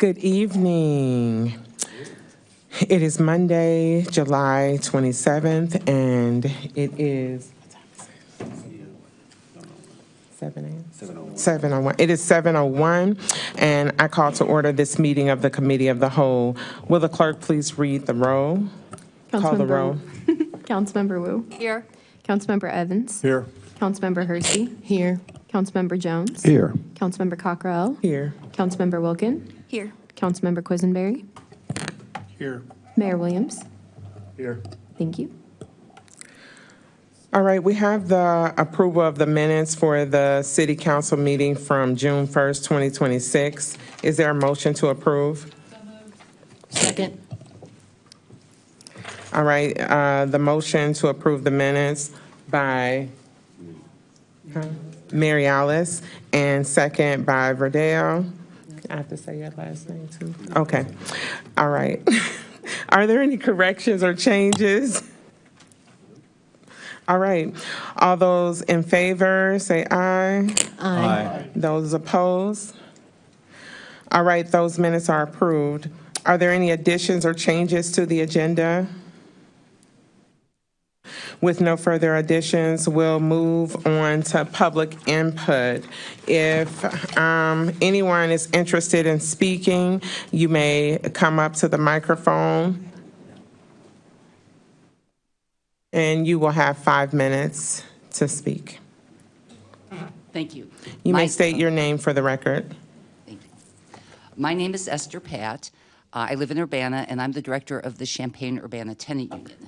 Good evening. It is Monday, July 27th, and it is 7 a.m. 7:01. It is 7:01, and I call to order this meeting of the Committee of the Whole. Will the clerk please read the roll? Call the roll. Councilmember Wu. Here. Councilmember Evans. Here. Councilmember Hersey. Here. Councilmember Jones. Here. Councilmember Cockrell. Here. Councilmember Wilkin. Here. Councilmember Quisenberry. Here. Mayor Williams. Here. Thank you. All right, we have the approval of the minutes for the City Council meeting from June 1st, 2026. Is there a motion to approve? Second. All right, the motion to approve the minutes by Mary Alice and second by Verdale. I have to say your last name too. Okay, all right. Are there any corrections or changes? All right, all those in favor, say aye. Aye. Those opposed? All right, those minutes are approved. Are there any additions or changes to the agenda? With no further additions, we'll move on to public input. If anyone is interested in speaking, you may come up to the microphone, and you will have 5 minutes to speak. Thank you. You may state your name for the record. Thank you. My name is Esther Pat. I live in Urbana, and I'm the director of the Champaign-Urbana Tenant Union.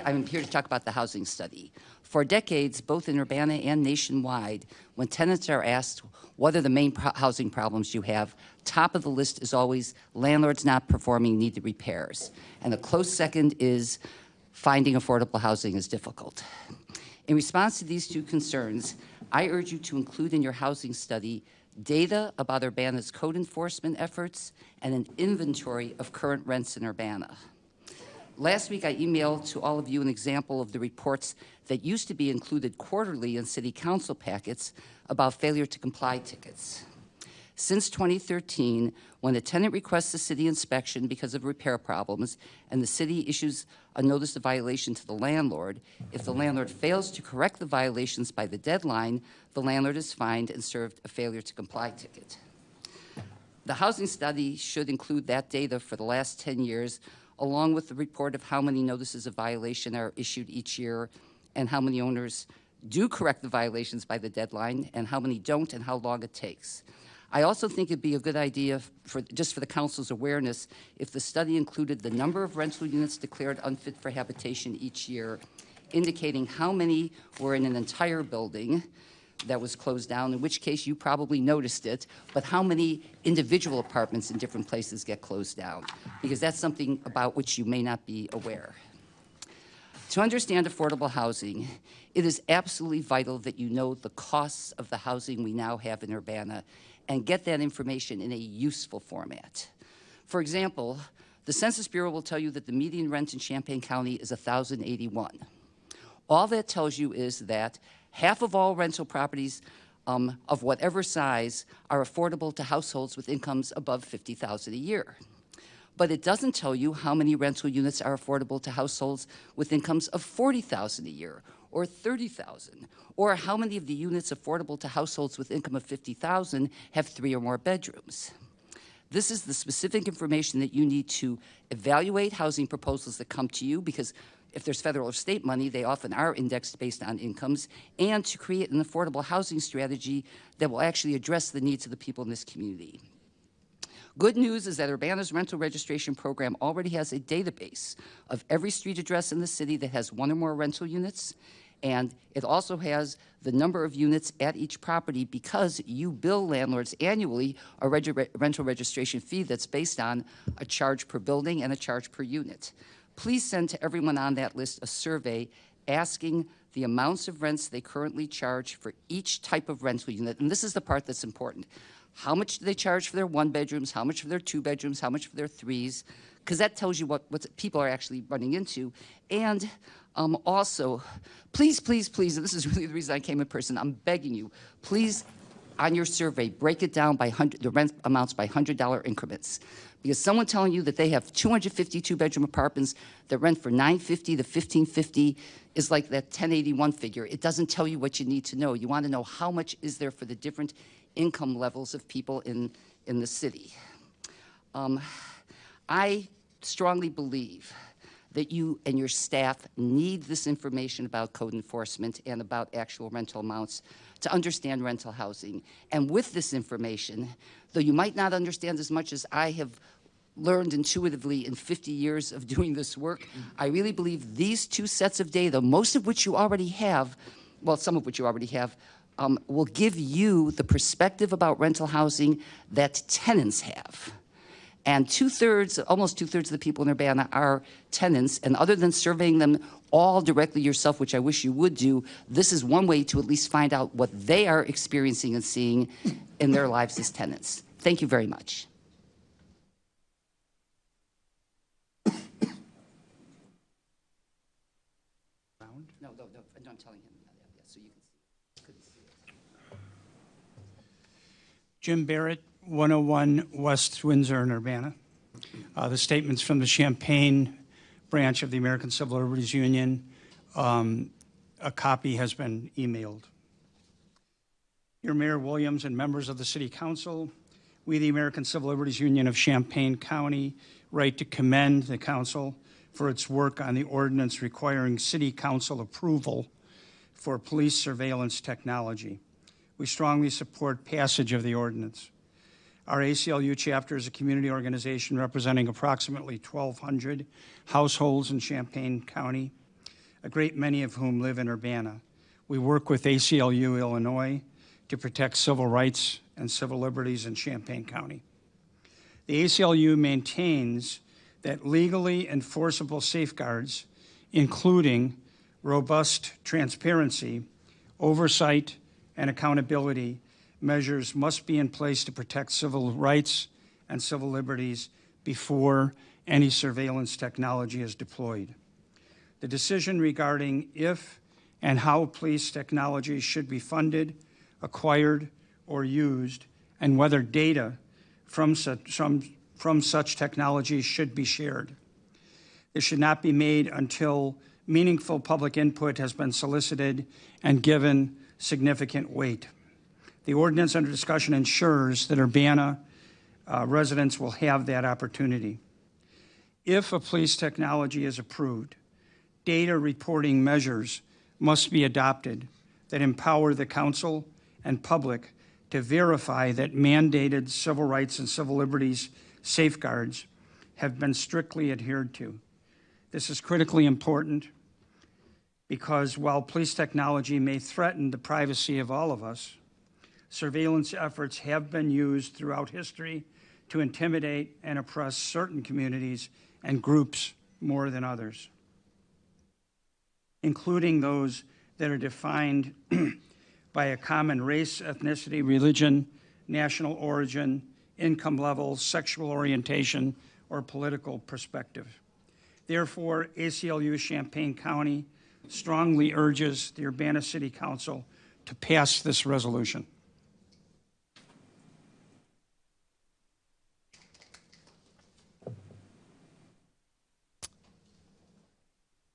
I'm here to talk about the housing study. For decades, both in Urbana and nationwide, when tenants are asked what are the main housing problems you have, top of the list is always landlords not performing needed repairs. And a close second is finding affordable housing is difficult. In response to these two concerns, I urge you to include in your housing study data about Urbana's code enforcement efforts and an inventory of current rents in Urbana. Last week, I emailed to all of you an example of the reports that used to be included quarterly in city council packets about failure to comply tickets. Since 2013, when a tenant requests a city inspection because of repair problems and the city issues a notice of violation to the landlord, if the landlord fails to correct the violations by the deadline, the landlord is fined and served a failure to comply ticket. The housing study should include that data for the last 10 years, along with the report of how many notices of violation are issued each year and how many owners do correct the violations by the deadline and how many don't and how long it takes. I also think it'd be a good idea, just for the council's awareness, if the study included the number of rental units declared unfit for habitation each year, indicating how many were in an entire building that was closed down, in which case you probably noticed it, but how many individual apartments in different places get closed down, because that's something about which you may not be aware. To understand affordable housing, it is absolutely vital that you know the costs of the housing we now have in Urbana and get that information in a useful format. For example, the Census Bureau will tell you that the median rent in Champaign County is $1,081. All that tells you is that half of all rental properties of whatever size are affordable to households with incomes above $50,000 a year. But it doesn't tell you how many rental units are affordable to households with incomes of $40,000 a year or $30,000, or how many of the units affordable to households with income of $50,000 have 3 or more bedrooms. This is the specific information that you need to evaluate housing proposals that come to you, because if there's federal or state money, they often are indexed based on incomes, and to create an affordable housing strategy that will actually address the needs of the people in this community. Good news is that Urbana's rental registration program already has a database of every street address in the city that has 1 or more rental units, and it also has the number of units at each property, because you bill landlords annually a rental registration fee that's based on a charge per building and a charge per unit. Please send to everyone on that list a survey asking the amounts of rents they currently charge for each type of rental unit. And this is the part that's important. How much do they charge for their 1 bedrooms? How much for their 2 bedrooms? How much for their 3s? Because that tells you what people are actually running into. And also, please, please, please, and this is really the reason I came in person, I'm begging you, please on your survey, break it down by the rent amounts by $100 increments. Because someone telling you that they have 252 bedroom apartments that rent for $950 to $1,550 is like that 1081 figure. It doesn't tell you what you need to know. You want to know how much is there for the different income levels of people in the city. I strongly believe that you and your staff need this information about code enforcement and about actual rental amounts to understand rental housing. And with this information, though you might not understand as much as I have learned intuitively in 50 years of doing this work, I really believe these two sets of data, most of which you already have, well, some of which you already have, will give you the perspective about rental housing that tenants have. And almost two-thirds of the people in Urbana are tenants, and other than surveying them all directly yourself, which I wish you would do, this is one way to at least find out what they are experiencing and seeing in their lives as tenants. Thank you very much. No, I'm telling him that, so you can see. Jim Barrett, 101 West Windsor in Urbana. The statement's from the Champaign branch of the American Civil Liberties Union. A copy has been emailed. Dear Mayor Williams and members of the City Council, we, the American Civil Liberties Union of Champaign County, write to commend the Council for its work on the ordinance requiring City Council approval for police surveillance technology. We strongly support passage of the ordinance. Our ACLU chapter is a community organization representing approximately 1,200 households in Champaign County, a great many of whom live in Urbana. We work with ACLU Illinois to protect civil rights and civil liberties in Champaign County. The ACLU maintains that legally enforceable safeguards, including robust transparency, oversight, and accountability measures must be in place to protect civil rights and civil liberties before any surveillance technology is deployed. The decision regarding if and how police technology should be funded, acquired, or used, and whether data from such technology should be shared. This should not be made until meaningful public input has been solicited and given significant weight. The ordinance under discussion ensures that Urbana residents will have that opportunity. If a police technology is approved, data reporting measures must be adopted that empower the council and public to verify that mandated civil rights and civil liberties safeguards have been strictly adhered to. This is critically important because while police technology may threaten the privacy of all of us, surveillance efforts have been used throughout history to intimidate and oppress certain communities and groups more than others, including those that are defined by a common race, ethnicity, religion, national origin, income level, sexual orientation, or political perspective. Therefore, ACLU Champaign County strongly urges the Urbana City Council to pass this resolution.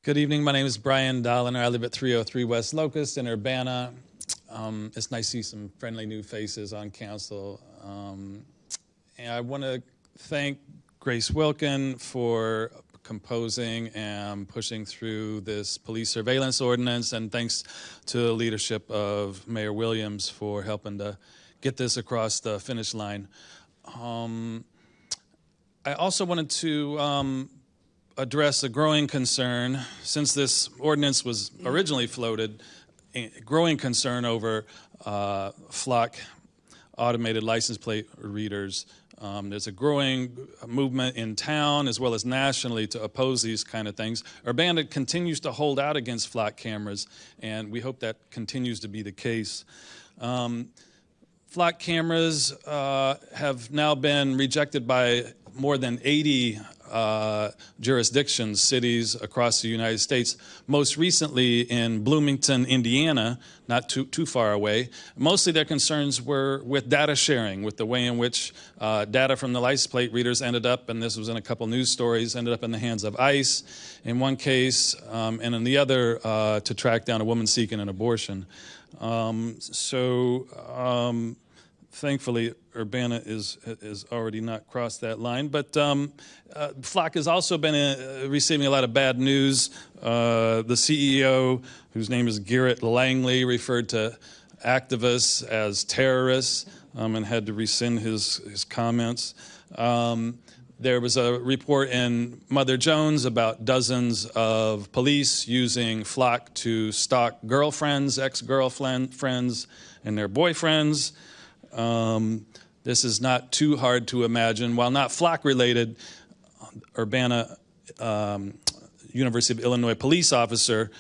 Good evening. My name is Brian Dolliner. I live at 303 West Locust in Urbana. It's nice to see some friendly new faces on council. And I want to thank Grace Wilkin for composing and pushing through this police surveillance ordinance, and thanks to the leadership of Mayor Williams for helping to get this across the finish line. I also wanted to address a growing concern, since this ordinance was originally floated, a growing concern over flock automated license plate readers. There's a growing movement in town as well as nationally to oppose these kind of things. Urbana continues to hold out against flock cameras, and we hope that continues to be the case. Flock cameras have now been rejected by more than 80 jurisdictions, cities across the United States, most recently in Bloomington, Indiana, not too far away. Mostly their concerns were with data sharing, with the way in which data from the license plate readers ended up, and this was in a couple news stories, ended up in the hands of ICE in one case, and in the other to track down a woman seeking an abortion. Thankfully, Urbana is already not crossed that line. But Flock has also been receiving a lot of bad news. The CEO, whose name is Garrett Langley, referred to activists as terrorists and had to rescind his comments. There was a report in Mother Jones about dozens of police using Flock to stalk girlfriends, ex-girlfriends, and their boyfriends. This is not too hard to imagine. While not Flock related, Urbana University of Illinois police officer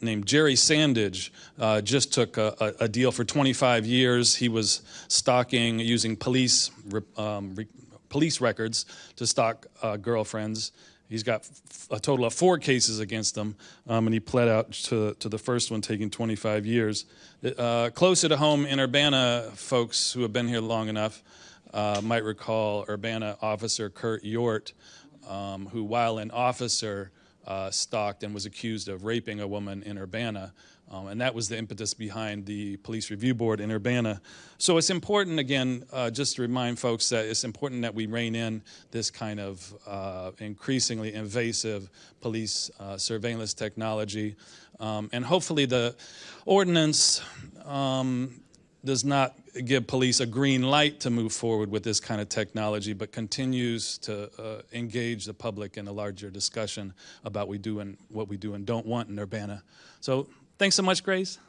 named Jerry Sandage just took a deal for 25 years. He was stalking using police records to stalk girlfriends. He's got a total of 4 cases against him, and he pled out to the first one, taking 25 years. Closer to home in Urbana, folks who have been here long enough might recall Urbana officer Kurt Yort, who, while an officer, stalked and was accused of raping a woman in Urbana. And that was the impetus behind the Police Review Board in Urbana. So it's important, again, just to remind folks that it's important that we rein in this kind of increasingly invasive police surveillance technology. And hopefully the ordinance does not give police a green light to move forward with this kind of technology, but continues to engage the public in a larger discussion about what we do and don't want in Urbana. So thanks so much, Grace.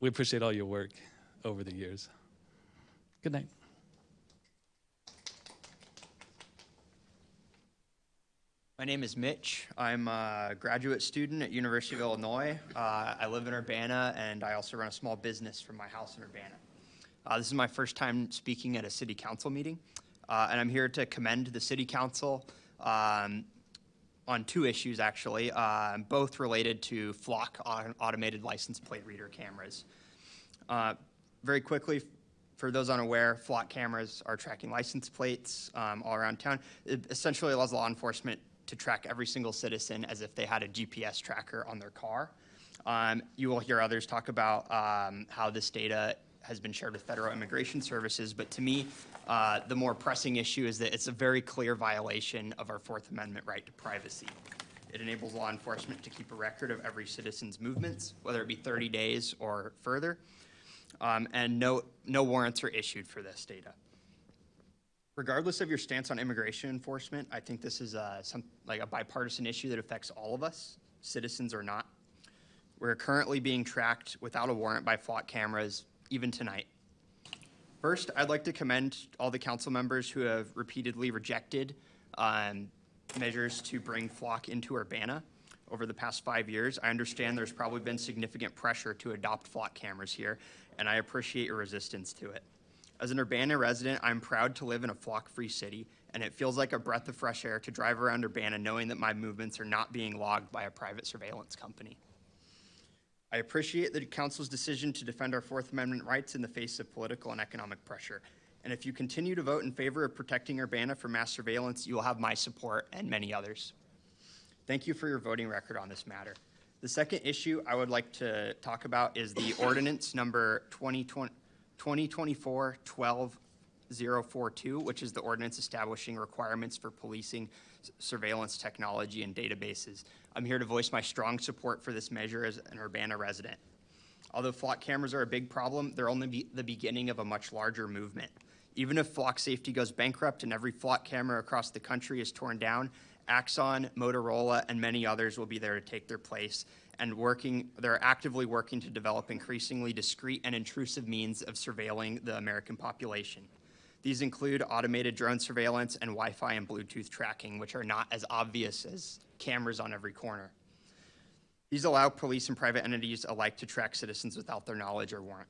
We appreciate all your work over the years. Good night. My name is Mitch. I'm a graduate student at University of Illinois. I live in Urbana, and I also run a small business from my house in Urbana. This is my first time speaking at a city council meeting, and I'm here to commend the city council on 2 issues, actually, both related to Flock automated license plate reader cameras. Very quickly, for those unaware, Flock cameras are tracking license plates all around town. It essentially allows law enforcement to track every single citizen as if they had a GPS tracker on their car. You will hear others talk about how this data has been shared with federal immigration services, but to me, the more pressing issue is that it's a very clear violation of our Fourth Amendment right to privacy. It enables law enforcement to keep a record of every citizen's movements, whether it be 30 days or further, and no warrants are issued for this data. Regardless of your stance on immigration enforcement, I think this is like a bipartisan issue that affects all of us, citizens or not. We're currently being tracked without a warrant by Flock cameras, even tonight. First, I'd like to commend all the council members who have repeatedly rejected measures to bring Flock into Urbana over the past 5 years. I understand there's probably been significant pressure to adopt Flock cameras here, and I appreciate your resistance to it. As an Urbana resident, I'm proud to live in a Flock-free city, and it feels like a breath of fresh air to drive around Urbana knowing that my movements are not being logged by a private surveillance company. I appreciate the council's decision to defend our Fourth Amendment rights in the face of political and economic pressure. And if you continue to vote in favor of protecting Urbana from mass surveillance, you will have my support and many others. Thank you for your voting record on this matter. The second issue I would like to talk about is the ordinance number 2024-12042, which is the ordinance establishing requirements for policing surveillance technology and databases. I'm here to voice my strong support for this measure as an Urbana resident. Although Flock cameras are a big problem, they're only the beginning of a much larger movement. Even if Flock safety goes bankrupt and every Flock camera across the country is torn down, Axon, Motorola, and many others will be there to take their place, and they're actively working to develop increasingly discreet and intrusive means of surveilling the American population. These include automated drone surveillance and Wi-Fi and Bluetooth tracking, which are not as obvious as cameras on every corner. These allow police and private entities alike to track citizens without their knowledge or warrant.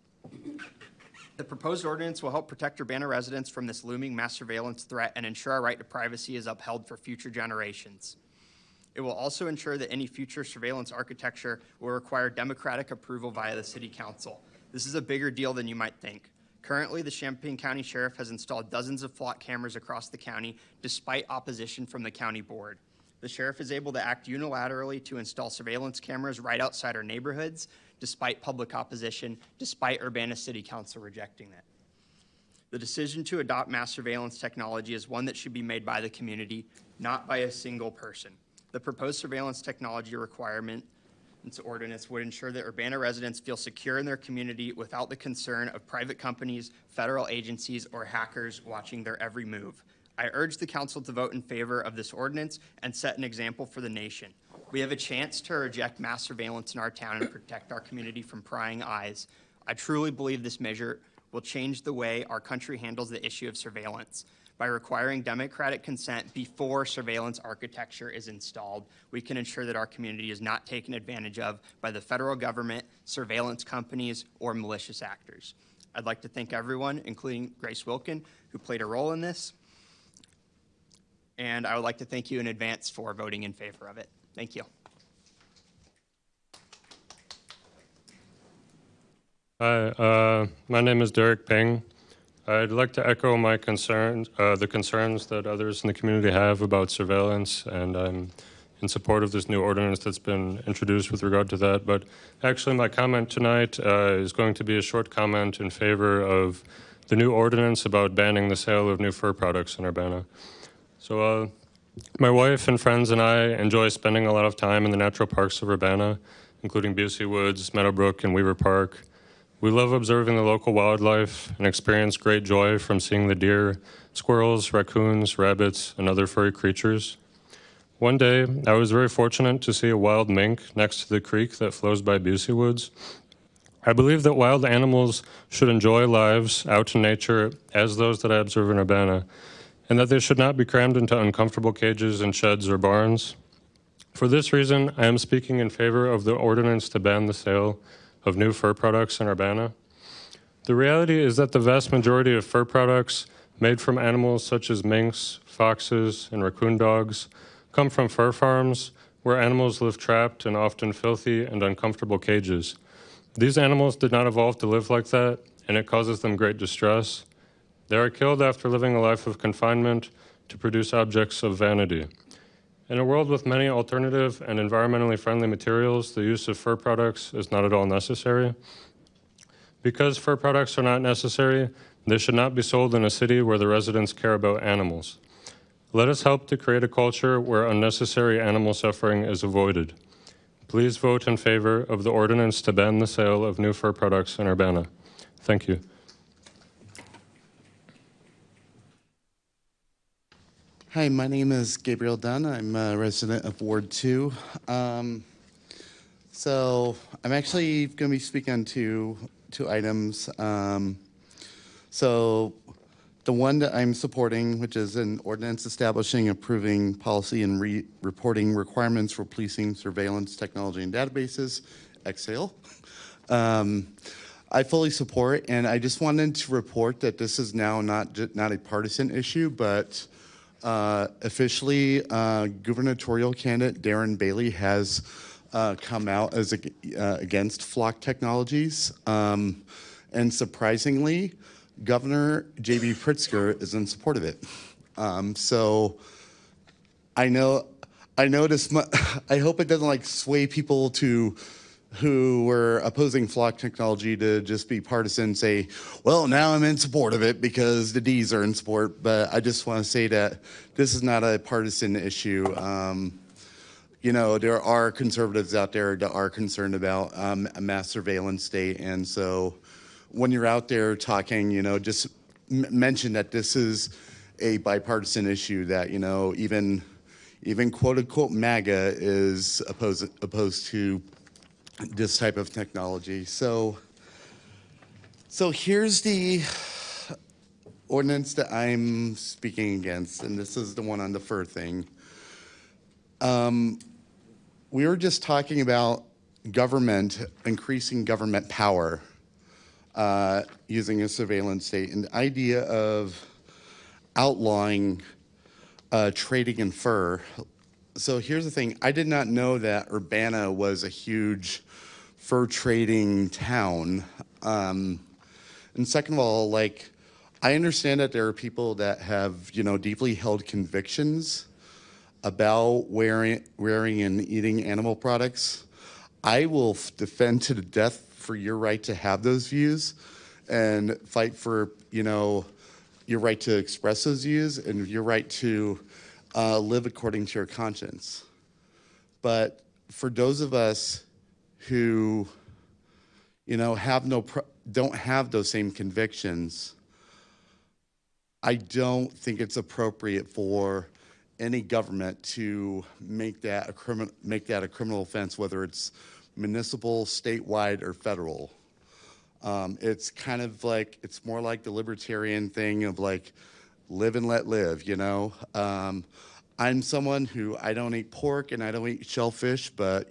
The proposed ordinance will help protect Urbana residents from this looming mass surveillance threat and ensure our right to privacy is upheld for future generations. It will also ensure that any future surveillance architecture will require democratic approval via the City Council. This is a bigger deal than you might think. Currently, the Champaign County Sheriff has installed dozens of flock cameras across the county despite opposition from the county board. The sheriff is able to act unilaterally to install surveillance cameras right outside our neighborhoods despite public opposition, despite Urbana City Council rejecting it. The decision to adopt mass surveillance technology is one that should be made by the community, not by a single person. The proposed surveillance technology requirement ordinance would ensure that Urbana residents feel secure in their community without the concern of private companies, federal agencies, or hackers watching their every move. I urge the council to vote in favor of this ordinance and set an example for the nation. We have a chance to reject mass surveillance in our town and protect our community from prying eyes. I truly believe this measure will change the way our country handles the issue of surveillance. By requiring democratic consent before surveillance architecture is installed, we can ensure that our community is not taken advantage of by the federal government, surveillance companies, or malicious actors. I'd like to thank everyone, including Grace Wilkin, who played a role in this. And I would like to thank you in advance for voting in favor of it. Thank you. Hi, my name is Derek Ping. I'd like to echo my concerns, the concerns that others in the community have about surveillance, and I'm in support of this new ordinance that's been introduced with regard to that. But actually, my comment tonight is going to be a short comment in favor of the new ordinance about banning the sale of new fur products in Urbana. So my wife and friends and I enjoy spending a lot of time in the natural parks of Urbana, including Busey Woods, Meadowbrook, and Weaver Park. We love observing the local wildlife and experience great joy from seeing the deer, squirrels, raccoons, rabbits, and other furry creatures. One day, I was very fortunate to see a wild mink next to the creek that flows by Busey Woods. I believe that wild animals should enjoy lives out in nature as those that I observe in Urbana, and that they should not be crammed into uncomfortable cages in sheds or barns. For this reason, I am speaking in favor of the ordinance to ban the sale of new fur products in Urbana. The reality is that the vast majority of fur products made from animals such as minks, foxes, and raccoon dogs come from fur farms where animals live trapped in often filthy and uncomfortable cages. These animals did not evolve to live like that, and it causes them great distress. They are killed after living a life of confinement to produce objects of vanity. In a world with many alternative and environmentally friendly materials, the use of fur products is not at all necessary. Because fur products are not necessary, they should not be sold in a city where the residents care about animals. Let us help to create a culture where unnecessary animal suffering is avoided. Please vote in favor of the ordinance to ban the sale of new fur products in Urbana. Thank you. Hi, my name is Gabriel Dunn. I'm a resident of Ward 2. So I'm actually going to be speaking on two items. So the one that I'm supporting, which is an ordinance establishing, approving policy and reporting requirements for policing, surveillance, technology, and databases, XSAIL. I fully support, and I just wanted to report that this is now not a partisan issue, but officially, gubernatorial candidate Darren Bailey has come out as against flock technologies, and surprisingly, Governor J.B. Pritzker is in support of it. So I noticed. I hope it doesn't sway people who were opposing flock technology to just be partisan, say, well, now I'm in support of it because the D's are in support. But I just want to say that this is not a partisan issue. There are conservatives out there that are concerned about a mass surveillance state. And so when you're out there talking, just mention that this is a bipartisan issue, that, even quote unquote MAGA is opposed to this type of technology. So here's the ordinance that I'm speaking against, and this is the one on the fur thing. We were just talking about increasing government power. using a surveillance state. And the idea of outlawing trading in fur. So here's the thing. I did not know that Urbana was a huge fur trading town. And second of all, like, I understand that there are people that have, deeply held convictions about wearing and eating animal products. I will defend to the death for your right to have those views and fight for, your right to express those views and your right to live according to your conscience. But for those of us who, don't have those same convictions, I don't think it's appropriate for any government to make that a criminal offense, whether it's municipal, statewide, or federal. It's kind of like, it's more like the libertarian thing of like, live and let live, I'm someone who, I don't eat pork and I don't eat shellfish, but,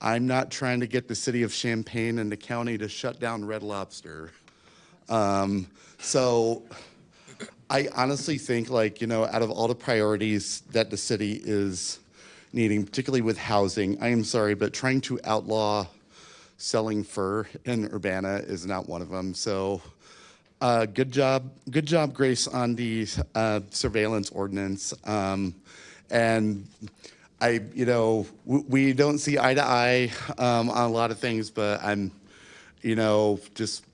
I'm not trying to get the city of Champaign and the county to shut down Red Lobster. So I honestly think, like, out of all the priorities that the city is needing, particularly with housing, I am sorry, but trying to outlaw selling fur in Urbana is not one of them. So good job, Grace, on the surveillance ordinance. And we don't see eye to eye on a lot of things, but I'm, just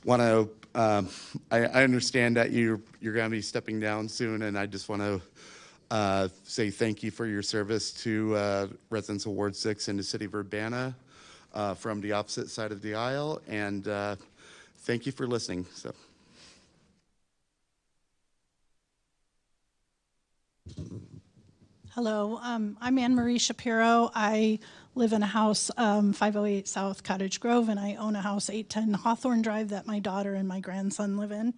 want to, I understand that you're going to be stepping down soon, and I just want to say thank you for your service to residents of Ward 6 in the city of Urbana from the opposite side of the aisle, and thank you for listening. So. Hello, I'm Anne Marie Shapiro. I live in a house 508 South Cottage Grove, and I own a house 810 Hawthorne Drive that my daughter and my grandson live in.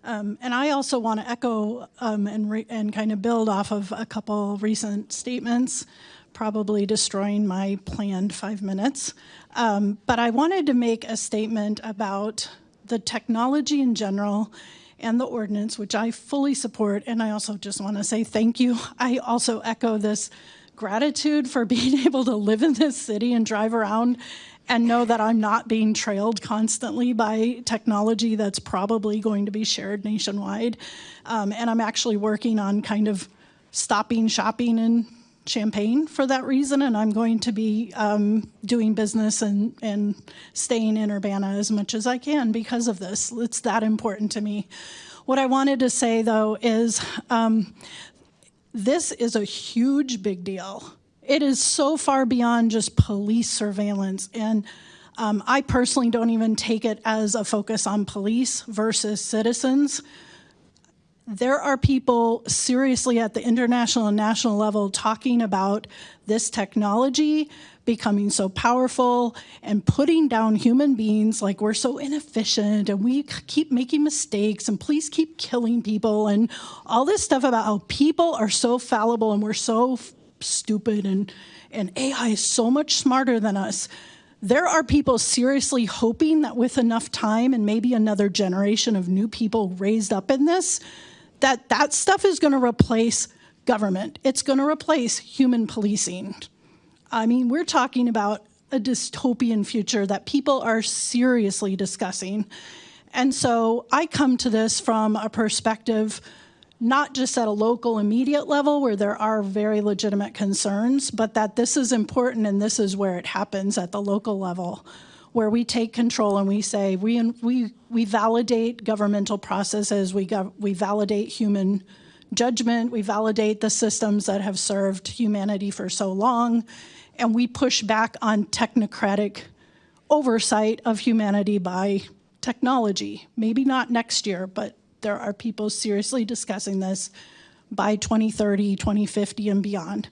And I also want to echo and kind of build off of a couple recent statements, probably destroying my planned 5 minutes. But I wanted to make a statement about the technology in general and the ordinance, which I fully support, and I also just want to say thank you. I also echo this gratitude for being able to live in this city and drive around and know that I'm not being trailed constantly by technology that's probably going to be shared nationwide. And I'm actually working on kind of stopping shopping in Champaign for that reason, and I'm going to be doing business and staying in Urbana as much as I can because of this. It's that important to me. What I wanted to say, though, is this is a huge big deal. It is so far beyond just police surveillance, and I personally don't even take it as a focus on police versus citizens. There are people seriously at the international and national level talking about this technology becoming so powerful and putting down human beings, like we're so inefficient and we keep making mistakes and police keep killing people and all this stuff about how people are so fallible and we're so stupid and AI is so much smarter than us. There are people seriously hoping that with enough time and maybe another generation of new people raised up in this, that stuff is going to replace government. It's going to replace human policing. I mean, we're talking about a dystopian future that people are seriously discussing. And so I come to this from a perspective not just at a local immediate level where there are very legitimate concerns, but that this is important and this is where it happens at the local level, where we take control and we say, we validate governmental processes, we validate human judgment, we validate the systems that have served humanity for so long, and we push back on technocratic oversight of humanity by technology. Maybe not next year, but there are people seriously discussing this by 2030, 2050, and beyond.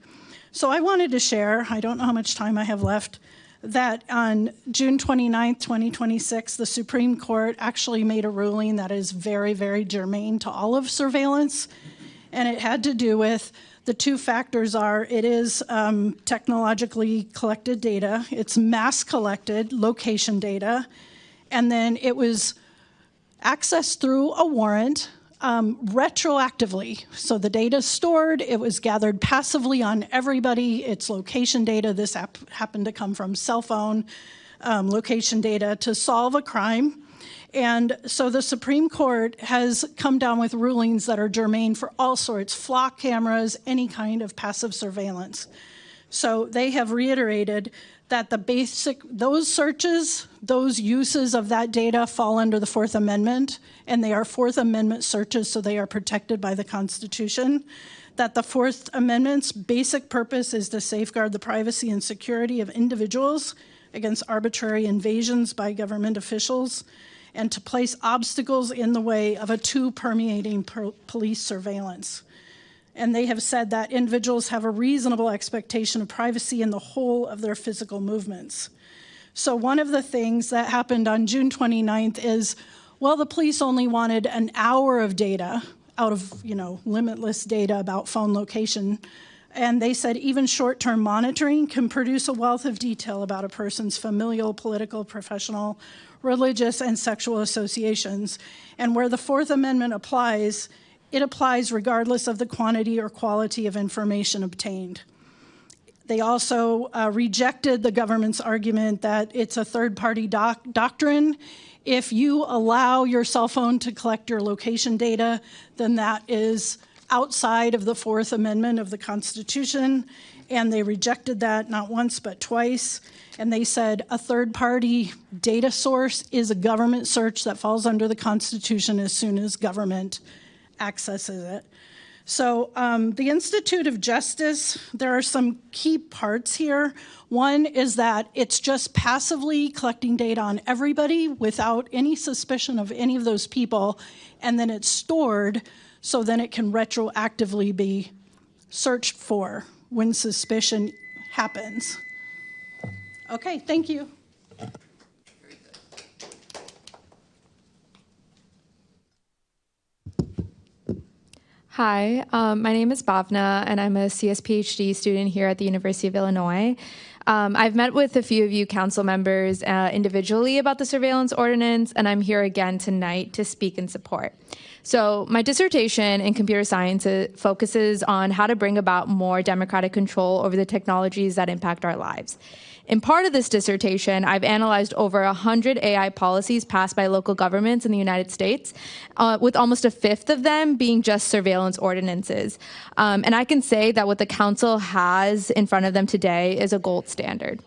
So I wanted to share, I don't know how much time I have left, that on June 29th, 2026, the Supreme Court actually made a ruling that is very, very germane to all of surveillance. And it had to do with the two factors are, it is technologically collected data, it's mass collected location data, and then it was accessed through a warrant retroactively. So the data is stored, it was gathered passively on everybody, it's location data. This happened to come from cell phone location data to solve a crime. And so the Supreme Court has come down with rulings that are germane for all sorts, flock cameras, any kind of passive surveillance. So they have reiterated that those searches, those uses of that data fall under the Fourth Amendment, and they are Fourth Amendment searches, so they are protected by the Constitution. That the Fourth Amendment's basic purpose is to safeguard the privacy and security of individuals against arbitrary invasions by government officials, and to place obstacles in the way of a too permeating police surveillance. And they have said that individuals have a reasonable expectation of privacy in the whole of their physical movements. So one of the things that happened on June 29th is, well, the police only wanted an hour of data out of, limitless data about phone location. And they said even short-term monitoring can produce a wealth of detail about a person's familial, political, professional, religious, and sexual associations. And where the Fourth Amendment applies, it applies regardless of the quantity or quality of information obtained. They also rejected the government's argument that it's a third-party doctrine. If you allow your cell phone to collect your location data, then that is outside of the Fourth Amendment of the Constitution, and they rejected that not once but twice. And they said a third-party data source is a government search that falls under the Constitution as soon as government accesses it. So the Institute of Justice, there are some key parts here. One is that it's just passively collecting data on everybody without any suspicion of any of those people, and then it's stored so then it can retroactively be searched for when suspicion happens. Okay, thank you. Hi, my name is Bhavna, and I'm a CS PhD student here at the University of Illinois. I've met with a few of you council members individually about the surveillance ordinance, and I'm here again tonight to speak in support. So my dissertation in computer science focuses on how to bring about more democratic control over the technologies that impact our lives. In part of this dissertation, I've analyzed over 100 AI policies passed by local governments in the United States, with almost a fifth of them being just surveillance ordinances. And I can say that what the council has in front of them today is a gold standard.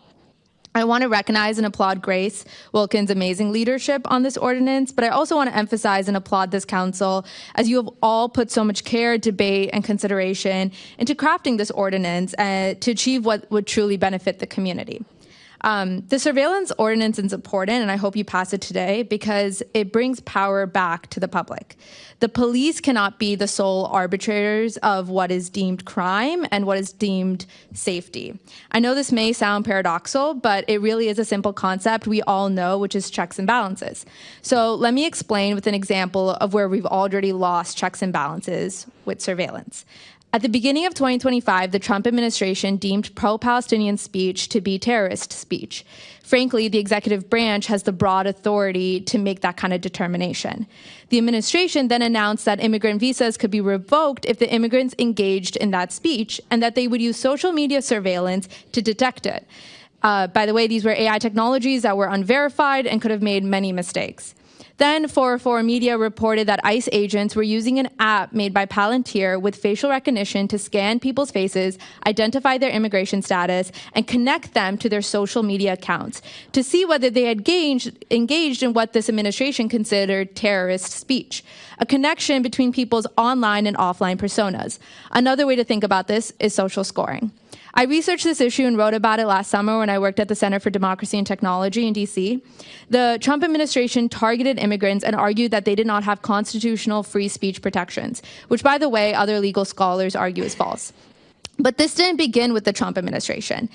I want to recognize and applaud Grace Wilkins' amazing leadership on this ordinance, but I also want to emphasize and applaud this council as you have all put so much care, debate, and consideration into crafting this ordinance to achieve what would truly benefit the community. The surveillance ordinance is important, and I hope you pass it today because it brings power back to the public. The police cannot be the sole arbitrators of what is deemed crime and what is deemed safety. I know this may sound paradoxical, but it really is a simple concept we all know, which is checks and balances. So let me explain with an example of where we've already lost checks and balances with surveillance. At the beginning of 2025, the Trump administration deemed pro-Palestinian speech to be terrorist speech. Frankly, the executive branch has the broad authority to make that kind of determination. The administration then announced that immigrant visas could be revoked if the immigrants engaged in that speech and that they would use social media surveillance to detect it. By the way, these were AI technologies that were unverified and could have made many mistakes. Then 404 Media reported that ICE agents were using an app made by Palantir with facial recognition to scan people's faces, identify their immigration status, and connect them to their social media accounts to see whether they had engaged in what this administration considered terrorist speech, a connection between people's online and offline personas. Another way to think about this is social scoring. I researched this issue and wrote about it last summer when I worked at the Center for Democracy and Technology in DC. The Trump administration targeted immigrants and argued that they did not have constitutional free speech protections, which, by the way, other legal scholars argue is false. But this didn't begin with the Trump administration.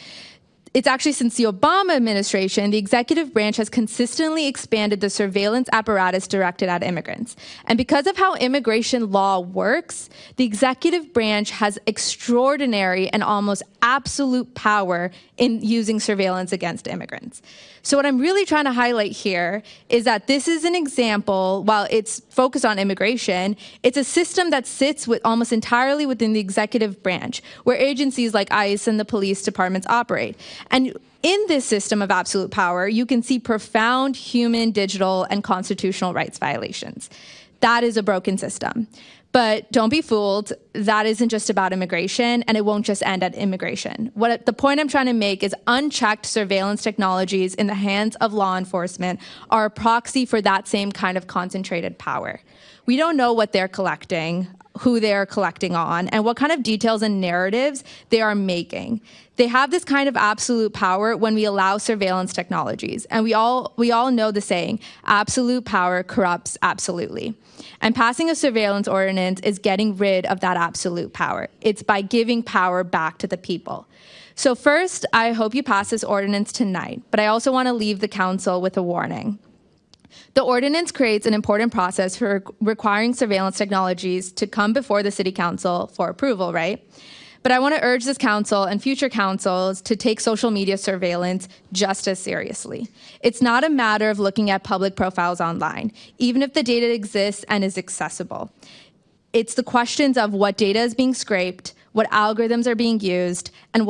It's actually since the Obama administration, the executive branch has consistently expanded the surveillance apparatus directed at immigrants. And because of how immigration law works, the executive branch has extraordinary and almost absolute power in using surveillance against immigrants. So what I'm really trying to highlight here is that this is an example, while it's focused on immigration, it's a system that sits with almost entirely within the executive branch, where agencies like ICE and the police departments operate. And in this system of absolute power, you can see profound human, digital, and constitutional rights violations. That is a broken system. But don't be fooled, that isn't just about immigration, and it won't just end at immigration. The point I'm trying to make is unchecked surveillance technologies in the hands of law enforcement are a proxy for that same kind of concentrated power. We don't know what they're collecting, who they're collecting on, and what kind of details and narratives they are making. They have this kind of absolute power when we allow surveillance technologies. And we all know the saying, absolute power corrupts absolutely. And passing a surveillance ordinance is getting rid of that absolute power. It's by giving power back to the people. So first, I hope you pass this ordinance tonight, but I also want to leave the council with a warning. The ordinance creates an important process for requiring surveillance technologies to come before the city council for approval, right? But I want to urge this council and future councils to take social media surveillance just as seriously. It's not a matter of looking at public profiles online, even if the data exists and is accessible. It's the questions of what data is being scraped, what algorithms are being used, and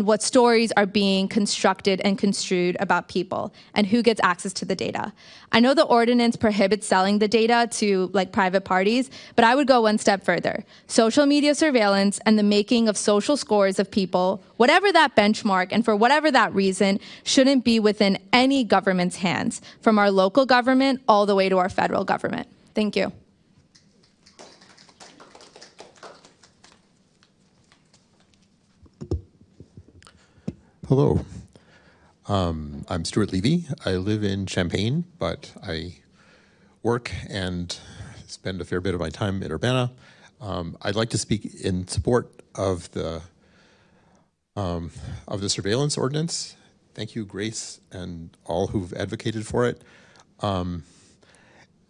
what stories are being constructed and construed about people, and who gets access to the data. I know the ordinance prohibits selling the data to private parties, but I would go one step further. Social media surveillance and the making of social scores of people, whatever that benchmark and for whatever that reason, shouldn't be within any government's hands, from our local government all the way to our federal government. Thank you. Hello, I'm Stuart Levy. I live in Champaign, but I work and spend a fair bit of my time in Urbana. I'd like to speak in support of the surveillance ordinance. Thank you, Grace, and all who've advocated for it. And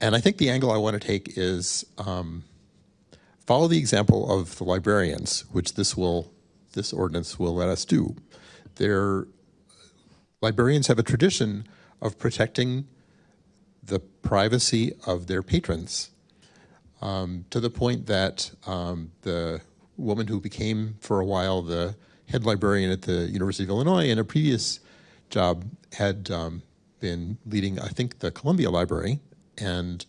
I think the angle I want to take is follow the example of the librarians, which this ordinance will let us do. Librarians have a tradition of protecting the privacy of their patrons, to the point that the woman who became for a while the head librarian at the University of Illinois in a previous job had been leading, I think, the Columbia Library, and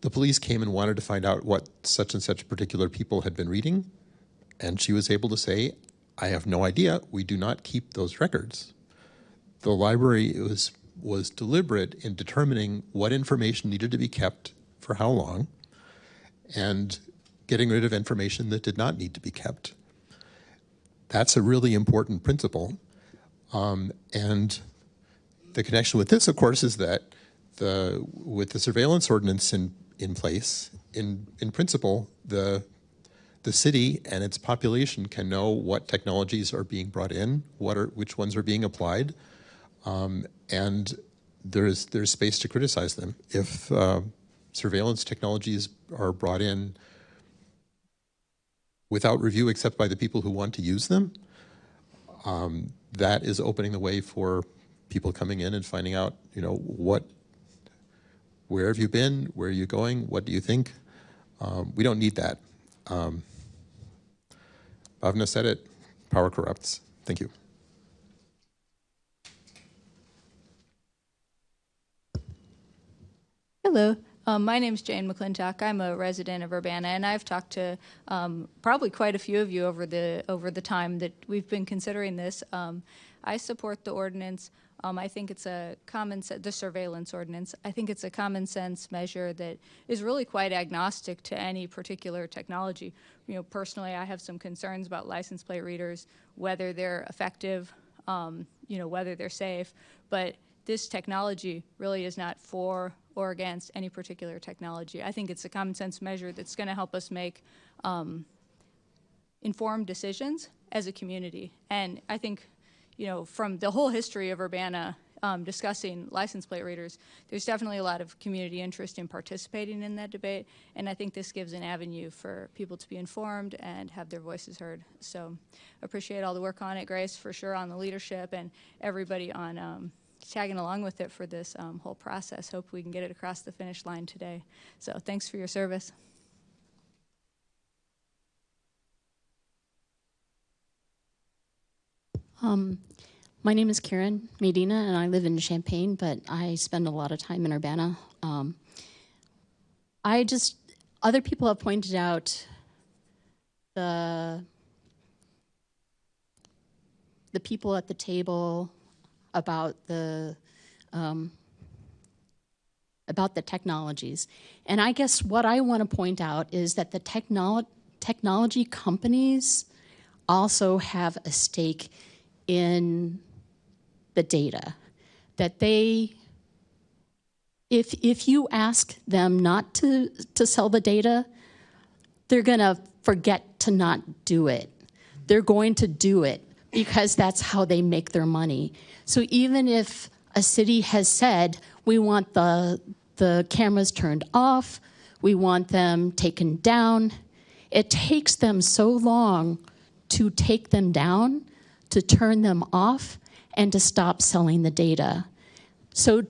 the police came and wanted to find out what such and such particular people had been reading, and she was able to say, I have no idea. We do not keep those records. The library was deliberate in determining what information needed to be kept for how long and getting rid of information that did not need to be kept. That's a really important principle. And the connection with this, of course, is that with the surveillance ordinance in place, in principle, the city and its population can know what technologies are being brought in, which ones are being applied, and there's space to criticize them. If surveillance technologies are brought in without review except by the people who want to use them, that is opening the way for people coming in and finding out, where have you been, where are you going, what do you think? We don't need that. Bhavna said it, power corrupts. Thank you. Hello, my name is Jane McClintock. I'm a resident of Urbana, and I've talked to probably quite a few of you over the time that we've been considering this. I support the ordinance. I think it's a the surveillance ordinance. I think it's a common sense measure that is really quite agnostic to any particular technology. Personally, I have some concerns about license plate readers, whether they're effective, whether they're safe, but this technology really is not for or against any particular technology. I think it's a common sense measure that's going to help us make informed decisions as a community. And I think from the whole history of Urbana, discussing license plate readers, there's definitely a lot of community interest in participating in that debate, and I think this gives an avenue for people to be informed and have their voices heard. So appreciate all the work on it, Grace, for sure, on the leadership, and everybody on tagging along with it for this whole process. Hope we can get it across the finish line today. So thanks for your service. My name is Karen Medina, and I live in Champaign, but I spend a lot of time in Urbana. Other people have pointed out the people at the table about the technologies. And I guess what I want to point out is that the technology companies also have a stake in the data, that they, if you ask them not to sell the data, they're gonna forget to not do it. They're going to do it because that's how they make their money. So even if a city has said, we want the cameras turned off, we want them taken down, it takes them so long to take them down, to turn them off, and to stop selling the data. So,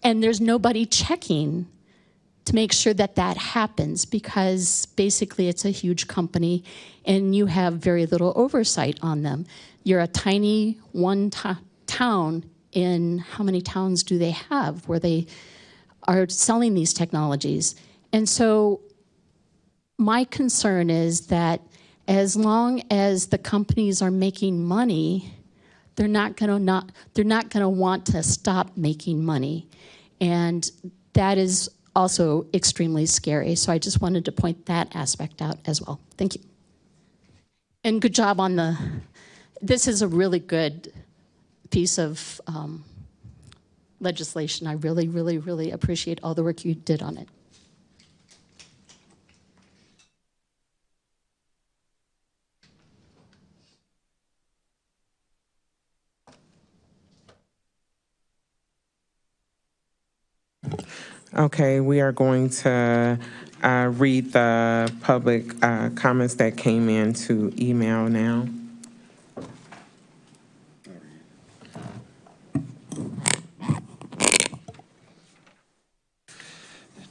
and there's nobody checking to make sure that that happens, because basically it's a huge company and you have very little oversight on them. You're a tiny town in, how many towns do they have where they are selling these technologies? And so my concern is that as long as the companies are making money, they're not going to want to stop making money. And that is also extremely scary. So I just wanted to point that aspect out as well. Thank you. And good job on this is a really good piece of legislation. I really, really, really appreciate all the work you did on it. Okay, we are going to read the public comments that came in to email now.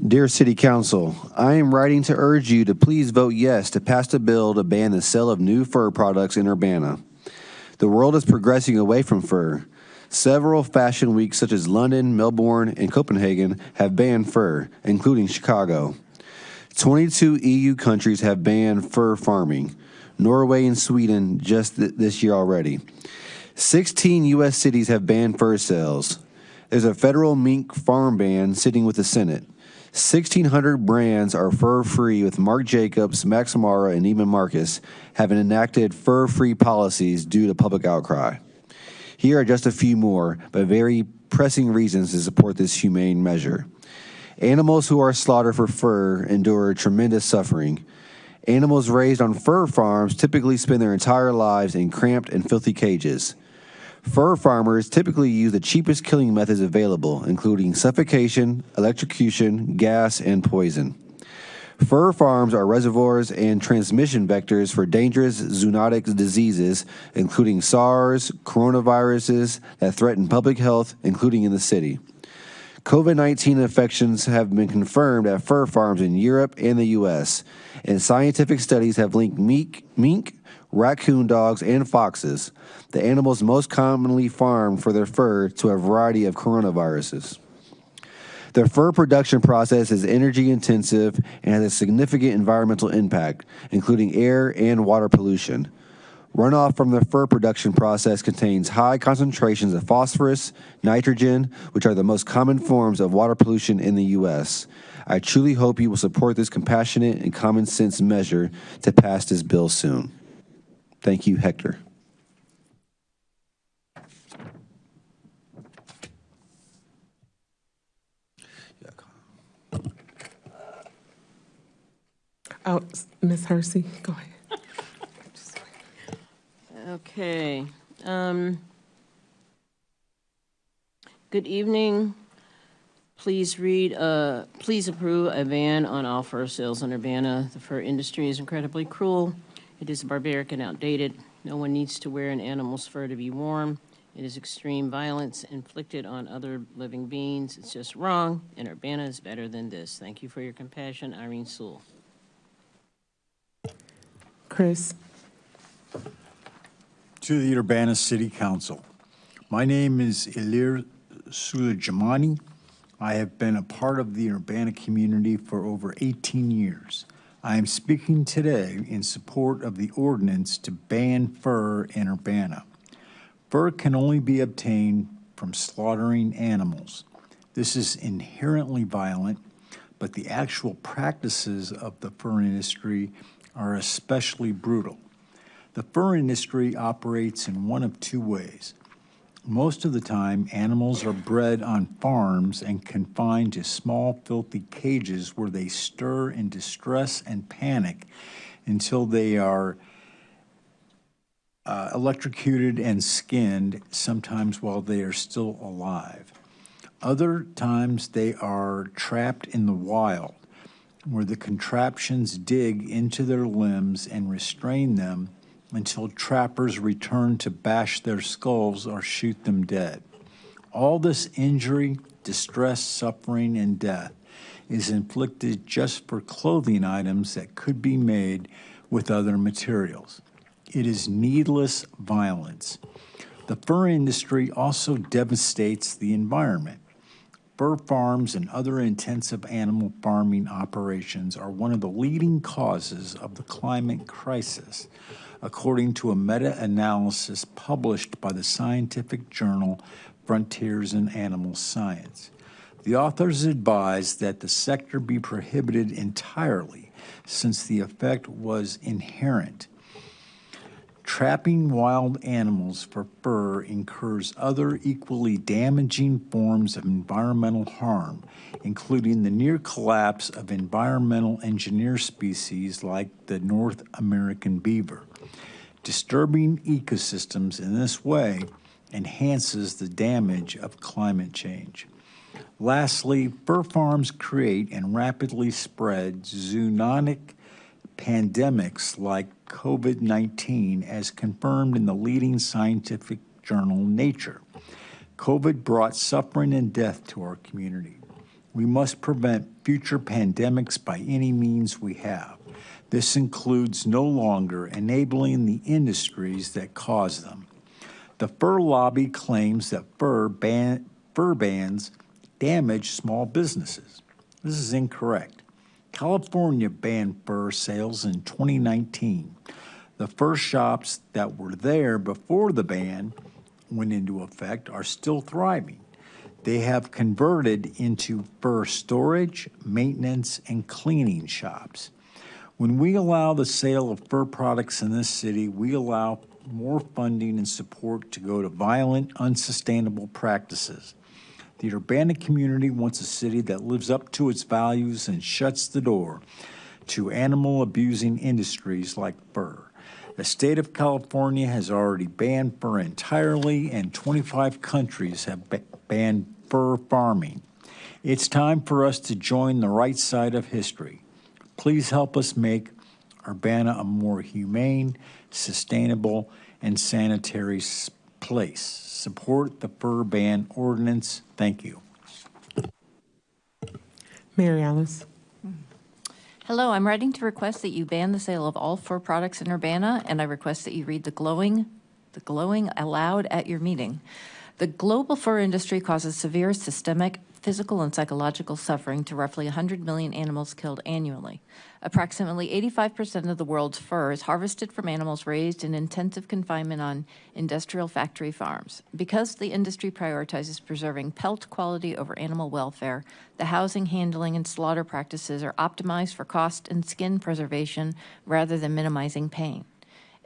Dear City Council, I am writing to urge you to please vote yes to pass a bill to ban the sale of new fur products in Urbana. The world is progressing away from fur. Several fashion weeks such as London, Melbourne, and Copenhagen have banned fur, including Chicago. 22 EU countries have banned fur farming. Norway and Sweden just this year already. 16 U.S. cities have banned fur sales. There's a federal mink farm ban sitting with the Senate. 1,600 brands are fur-free, with Marc Jacobs, Max Mara, and Neiman Marcus having enacted fur-free policies due to public outcry. Here are just a few more, but very pressing reasons to support this humane measure. Animals who are slaughtered for fur endure tremendous suffering. Animals raised on fur farms typically spend their entire lives in cramped and filthy cages. Fur farmers typically use the cheapest killing methods available, including suffocation, electrocution, gas, and poison. Fur farms are reservoirs and transmission vectors for dangerous zoonotic diseases, including SARS, coronaviruses that threaten public health, including in the city. COVID-19 infections have been confirmed at fur farms in Europe and the U.S., and scientific studies have linked mink, raccoon dogs, and foxes, the animals most commonly farmed for their fur, to a variety of coronaviruses. The fur production process is energy intensive and has a significant environmental impact, including air and water pollution. Runoff from the fur production process contains high concentrations of phosphorus, nitrogen, which are the most common forms of water pollution in the U.S. I truly hope you will support this compassionate and common sense measure to pass this bill soon. Thank you, Hector. Oh, Ms. Hersey, go ahead. Okay. Good evening. Please approve a ban on all fur sales in Urbana. The fur industry is incredibly cruel. It is barbaric and outdated. No one needs to wear an animal's fur to be warm. It is extreme violence inflicted on other living beings. It's just wrong, and Urbana is better than this. Thank you for your compassion, Irene Sewell. Chris. To the Urbana City Council. My name is Ilir Sulejmani. I have been a part of the Urbana community for over 18 years. I am speaking today in support of the ordinance to ban fur in Urbana. Fur can only be obtained from slaughtering animals. This is inherently violent, but the actual practices of the fur industry are especially brutal. The fur industry operates in one of two ways. Most of the time, animals are bred on farms and confined to small, filthy cages where they stir in distress and panic until they are electrocuted and skinned, sometimes while they are still alive. Other times, they are trapped in the wild, where the contraptions dig into their limbs and restrain them until trappers return to bash their skulls or shoot them dead. All this injury, distress, suffering, and death is inflicted just for clothing items that could be made with other materials. It is needless violence. The fur industry also devastates the environment. Fur farms and other intensive animal farming operations are one of the leading causes of the climate crisis, according to a meta-analysis published by the scientific journal Frontiers in Animal Science. The authors advised that the sector be prohibited entirely since the effect was inherent. Trapping wild animals for fur incurs other equally damaging forms of environmental harm, including the near collapse of environmental engineer species like the North American beaver. Disturbing ecosystems in this way enhances the damage of climate change. Lastly, fur farms create and rapidly spread zoonotic pandemics like COVID-19, as confirmed in the leading scientific journal Nature. COVID brought suffering and death to our community. We must prevent future pandemics by any means we have. This includes no longer enabling the industries that cause them. The fur lobby claims that fur bans damage small businesses. This is incorrect. California banned fur sales in 2019. The fur shops that were there before the ban went into effect are still thriving. They have converted into fur storage, maintenance, and cleaning shops. When we allow the sale of fur products in this city, we allow more funding and support to go to violent, unsustainable practices. The Urbana community wants a city that lives up to its values and shuts the door to animal-abusing industries like fur. The state of California has already banned fur entirely, and 25 countries have banned fur farming. It's time for us to join the right side of history. Please help us make Urbana a more humane, sustainable, and sanitary place. Support the fur ban ordinance. Thank you. Mary Alice. Hello, I'm writing to request that you ban the sale of all fur products in Urbana, and I request that you read the glowing aloud at your meeting. The global fur industry causes severe systemic, physical, and psychological suffering to roughly 100 million animals killed annually. Approximately 85% of the world's fur is harvested from animals raised in intensive confinement on industrial factory farms. Because the industry prioritizes preserving pelt quality over animal welfare, the housing, handling, and slaughter practices are optimized for cost and skin preservation rather than minimizing pain.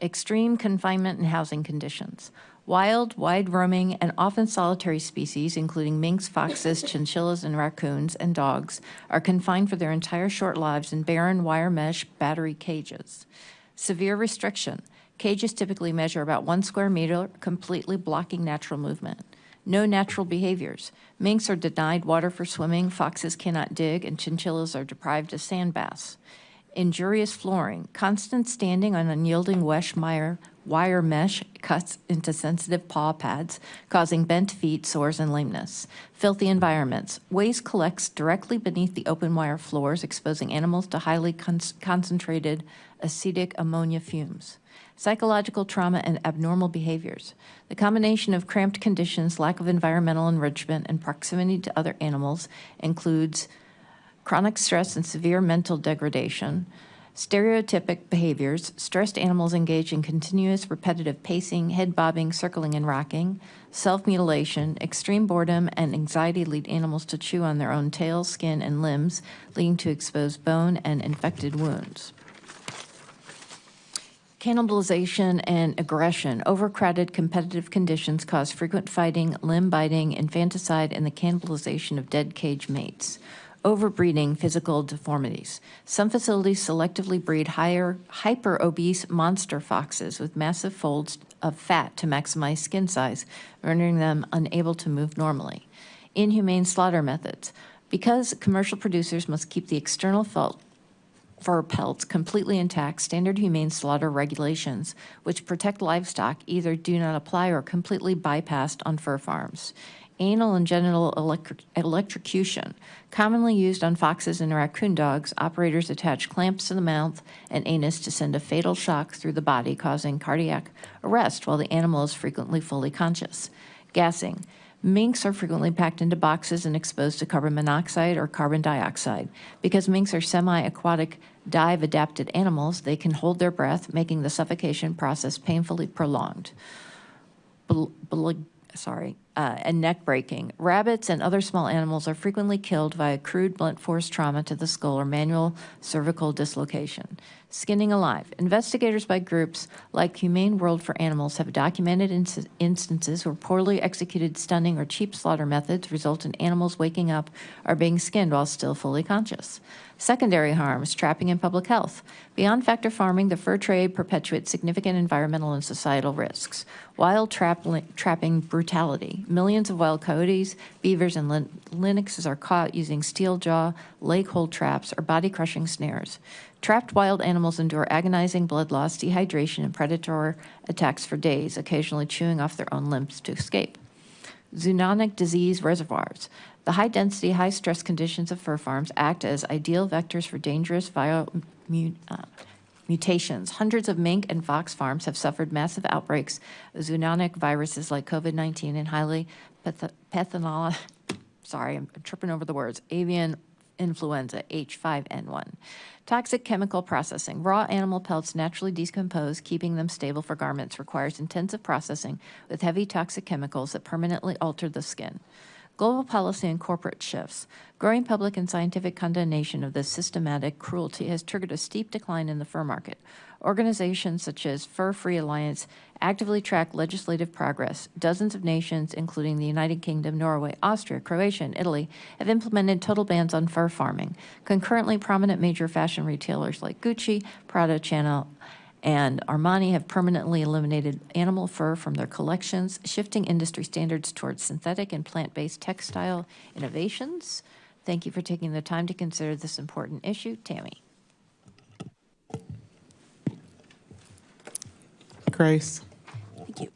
Extreme confinement and housing conditions. Wild, wide-roaming, and often solitary species, including minks, foxes, chinchillas, and raccoons, and dogs, are confined for their entire short lives in barren wire mesh battery cages. Severe restriction. Cages typically measure about 1 square meter, completely blocking natural movement. No natural behaviors. Minks are denied water for swimming, foxes cannot dig, and chinchillas are deprived of sand baths. Injurious flooring. Constant standing on unyielding wire mesh cuts into sensitive paw pads, causing bent feet, sores, and lameness. Filthy environments. Waste collects directly beneath the open wire floors, exposing animals to highly concentrated acetic ammonia fumes. Psychological trauma and abnormal behaviors. The combination of cramped conditions, lack of environmental enrichment, and proximity to other animals includes chronic stress and severe mental degradation, stereotypic behaviors. Stressed animals engage in continuous repetitive pacing, head bobbing, circling, and rocking. Self-mutilation, extreme boredom, and anxiety lead animals to chew on their own tails, skin, and limbs, leading to exposed bone and infected wounds. Cannibalization and aggression. Overcrowded competitive conditions cause frequent fighting, limb biting, infanticide, and the cannibalization of dead cage mates. Overbreeding, physical deformities. Some facilities selectively breed hyper-obese monster foxes with massive folds of fat to maximize skin size, rendering them unable to move normally. Inhumane slaughter methods. Because commercial producers must keep the external fur pelts completely intact, standard humane slaughter regulations, which protect livestock, either do not apply or completely bypassed on fur farms. Anal and genital electrocution. Commonly used on foxes and raccoon dogs, operators attach clamps to the mouth and anus to send a fatal shock through the body, causing cardiac arrest while the animal is frequently fully conscious. Gassing. Minks are frequently packed into boxes and exposed to carbon monoxide or carbon dioxide. Because minks are semi-aquatic, dive-adapted animals, they can hold their breath, making the suffocation process painfully prolonged. And neck breaking. Rabbits and other small animals are frequently killed via crude blunt force trauma to the skull or manual cervical dislocation. Skinning alive. Investigators by groups like Humane World for Animals have documented instances where poorly executed stunning or cheap slaughter methods result in animals waking up or being skinned while still fully conscious. Secondary harms, trapping and public health. Beyond factor farming, the fur trade perpetuates significant environmental and societal risks. Wild trapping brutality. Millions of wild coyotes, beavers, and lynxes are caught using steel jaw, leg hold traps, or body-crushing snares. Trapped wild animals endure agonizing blood loss, dehydration, and predatory attacks for days, occasionally chewing off their own limbs to escape. Zoonotic disease reservoirs. The high-density, high-stress conditions of fur farms act as ideal vectors for dangerous viral mutations. Hundreds of mink and fox farms have suffered massive outbreaks of zoonotic viruses like COVID-19 and highly I'm tripping over the words, avian influenza, H5N1. Toxic chemical processing. Raw animal pelts naturally decompose, keeping them stable for garments requires intensive processing with heavy toxic chemicals that permanently alter the skin. Global policy and corporate shifts. Growing public and scientific condemnation of this systematic cruelty has triggered a steep decline in the fur market. Organizations such as Fur Free Alliance actively track legislative progress. Dozens of nations, including the United Kingdom, Norway, Austria, Croatia, and Italy, have implemented total bans on fur farming. Concurrently, prominent major fashion retailers like Gucci, Prada, Chanel, and Armani have permanently eliminated animal fur from their collections, shifting industry standards towards synthetic and plant-based textile innovations. Thank you for taking the time to consider this important issue. Tammy. Grace. Thank you.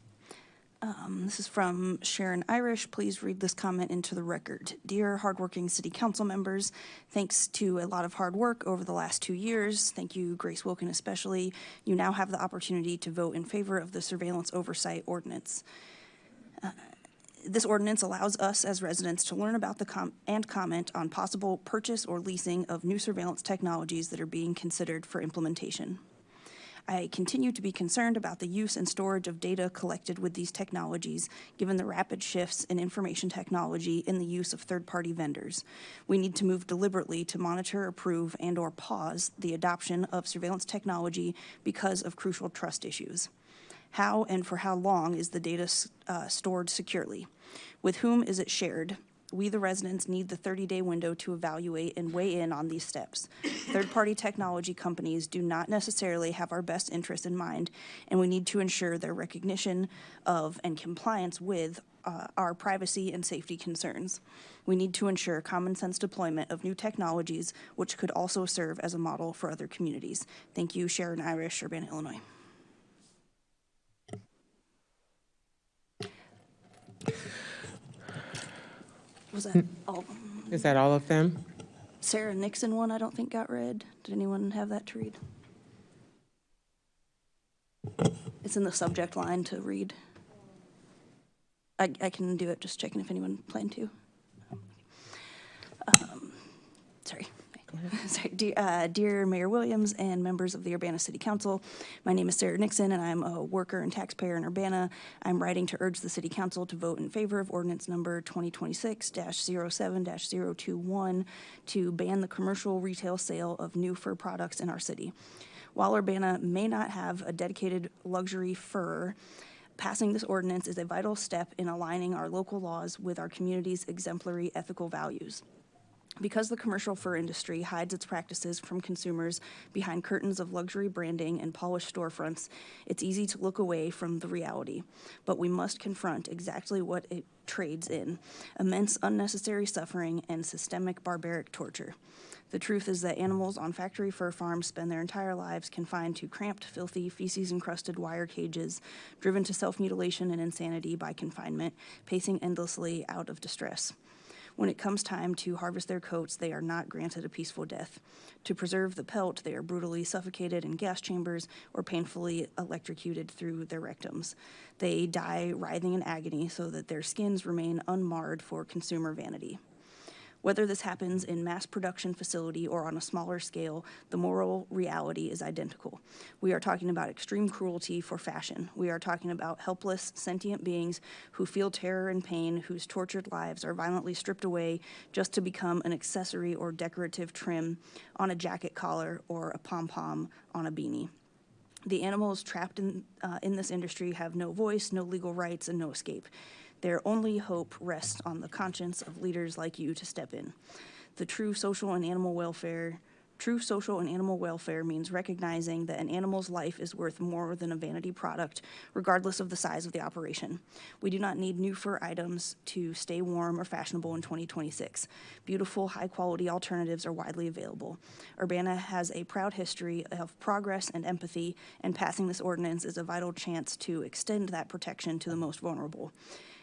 This is from Sharon Irish. Please read this comment into the record. Dear hardworking city council members, thanks to a lot of hard work over the last 2 years, thank you, Grace Wilkin especially, you now have the opportunity to vote in favor of the surveillance oversight ordinance. This ordinance allows us as residents to learn about and comment on possible purchase or leasing of new surveillance technologies that are being considered for implementation. I continue to be concerned about the use and storage of data collected with these technologies, given the rapid shifts in information technology in the use of third-party vendors. We need to move deliberately to monitor, approve, and/or pause the adoption of surveillance technology because of crucial trust issues. How and for how long is the data stored securely? With whom is it shared? We, the residents, need the 30-day window to evaluate and weigh in on these steps. Third-party technology companies do not necessarily have our best interests in mind, and we need to ensure their recognition of and compliance with our privacy and safety concerns. We need to ensure common sense deployment of new technologies, which could also serve as a model for other communities. Thank you, Sharon Irish, Urbana, Illinois. Was that all of them? Is that all of them? Sarah Nixon one I don't think got read. Did anyone have that to read? It's in the subject line to read. I can do it, just checking if anyone planned to. Sorry. Sorry. Dear Mayor Williams and members of the Urbana City Council, my name is Sarah Nixon, and I'm a worker and taxpayer in Urbana. I'm writing to urge the City Council to vote in favor of ordinance number 2026-07-021 to ban the commercial retail sale of new fur products in our city. While Urbana may not have a dedicated luxury fur, passing this ordinance is a vital step in aligning our local laws with our community's exemplary ethical values. Because the commercial fur industry hides its practices from consumers behind curtains of luxury branding and polished storefronts, it's easy to look away from the reality. But we must confront exactly what it trades in: immense unnecessary suffering and systemic barbaric torture. The truth is that animals on factory fur farms spend their entire lives confined to cramped, filthy, feces-encrusted wire cages, driven to self-mutilation and insanity by confinement, pacing endlessly out of distress. When it comes time to harvest their coats, they are not granted a peaceful death. To preserve the pelt, they are brutally suffocated in gas chambers or painfully electrocuted through their rectums. They die writhing in agony so that their skins remain unmarred for consumer vanity. Whether this happens in mass production facility or on a smaller scale, the moral reality is identical. We are talking about extreme cruelty for fashion. We are talking about helpless, sentient beings who feel terror and pain, whose tortured lives are violently stripped away just to become an accessory or decorative trim on a jacket collar or a pom-pom on a beanie. The animals trapped in this industry have no voice, no legal rights, and no escape. Their only hope rests on the conscience of leaders like you to step in. The true social and animal welfare means recognizing that an animal's life is worth more than a vanity product, regardless of the size of the operation. We do not need new fur items to stay warm or fashionable in 2026. Beautiful, high-quality alternatives are widely available. Urbana has a proud history of progress and empathy, and passing this ordinance is a vital chance to extend that protection to the most vulnerable.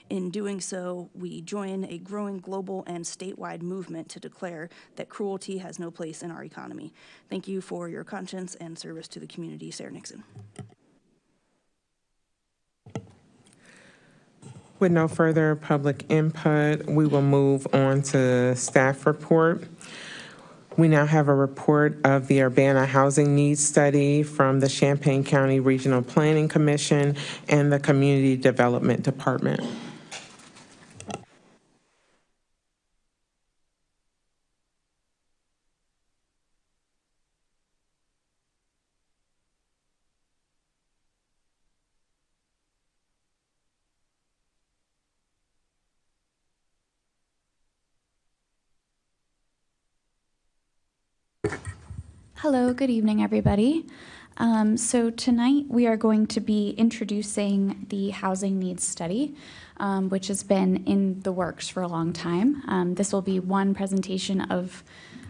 In doing so, we join a growing global and statewide movement to declare that cruelty has no place in our economy. Thank you for your conscience and service to the community. Sarah Nixon. With no further public input, we will move on to staff report. We now have a report of the Urbana Housing Needs Study from the Champaign County Regional Planning Commission and the Community Development Department. Hello, good evening, everybody. So tonight we are going to be introducing the Housing Needs Study, which has been in the works for a long time. This will be one presentation of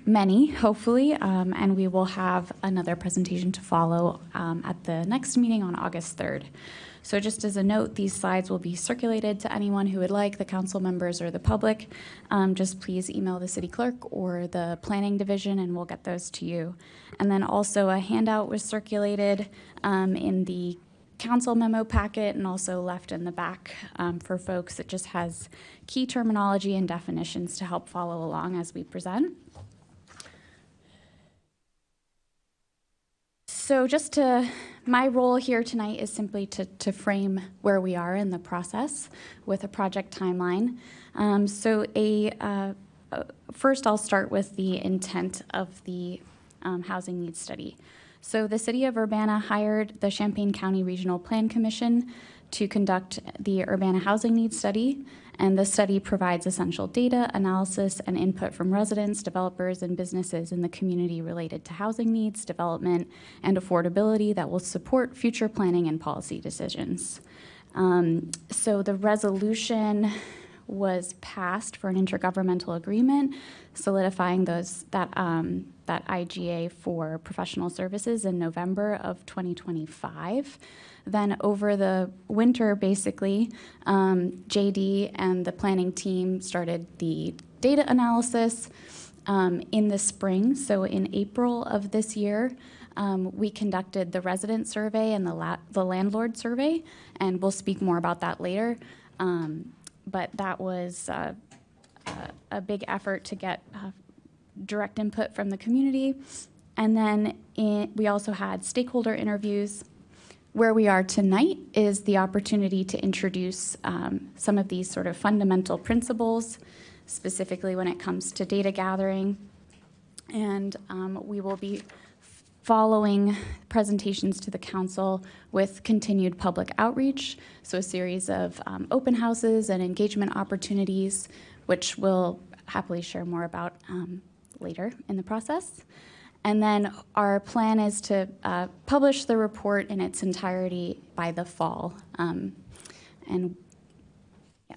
many, hopefully, and we will have another presentation to follow at the next meeting on August 3rd. So just as a note, these slides will be circulated to anyone who would like, the council members or the public. Just please email the city clerk or the planning division and we'll get those to you. And then also a handout was circulated in the council memo packet and also left in the back for folks. It just has key terminology and definitions to help follow along as we present. So my role here tonight is simply to frame where we are in the process with a project timeline. First I'll start with the intent of the Housing Needs Study. So the City of Urbana hired the Champaign County Regional Plan Commission to conduct the Urbana Housing Needs Study, and this study provides essential data, analysis, and input from residents, developers, and businesses in the community related to housing needs, development, and affordability that will support future planning and policy decisions. So the resolution was passed for an intergovernmental agreement solidifying that IGA for professional services in November of 2025. Then over the winter, basically, JD and the planning team started the data analysis in the spring. So in April of this year, we conducted the resident survey and the landlord survey, and we'll speak more about that later. But that was a big effort to get direct input from the community. And then we also had stakeholder interviews. Where we are tonight is the opportunity to introduce some of these sort of fundamental principles, specifically when it comes to data gathering. And we will be following presentations to the council with continued public outreach, so a series of open houses and engagement opportunities, which we'll happily share more about later in the process. And then our plan is to publish the report in its entirety by the fall. And yeah.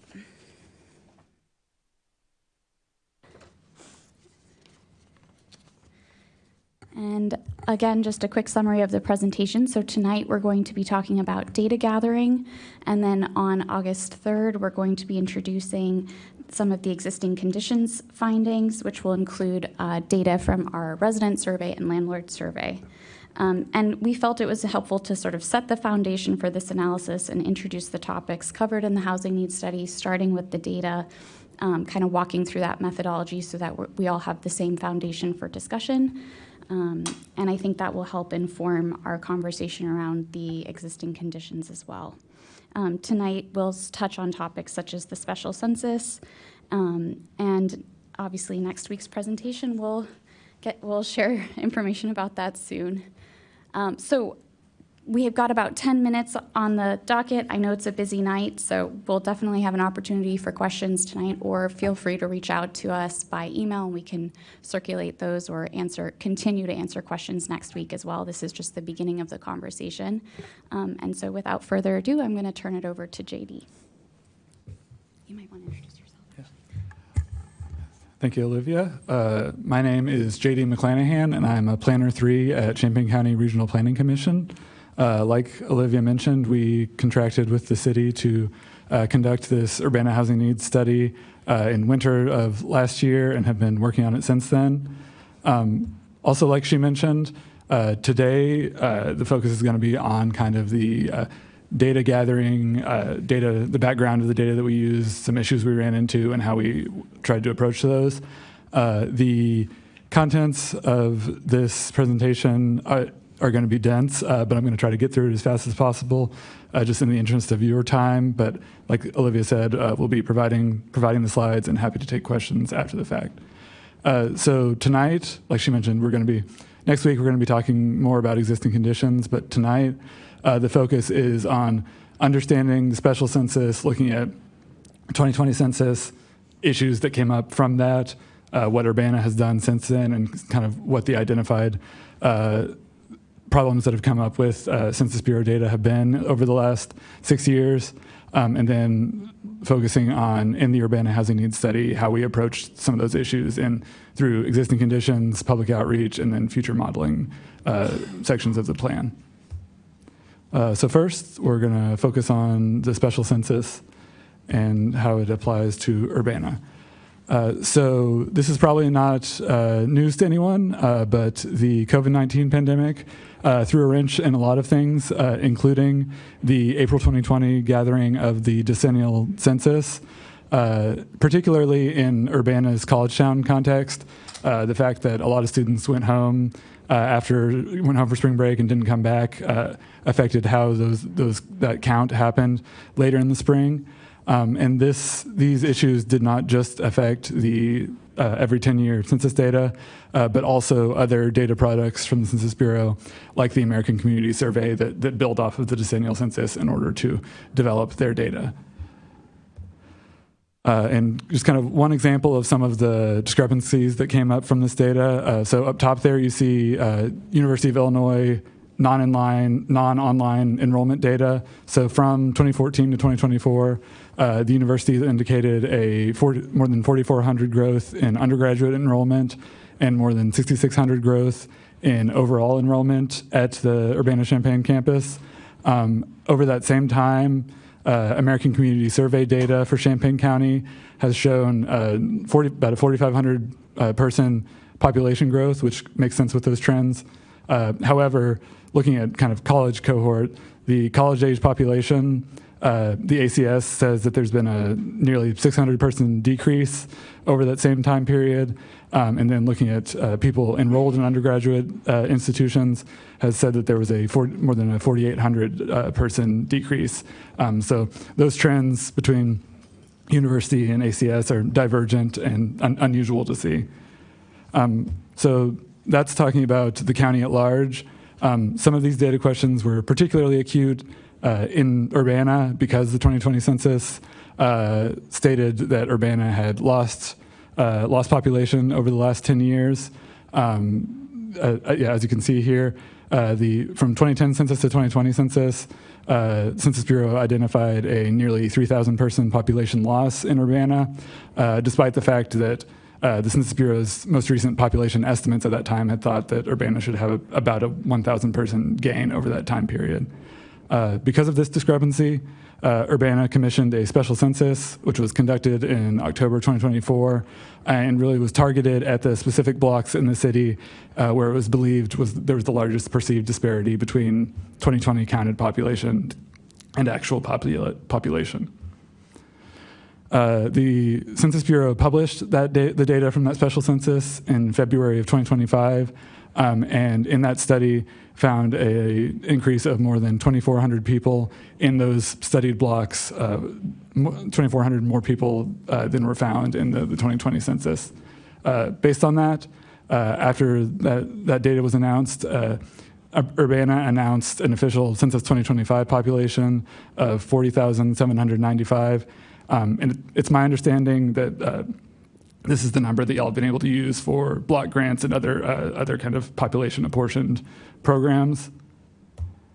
And again, just a quick summary of the presentation. So tonight we're going to be talking about data gathering, and then on August 3rd, we're going to be introducing some of the existing conditions findings, which will include data from our resident survey and landlord survey. And we felt it was helpful to sort of set the foundation for this analysis and introduce the topics covered in the housing needs study, starting with the data, kind of walking through that methodology so that we all have the same foundation for discussion. And I think that will help inform our conversation around the existing conditions as well. Tonight, we'll touch on topics such as the special census, and obviously next week's presentation, we'll share information about that soon. So we have got about 10 minutes on the docket. I know it's a busy night, so we'll definitely have an opportunity for questions tonight, or feel free to reach out to us by email and we can circulate those or continue to answer questions next week as well. This is just the beginning of the conversation. And so without further ado, I'm going to turn it over to JD. You might want to introduce yourself. Yes. Thank you, Olivia. My name is JD McClanahan, and I'm a Planner 3 at Champaign County Regional Planning Commission. Like Olivia mentioned, we contracted with the city to conduct this Urbana Housing Needs Study in winter of last year and have been working on it since then. Also, like she mentioned, today the focus is going to be on kind of the data gathering, the background of the data that we use, some issues we ran into, and how we tried to approach those. The contents of this presentation are going to be dense, but I'm going to try to get through it as fast as possible, just in the interest of your time. But like Olivia said, we'll be providing the slides and happy to take questions after the fact. So tonight, like she mentioned, next week we're going to be talking more about existing conditions, but tonight the focus is on understanding the special census, looking at 2020 census, issues that came up from that, what Urbana has done since then, and kind of what the identified problems that have come up with Census Bureau data have been over the last 6 years, and then focusing on, in the Urbana Housing Needs Study, how we approached some of those issues through existing conditions, public outreach, and then future modeling sections of the plan. So first, we're going to focus on the special census and how it applies to Urbana. So this is probably not news to anyone, but the COVID-19 pandemic threw a wrench in a lot of things, including the April 2020 gathering of the decennial census, particularly in Urbana's college town context. The fact that a lot of students went home for spring break and didn't come back affected how that count happened later in the spring. And these issues did not just affect the every 10-year census data, but also other data products from the Census Bureau, like the American Community Survey that build off of the decennial census in order to develop their data. And just kind of one example of some of the discrepancies that came up from this data. So up top there, you see University of Illinois non-online enrollment data. So from 2014 to 2024, the university indicated more than 4,400 growth in undergraduate enrollment and more than 6,600 growth in overall enrollment at the Urbana-Champaign campus. Over that same time, American Community Survey data for Champaign County has shown about a 4,500 person population growth, which makes sense with those trends. However, looking at kind of college cohort, the college-age population, the ACS says that there's been a nearly 600 person decrease over that same time period. And then looking at people enrolled in undergraduate institutions has said that there was more than a 4,800 person decrease. So those trends between university and ACS are divergent and unusual to see. So that's talking about the county at large. Some of these data questions were particularly acute in Urbana because the 2020 census stated that Urbana had lost population over the last 10 years. As you can see here, from 2010 census to 2020 census, Census Bureau identified a nearly 3,000 person population loss in Urbana, despite the fact that the Census Bureau's most recent population estimates at that time had thought that Urbana should have about a 1,000 person gain over that time period. Because of this discrepancy, Urbana commissioned a special census, which was conducted in October 2024, and really was targeted at the specific blocks in the city where it was believed there was the largest perceived disparity between 2020 counted population and actual population. The Census Bureau published the data from that special census in February of 2025, and in that study found an increase of more than 2,400 people in those studied blocks, 2,400 more people than were found in the 2020 census. Based on that, after that data was announced, Urbana announced an official Census 2025 population of 40,795. And it's my understanding that this is the number that y'all have been able to use for block grants and other kind of population apportioned programs.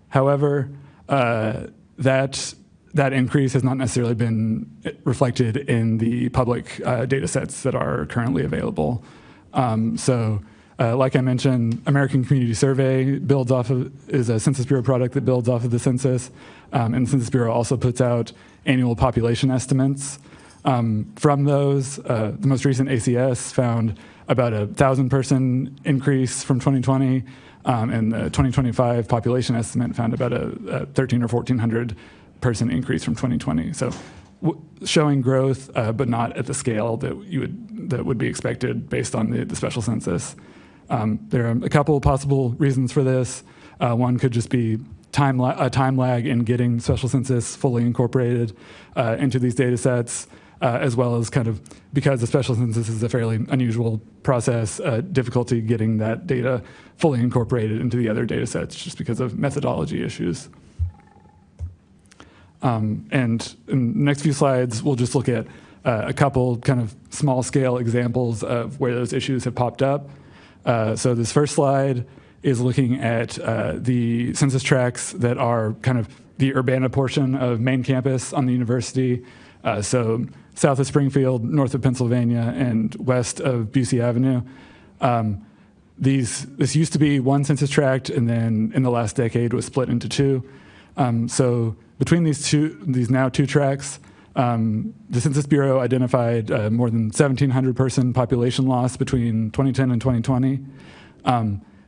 However, that increase has not necessarily been reflected in the public data sets that are currently available. Like I mentioned, American Community Survey is a Census Bureau product that builds off of the census, and the Census Bureau also puts out annual population estimates. From those, the most recent ACS found about 1,000 person increase from 2020, and the 2025 population estimate found about a 1,300 or 1,400 person increase from 2020. So showing growth, but not at the scale that would be expected based on the special census. There are a couple of possible reasons for this. One could just be a time lag in getting special census fully incorporated into these data sets, as well as kind of because the special census is a fairly unusual process, difficulty getting that data fully incorporated into the other data sets just because of methodology issues. And in the next few slides, we'll just look at a couple kind of small scale examples of where those issues have popped up. So this first slide is looking at the census tracts that are kind of the Urbana portion of main campus on the university. So south of Springfield, north of Pennsylvania, and west of Busey Avenue. This used to be one census tract, and then in the last decade was split into two. So between these now two tracts, the Census Bureau identified more than 1,700 person population loss between 2010 and 2020.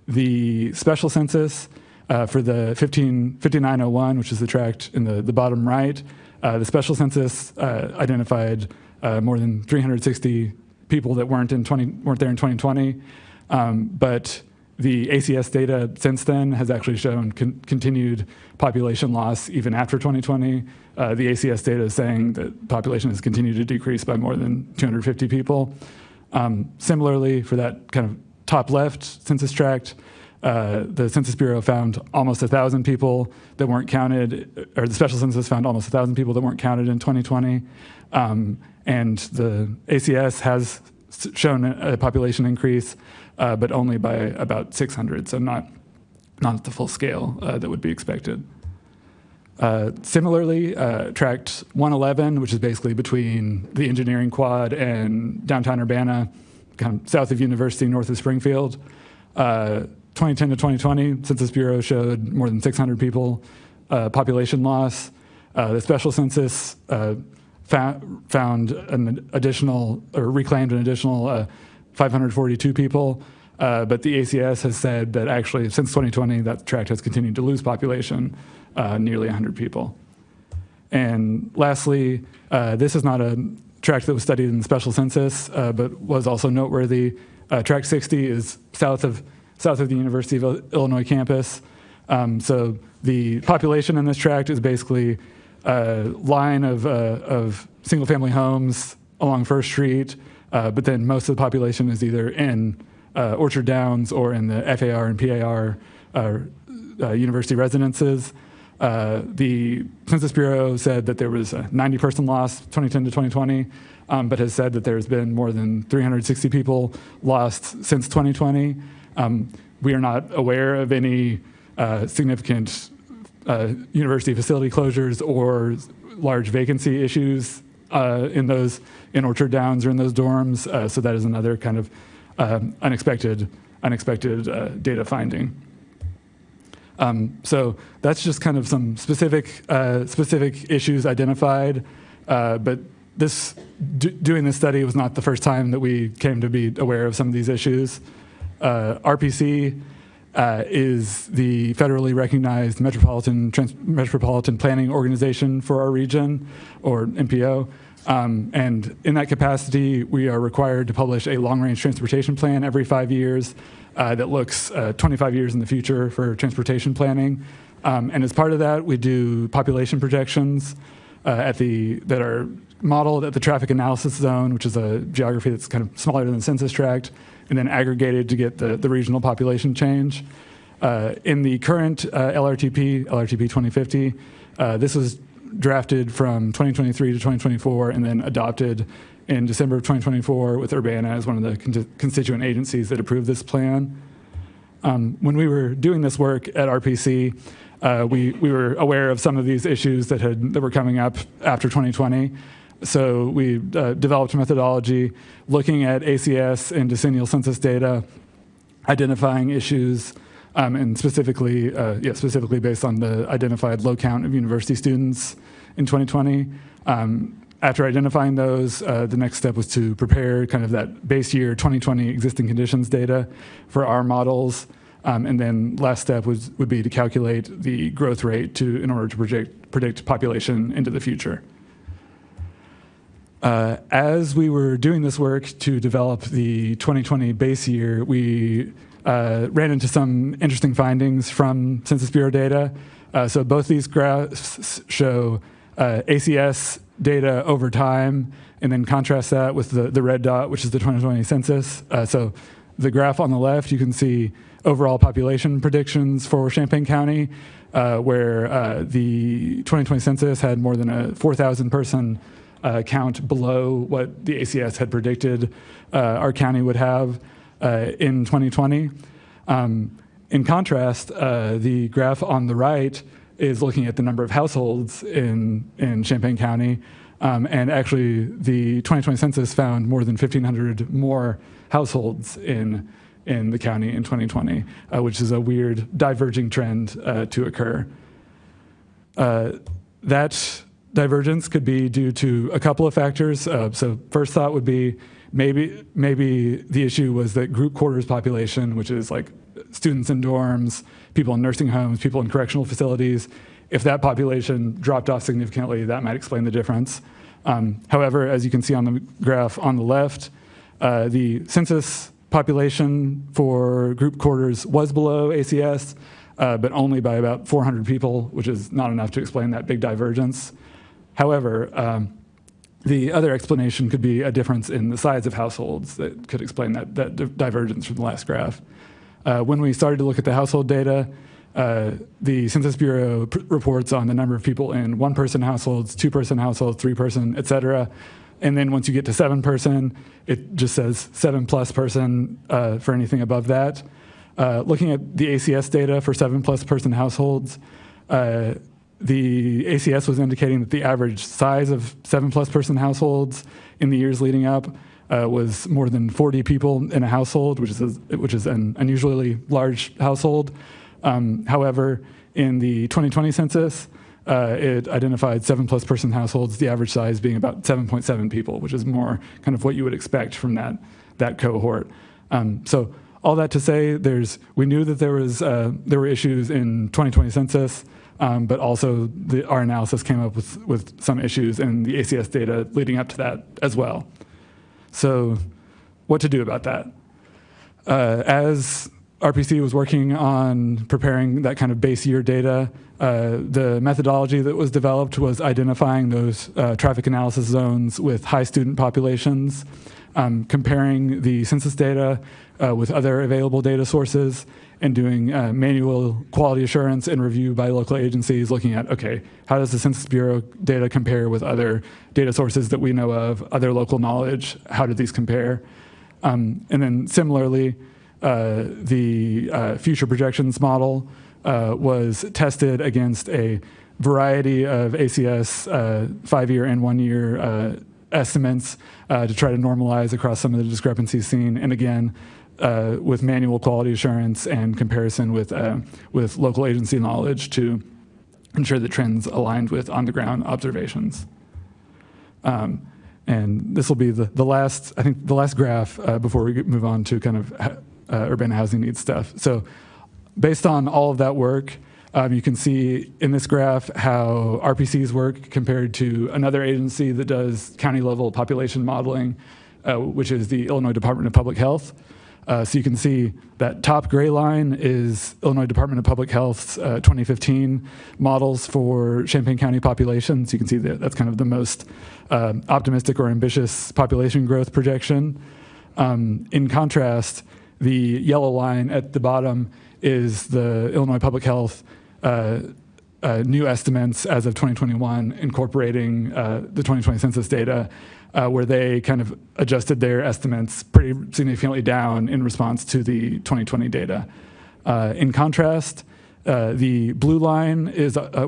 The special census for the 5901, which is the tract in the bottom right, the special census identified more than 360 people that weren't there in 2020, but the ACS data since then has actually shown continued population loss even after 2020. The ACS data is saying that population has continued to decrease by more than 250 people. Similarly, for that kind of top left census tract, the Census Bureau found almost 1,000 people that weren't counted, or the Special Census found almost 1,000 people that weren't counted in 2020. And the ACS has shown a population increase, but only by about 600, so not at the full scale that would be expected. Similarly, tract 111, which is basically between the engineering quad and downtown Urbana, kind of south of University, north of Springfield. 2010 to 2020, Census Bureau showed more than 600 people population loss. The Special Census found an additional, or reclaimed an additional 542 people. But the ACS has said that actually since 2020, that tract has continued to lose population, nearly 100 people. And lastly, this is not a tract that was studied in the Special Census, but was also noteworthy. Tract 60 is south of the University of Illinois campus. So the population in this tract is basically a line of single-family homes along First Street, but then most of the population is either in Orchard Downs or in the FAR and PAR university residences. The Census Bureau said that there was a 90-person loss 2010 to 2020, but has said that there's been more than 360 people lost since 2020. We are not aware of any significant university facility closures or large vacancy issues in Orchard Downs or in those dorms. So that is another kind of unexpected data finding. So that's just kind of some specific issues identified, but doing this study was not the first time that we came to be aware of some of these issues. RPC is the federally recognized metropolitan planning organization for our region, or MPO. And in that capacity, we are required to publish a long-range transportation plan every 5 years that looks 25 years in the future for transportation planning. And as part of that, we do population projections that are modeled at the traffic analysis zone, which is a geography that's kind of smaller than the census tract, and then aggregated to get the regional population change. In the current LRTP 2050, this was drafted from 2023 to 2024 and then adopted in December of 2024 with Urbana as one of the constituent agencies that approved this plan. When we were doing this work at RPC, we were aware of some of these issues that were coming up after 2020. So we developed a methodology looking at ACS and decennial census data, identifying issues, and specifically based on the identified low count of university students in 2020. After identifying those, the next step was to prepare kind of that base year 2020 existing conditions data for our models. And then last step would be to calculate the growth rate in order to predict population into the future. As we were doing this work to develop the 2020 base year, we ran into some interesting findings from Census Bureau data. So both these graphs show ACS data over time, and then contrast that with the red dot, which is the 2020 census. So the graph on the left, you can see overall population predictions for Champaign County, where the 2020 census had more than a 4,000 person count below what the ACS had predicted our county would have in 2020. In contrast, the graph on the right is looking at the number of households in Champaign County, and actually the 2020 census found more than 1,500 more households in the county in 2020, which is a weird diverging trend to occur. That divergence could be due to a couple of factors. So first thought would be maybe the issue was that group quarters population, which is like students in dorms, people in nursing homes, people in correctional facilities, if that population dropped off significantly, that might explain the difference. However, as you can see on the graph on the left, the census population for group quarters was below ACS, but only by about 400 people, which is not enough to explain that big divergence. However, The other explanation could be a difference in the size of households that could explain that divergence from the last graph. When we started to look at the household data, the Census Bureau reports on the number of people in one-person households, two-person households, three-person, et cetera. And then once you get to 7-person, it just says 7+ person for anything above that. Looking at the ACS data for 7+ person households, the ACS was indicating that the average size of 7+ person households in the years leading up was more than 40 people in a household, which is an unusually large household. However, in the 2020 census, it identified 7+ person households, the average size being about 7.7 people, which is more kind of what you would expect from that cohort. So all that to say, we knew that there were issues in 2020 census, but also our analysis came up with some issues in the ACS data leading up to that as well. So what to do about that? As RPC was working on preparing that kind of base year data, the methodology that was developed was identifying those traffic analysis zones with high student populations, comparing the census data with other available data sources, and doing manual quality assurance and review by local agencies, looking at, okay, how does the Census Bureau data compare with other data sources that we know of, other local knowledge, how do these compare? And then similarly, the future projections model was tested against a variety of ACS 5-year and 1-year estimates to try to normalize across some of the discrepancies seen. And again, with manual quality assurance and comparison with local agency knowledge to ensure that trends aligned with on-the-ground observations. And this will be the last graph before we move on to kind of urban housing needs stuff. So based on all of that work, you can see in this graph how RPC's work compared to another agency that does county-level population modeling, which is the Illinois Department of Public Health. So you can see that top gray line is Illinois Department of Public Health's 2015 models for Champaign County populations. You can see that that's kind of the most optimistic or ambitious population growth projection. In contrast, the yellow line at the bottom is the Illinois Public Health new estimates as of 2021, incorporating the 2020 census data, where they kind of adjusted their estimates pretty significantly down in response to the 2020 data. In contrast, the blue line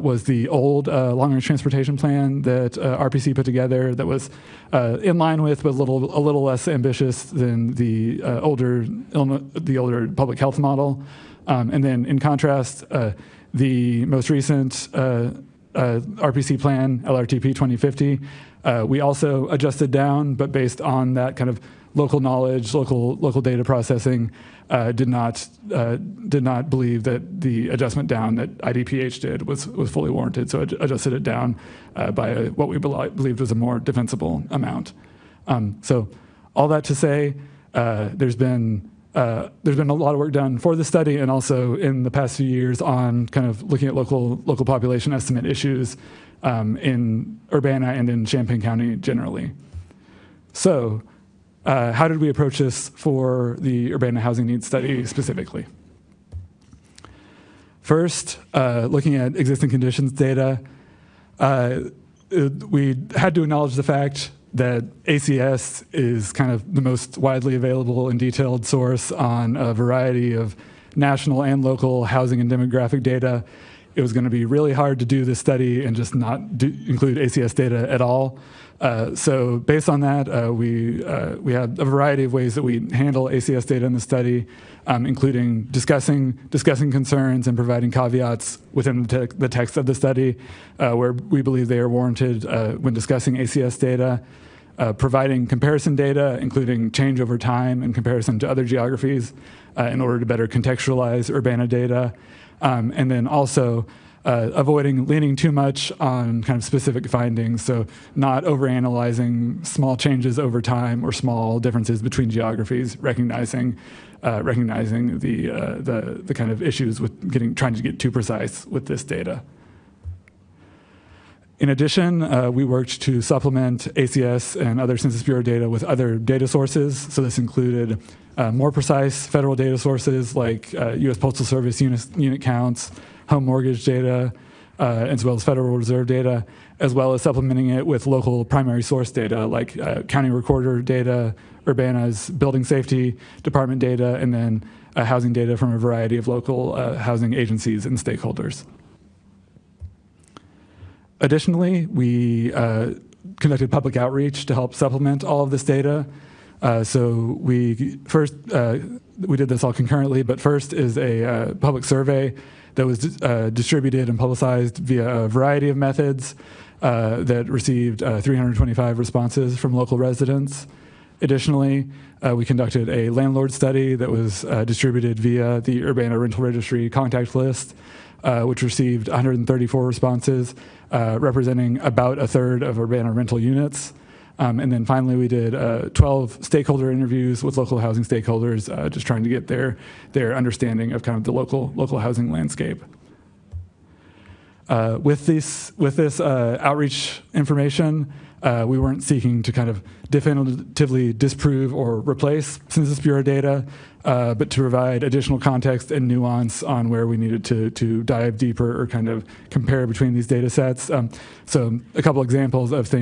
was the old long-range transportation plan that RPC put together that was in line with, but a little less ambitious than the older public health model. And then in contrast, the most recent RPC plan, LRTP 2050, we also adjusted down, but based on that kind of local knowledge, local data processing, did not believe that the adjustment down that IDPH did was fully warranted. So it adjusted it down by what we believed was a more defensible amount. So all that to say, there's been a lot of work done for the study and also in the past few years on kind of looking at local population estimate issues in Urbana and in Champaign County generally. So how did we approach this for the Urbana Housing Needs Study specifically? First, looking at existing conditions data, we had to acknowledge the fact that ACS is kind of the most widely available and detailed source on a variety of national and local housing and demographic data. It was going to be really hard to do this study and just not include ACS data at all. So based on that, we had a variety of ways that we handle ACS data in the study, including discussing concerns and providing caveats within the text of the study where we believe they are warranted when discussing ACS data, providing comparison data, including change over time in comparison to other geographies in order to better contextualize Urbana data, and then also avoiding leaning too much on kind of specific findings, so not overanalyzing small changes over time or small differences between geographies, recognizing the kind of issues with trying to get too precise with this data. In addition, we worked to supplement ACS and other Census Bureau data with other data sources. So this included more precise federal data sources like U.S. Postal Service unit counts, home mortgage data, as well as Federal Reserve data, as well as supplementing it with local primary source data like county recorder data, Urbana's building safety department data, and then housing data from a variety of local housing agencies and stakeholders. Additionally, we conducted public outreach to help supplement all of this data. So we did this all concurrently, but first is a public survey that was distributed and publicized via a variety of methods that received 325 responses from local residents. Additionally, we conducted a landlord study that was distributed via the Urbana Rental Registry contact list, which received 134 responses, representing about a third of Urbana rental units. And then finally, we did 12 stakeholder interviews with local housing stakeholders, just trying to get their understanding of kind of the local housing landscape. With this outreach information, we weren't seeking to kind of definitively disprove or replace Census Bureau data, but to provide additional context and nuance on where we needed to dive deeper or kind of compare between these data sets. So a couple examples of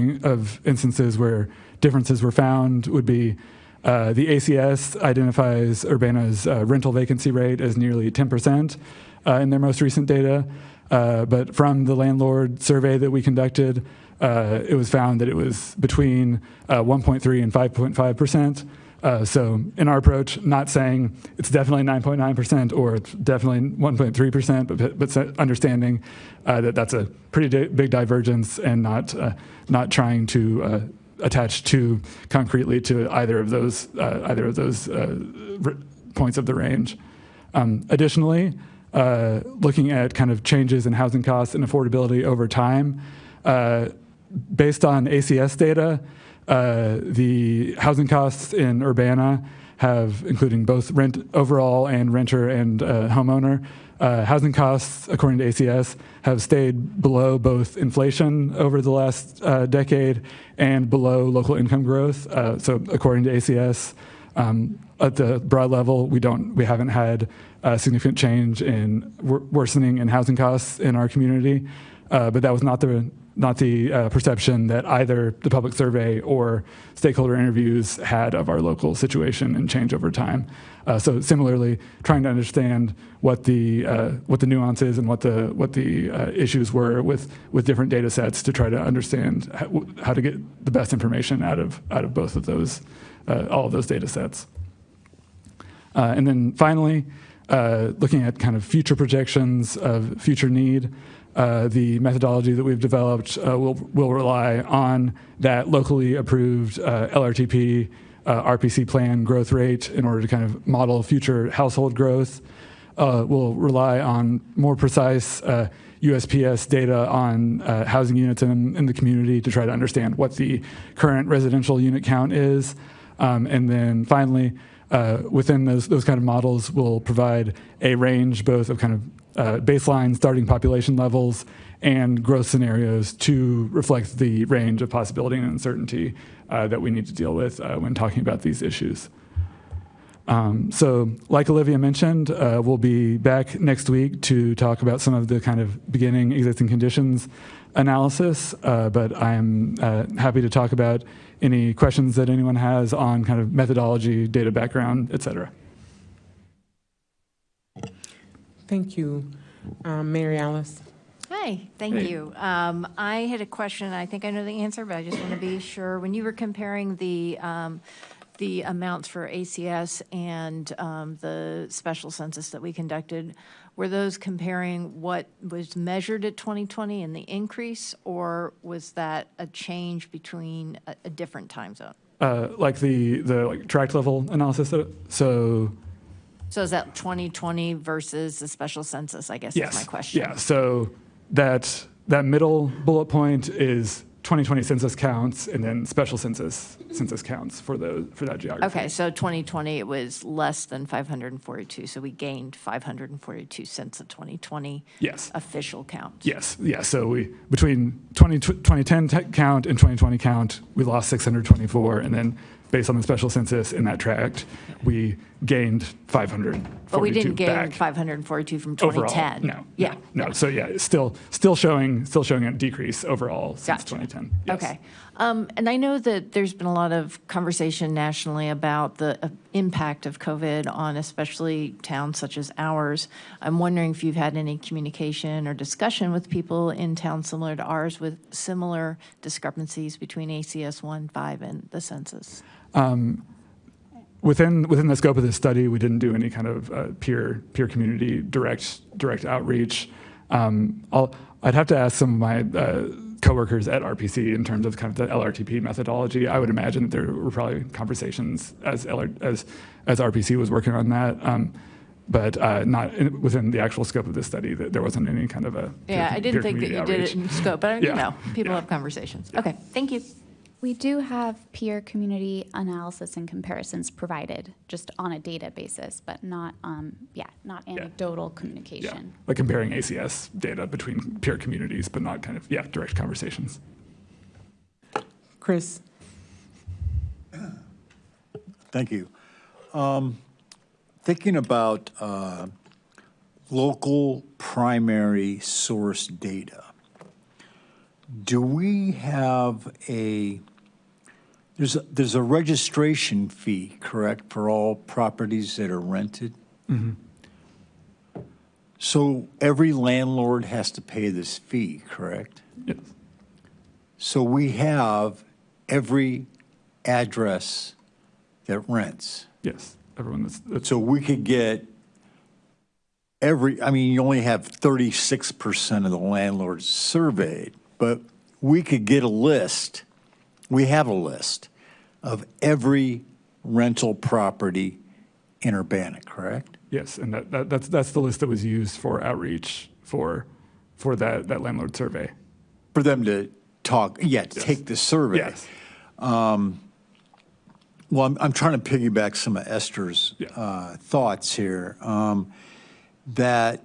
instances where differences were found would be the ACS identifies Urbana's rental vacancy rate as nearly 10% in their most recent data. But from the landlord survey that we conducted, it was found that it was between 1.3 and 5.5%. So in our approach, not saying it's definitely 9.9% or it's definitely 1.3%, but understanding that that's a pretty big divergence and not trying to attach too concretely to either of those points of the range. Additionally, looking at kind of changes in housing costs and affordability over time, based on ACS data, the housing costs in Urbana have, including both rent overall and renter and homeowner, housing costs, according to ACS, have stayed below both inflation over the last decade and below local income growth. So according to ACS, at the broad level, we haven't had a significant change in worsening in housing costs in our community, but that was not the perception that either the public survey or stakeholder interviews had of our local situation and change over time. So similarly, trying to understand what the nuances and what the issues were with different data sets to try to understand how to get the best information out of both of those, all of those data sets. And then finally, looking at kind of future projections of future need, the methodology that we've developed will rely on that locally approved LRTP RPC plan growth rate in order to kind of model future household growth. We'll rely on more precise USPS data on housing units in the community to try to understand what the current residential unit count is. And then finally, within those kind of models, we'll provide a range both of kind of baseline starting population levels and growth scenarios to reflect the range of possibility and uncertainty that we need to deal with when talking about these issues. So like Olivia mentioned, we'll be back next week to talk about some of the kind of beginning existing conditions analysis, but I'm happy to talk about any questions that anyone has on kind of methodology, data background, et cetera. Thank you. Mary Alice. Hi, thank you. I had a question. I think I know the answer, but I just want to be sure. When you were comparing the amounts for ACS and the special census that we conducted, were those comparing what was measured at 2020 and the increase, or was that a change between a different time zone? Like the like tract level analysis. So is that 2020 versus the special census, I guess is my question. Yeah, so that middle bullet point is 2020 census counts and then special census counts for that geography. Okay, so 2020 it was less than 542, so we gained 542 since the 2020 Yes. official count. Yes, yeah. So we between 2010 count and 2020 count, we lost 624, and then based on the special census in that tract, we gained 542 But we didn't gain back. 542 from Overall, 2010. no. Yeah. No. So yeah, it's still showing a decrease overall since 2010. Yes. Okay. And I know that there's been a lot of conversation nationally about the impact of COVID on especially towns such as ours. I'm wondering if you've had any communication or discussion with people in towns similar to ours with similar discrepancies between ACS 1.5 and the census. Within the scope of this study, we didn't do any kind of peer community direct outreach. I'd have to ask some of my coworkers at RPC in terms of kind of the LRTP methodology. I would imagine that there were probably conversations as RPC was working on that, but not within the actual scope of this study. That there wasn't any kind of a I didn't think that you did it in scope, but people have conversations. Okay, thank you. We do have peer community analysis and comparisons provided, just on a data basis, but not anecdotal communication. Like comparing ACS data between peer communities, but not kind of direct conversations. Chris. Thank you. Thinking about local primary source data, do we have there's a registration fee, correct, for all properties that are rented? Mm-hmm. So every landlord has to pay this fee, correct? Yes. So we have every address that rents. Yes, everyone that's So we could get you only have 36% of the landlords surveyed, but we could get a list. We have a list of every rental property in Urbana, correct? Yes, and that's the list that was used for outreach for that landlord survey. For them to take the survey. Yes. Well, I'm trying to piggyback some of Esther's thoughts here. That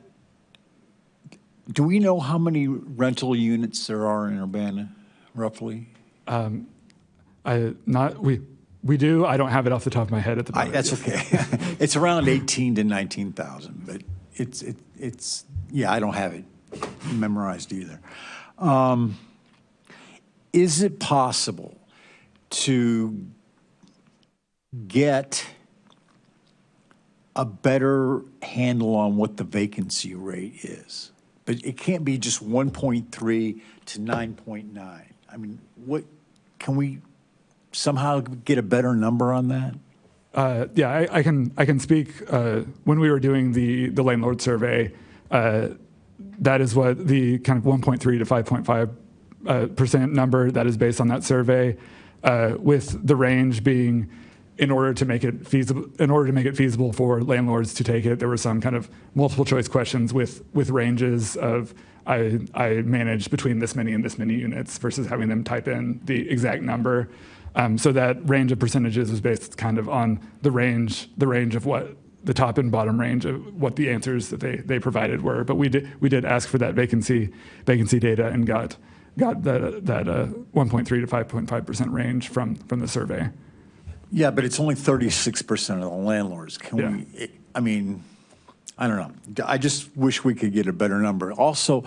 do we know how many rental units there are in Urbana, roughly? We do. I don't have it off the top of my head at the moment. That's okay. It's around 18 to 19,000, but it's I don't have it memorized either. Is it possible to get a better handle on what the vacancy rate is? But it can't be just 1.3 to 9.9. I mean, what can we somehow get a better number on that? I can speak. When we were doing the landlord survey, that is what the kind of 1.3 to 5.5% number that is based on that survey, with the range being in order to make it feasible for landlords to take it. There were some kind of multiple choice questions with ranges of I manage between this many and this many units versus having them type in the exact number. So that range of percentages was based kind of on the range of what the top and bottom range of what the answers that they provided were. But we did ask for that vacancy data and got that 1.3 to 5.5% range from the survey. Yeah, but it's only 36% of the landlords. Can we? I mean, I don't know. I just wish we could get a better number. Also,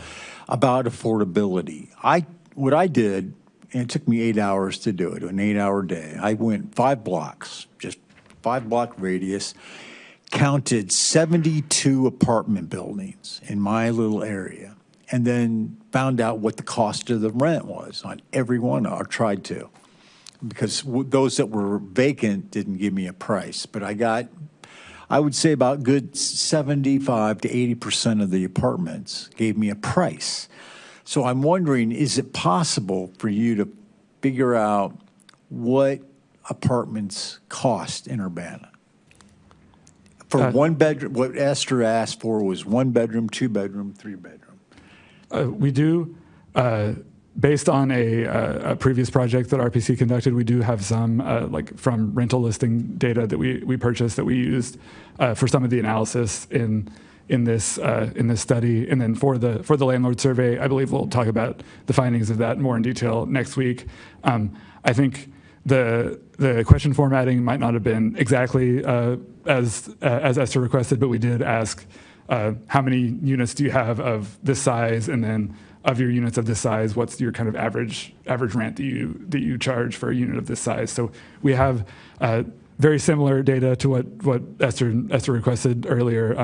about affordability. What I did, and it took me 8 hours to do it, an 8-hour day. I went 5 blocks, just 5-block radius, counted 72 apartment buildings in my little area, and then found out what the cost of the rent was on every one, or tried to, because those that were vacant didn't give me a price. But I would say about good 75 to 80% of the apartments gave me a price. So I'm wondering, is it possible for you to figure out what apartments cost in Urbana? For one bedroom, what Esther asked for was 1 bedroom, 2 bedroom, 3 bedroom. We do. based on a previous project that RPC conducted, we do have some like from rental listing data that we purchased that we used for some of the analysis in this study. And then for the landlord survey, I believe we'll talk about the findings of that more in detail next week. I think the question formatting might not have been exactly as Esther requested, but we did ask how many units do you have of this size, and then of your units of this size, what's your kind of average rent that you charge for a unit of this size? So we have very similar data to what Esther requested earlier,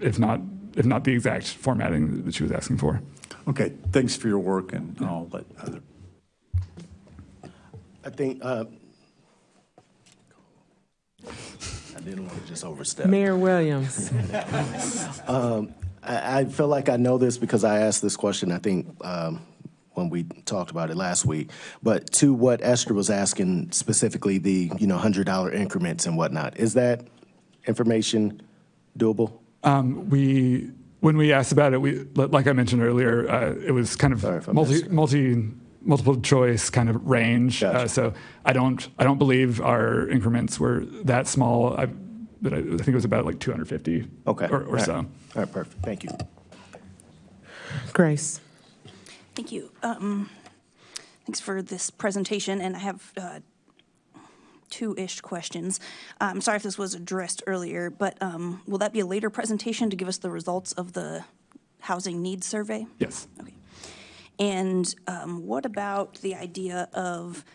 if not the exact formatting that she was asking for. Okay, thanks for your work, and I'll let other. I think I didn't want to just overstep. Mayor Williams. I feel like I know this because I asked this question, I think, when we talked about it last week. But to what Esther was asking, specifically the $100 increments and whatnot, is that information doable? When we asked about it, like I mentioned earlier, it was kind of multiple choice kind of range. Gotcha. So I don't believe our increments were that small. But I think it was about like 250 or so. All right, perfect. Thank you. Grace. Thank you. Thanks for this presentation, and I have two-ish questions. I'm sorry if this was addressed earlier, but will that be a later presentation to give us the results of the housing needs survey? Yes. Okay. And what about the idea of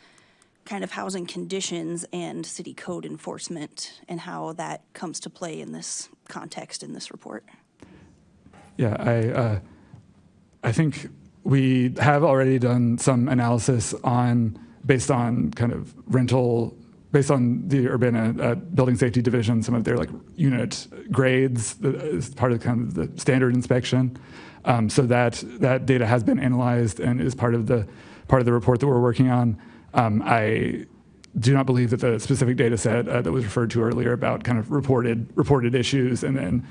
kind of housing conditions and city code enforcement and how that comes to play in this context in this report? Yeah, I think we have already done some analysis based on kind of rental, based on the Urbana Building Safety Division, some of their like unit grades as part of kind of the standard inspection. So that data has been analyzed and is part of the report that we're working on. I do not believe that the specific data set that was referred to earlier about kind of reported issues and then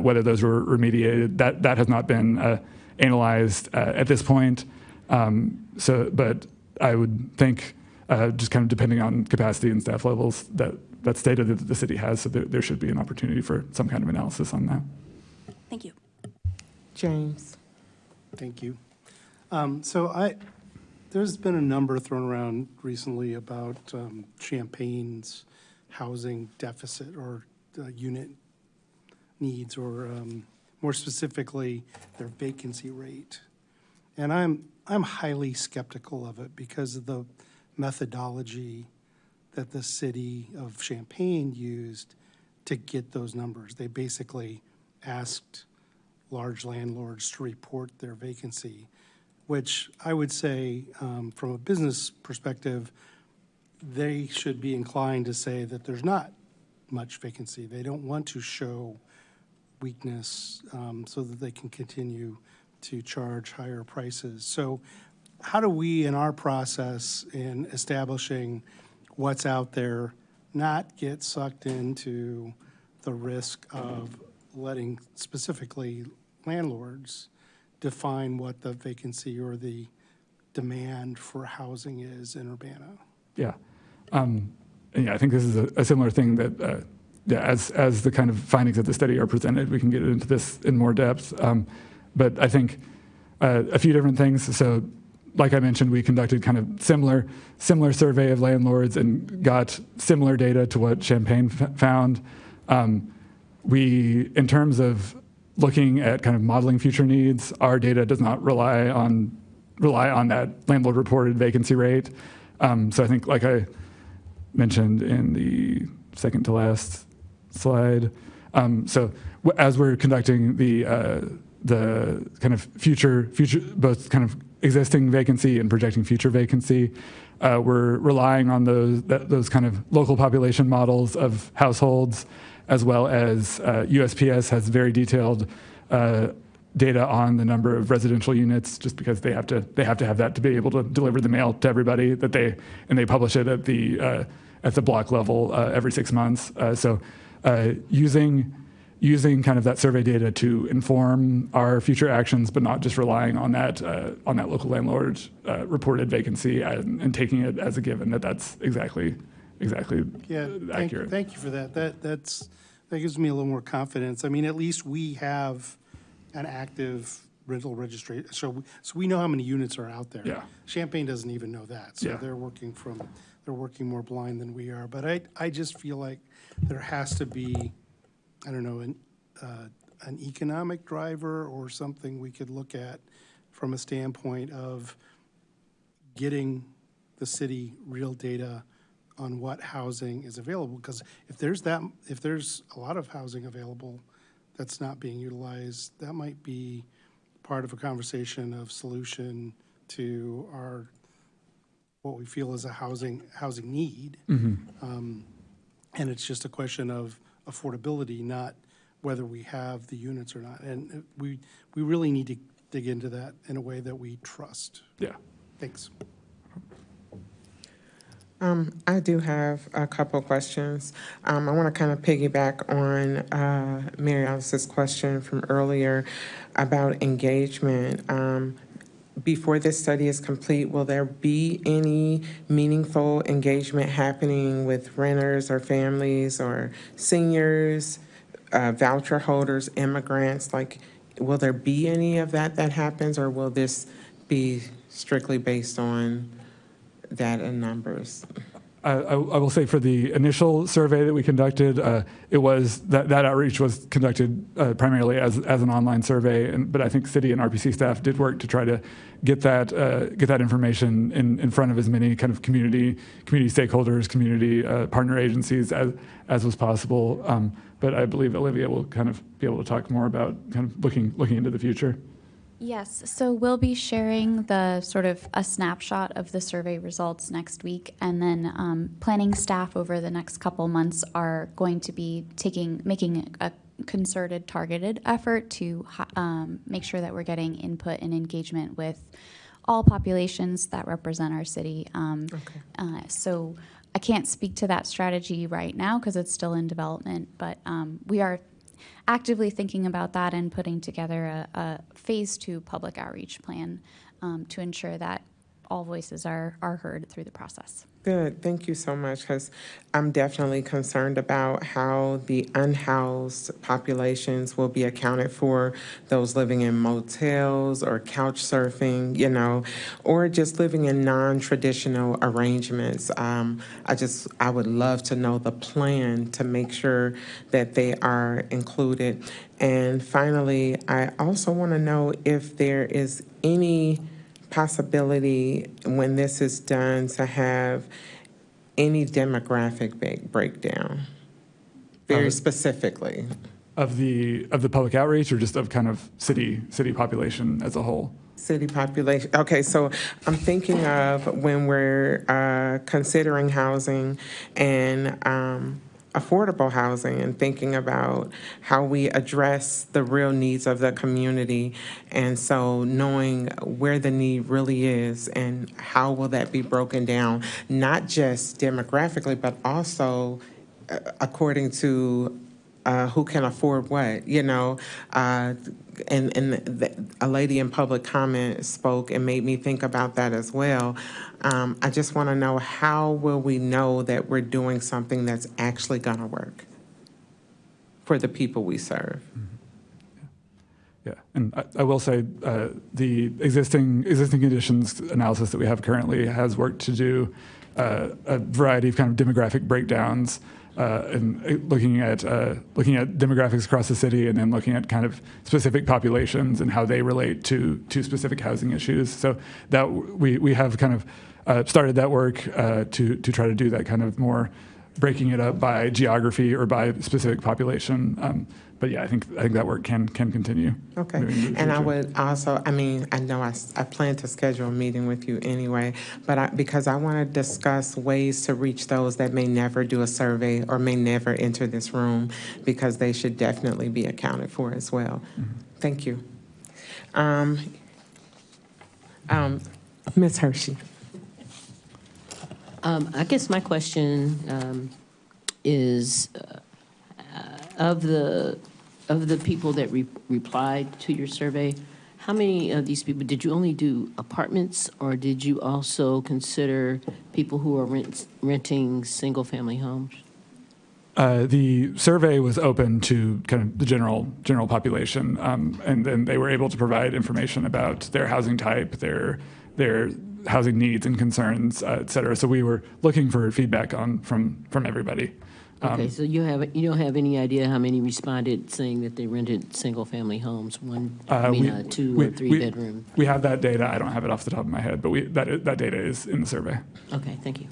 whether those were remediated, that has not been analyzed at this point. But I would think just kind of depending on capacity and staff levels, that's data that the city has, so there should be an opportunity for some kind of analysis on that. Thank you. James. Thank you. There's been a number thrown around recently about Champaign's housing deficit or unit needs, or more specifically, their vacancy rate. And I'm highly skeptical of it because of the methodology that the city of Champaign used to get those numbers. They basically asked large landlords to report their vacancy, which I would say, from a business perspective, they should be inclined to say that there's not much vacancy. They don't want to show weakness so that they can continue to charge higher prices. So how do we, in our process in establishing what's out there, not get sucked into the risk of letting specifically landlords define what the vacancy or the demand for housing is in Urbana? Yeah. Yeah, I think this is a similar thing that, as the kind of findings of the study are presented, we can get into this in more depth. But I think a few different things. So, like I mentioned, we conducted kind of similar survey of landlords and got similar data to what Champaign found. In terms of looking at kind of modeling future needs, our data does not rely on that landlord reported vacancy rate. So I think, like I mentioned in the second to last slide, so as we're conducting the kind of future both kind of existing vacancy and projecting future vacancy, we're relying on those kind of local population models of households, as well as USPS has very detailed data on the number of residential units, just because they have to have that to be able to deliver the mail to everybody and they publish it at the block level every 6 months. So using using kind of that survey data to inform our future actions, but not just relying on that local landlord reported vacancy and taking it as a given that that's exactly accurate. Thank you for that. That gives me a little more confidence. I mean, at least we have an active rental registration, so we know how many units are out there. Yeah. Champaign doesn't even know that, so Yeah. they're working more blind than we are. But I just feel like there has to be, I don't know, an economic driver or something we could look at from a standpoint of getting the city real data on what housing is available. Because if there's a lot of housing available that's not being utilized, that might be part of a conversation of solution to what we feel is a housing need. Mm-hmm. And it's just a question of affordability, not whether we have the units or not. And we really need to dig into that in a way that we trust. Yeah. Thanks. I do have a couple questions. I want to kind of piggyback on Mary Alice's question from earlier about engagement. Before this study is complete, will there be any meaningful engagement happening with renters or families or seniors, voucher holders, immigrants? Like, will there be any of that happens, or will this be strictly based on data and numbers? I will say for the initial survey that we conducted, it was that outreach was conducted primarily as an online survey, but I think city and RPC staff did work to try to get that information in front of as many kind of community stakeholders, community partner agencies as was possible. But I believe Olivia will kind of be able to talk more about kind of looking into the future. Yes, so we'll be sharing the sort of a snapshot of the survey results next week, and then planning staff over the next couple months are going to be making a concerted, targeted effort to make sure that we're getting input and engagement with all populations that represent our city. So I can't speak to that strategy right now because it's still in development, but we are actively thinking about that and putting together a phase 2 public outreach plan to ensure that all voices are heard through the process. Good, thank you so much, because I'm definitely concerned about how the unhoused populations will be accounted for, those living in motels or couch surfing, or just living in non-traditional arrangements. I would love to know the plan to make sure that they are included. And finally, I also want to know if there is any possibility when this is done to have any demographic breakdown, very specifically. Of the public outreach, or just of kind of city population as a whole? City population. Okay, so I'm thinking of when we're considering housing and affordable housing, and thinking about how we address the real needs of the community. And so knowing where the need really is and how will that be broken down, not just demographically, but also according to who can afford what, and a lady in public comment spoke and made me think about that as well. I just want to know, how will we know that we're doing something that's actually going to work for the people we serve? Yeah, and I will say the existing conditions analysis that we have currently has worked to do a variety of kind of demographic breakdowns, and looking at demographics across the city, and then looking at kind of specific populations and how they relate to specific housing issues. So that we have kind of started that work to try to do that kind of more breaking it up by geography or by specific population. But yeah, I think that work can continue. Okay, and I would also, I know I plan to schedule a meeting with you anyway, but because I want to discuss ways to reach those that may never do a survey or may never enter this room, because they should definitely be accounted for as well. Mm-hmm. Thank you. Ms. Hershey. I guess my question is, of the of the people that replied to your survey, how many of these people, did you only do apartments, or did you also consider people who are renting single-family homes? The survey was open to kind of the general population, and then they were able to provide information about their housing type, their housing needs and concerns, et cetera. So we were looking for feedback from everybody. Okay, so you don't have any idea how many responded saying that they rented single-family homes, two or three bedroom? We have that data. I don't have it off the top of my head, but that data is in the survey. Okay, thank you.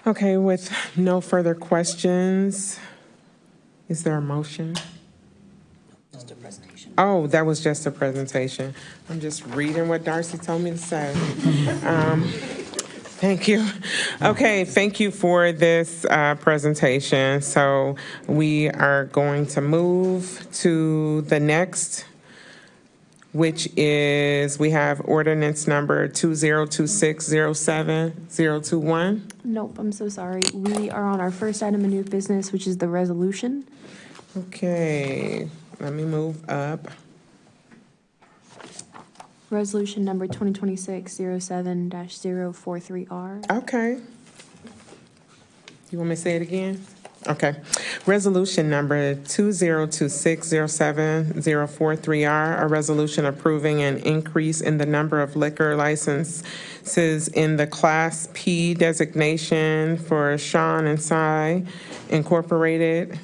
Okay, with no further questions, is there a motion? Just a presentation. Oh, that was just a presentation. I'm just reading what Darcy told me to say. Thank you. Okay, thank you for this presentation. So we are going to move to the next, which is, we have ordinance number 202607-021. Nope, I'm so sorry. We are on our first item of new business, which is the resolution. Okay, let me move up. Resolution number 2026-07-043R. Okay. You want me to say it again? Okay. Resolution number 202607-043R, a resolution approving an increase in the number of liquor licenses in the Class P designation for Sean and Cy Incorporated.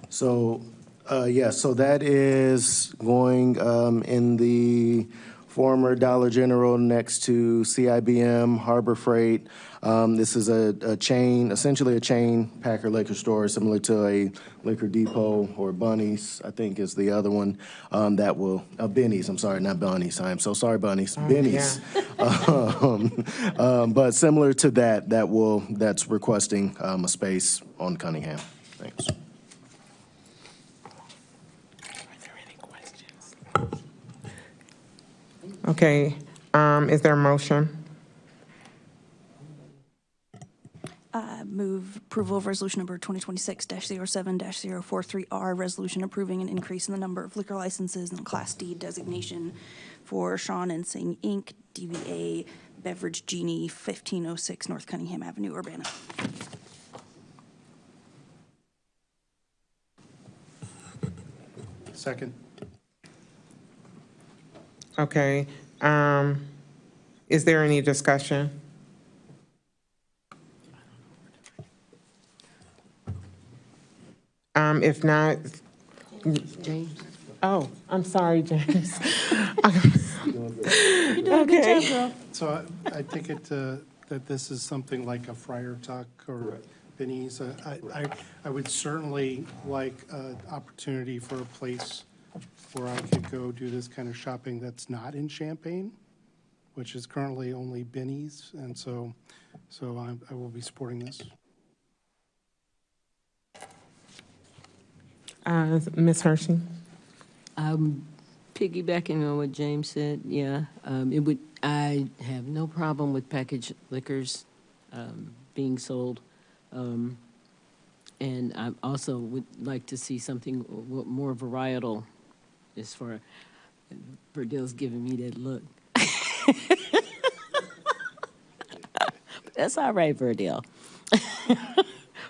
So, so that is going in the former Dollar General next to CIBM, Harbor Freight. This is a chain, essentially a chain Packer liquor store, similar to a Liquor Depot or Bunny's, I think is the other one, that will, Benny's, I'm sorry, not Bunny's. I am so sorry, Bunny's. Benny's. Yeah. But similar to that's requesting a space on Cunningham. Thanks. Okay, is there a motion? Move approval of resolution number 2026-07-043R, resolution approving an increase in the number of liquor licenses in the Class D designation for Sean and Sing Inc., DBA Beverage Genie, 1506 North Cunningham Avenue, Urbana. Second. Okay, is there any discussion? If not, James? oh, I'm sorry, James. You're doing a good job, girl. So I take it that this is something like a Friar Tuck or Benny's. I would certainly like an opportunity for a place where I could go do this kind of shopping that's not in Champaign, which is currently only Benny's, and so I will be supporting this. Ms. Hershey? Piggybacking on what James said, yeah, I have no problem with packaged liquors being sold. And I also would like to see something more varietal as far, Verdell's giving me that look. That's all right, Verdell.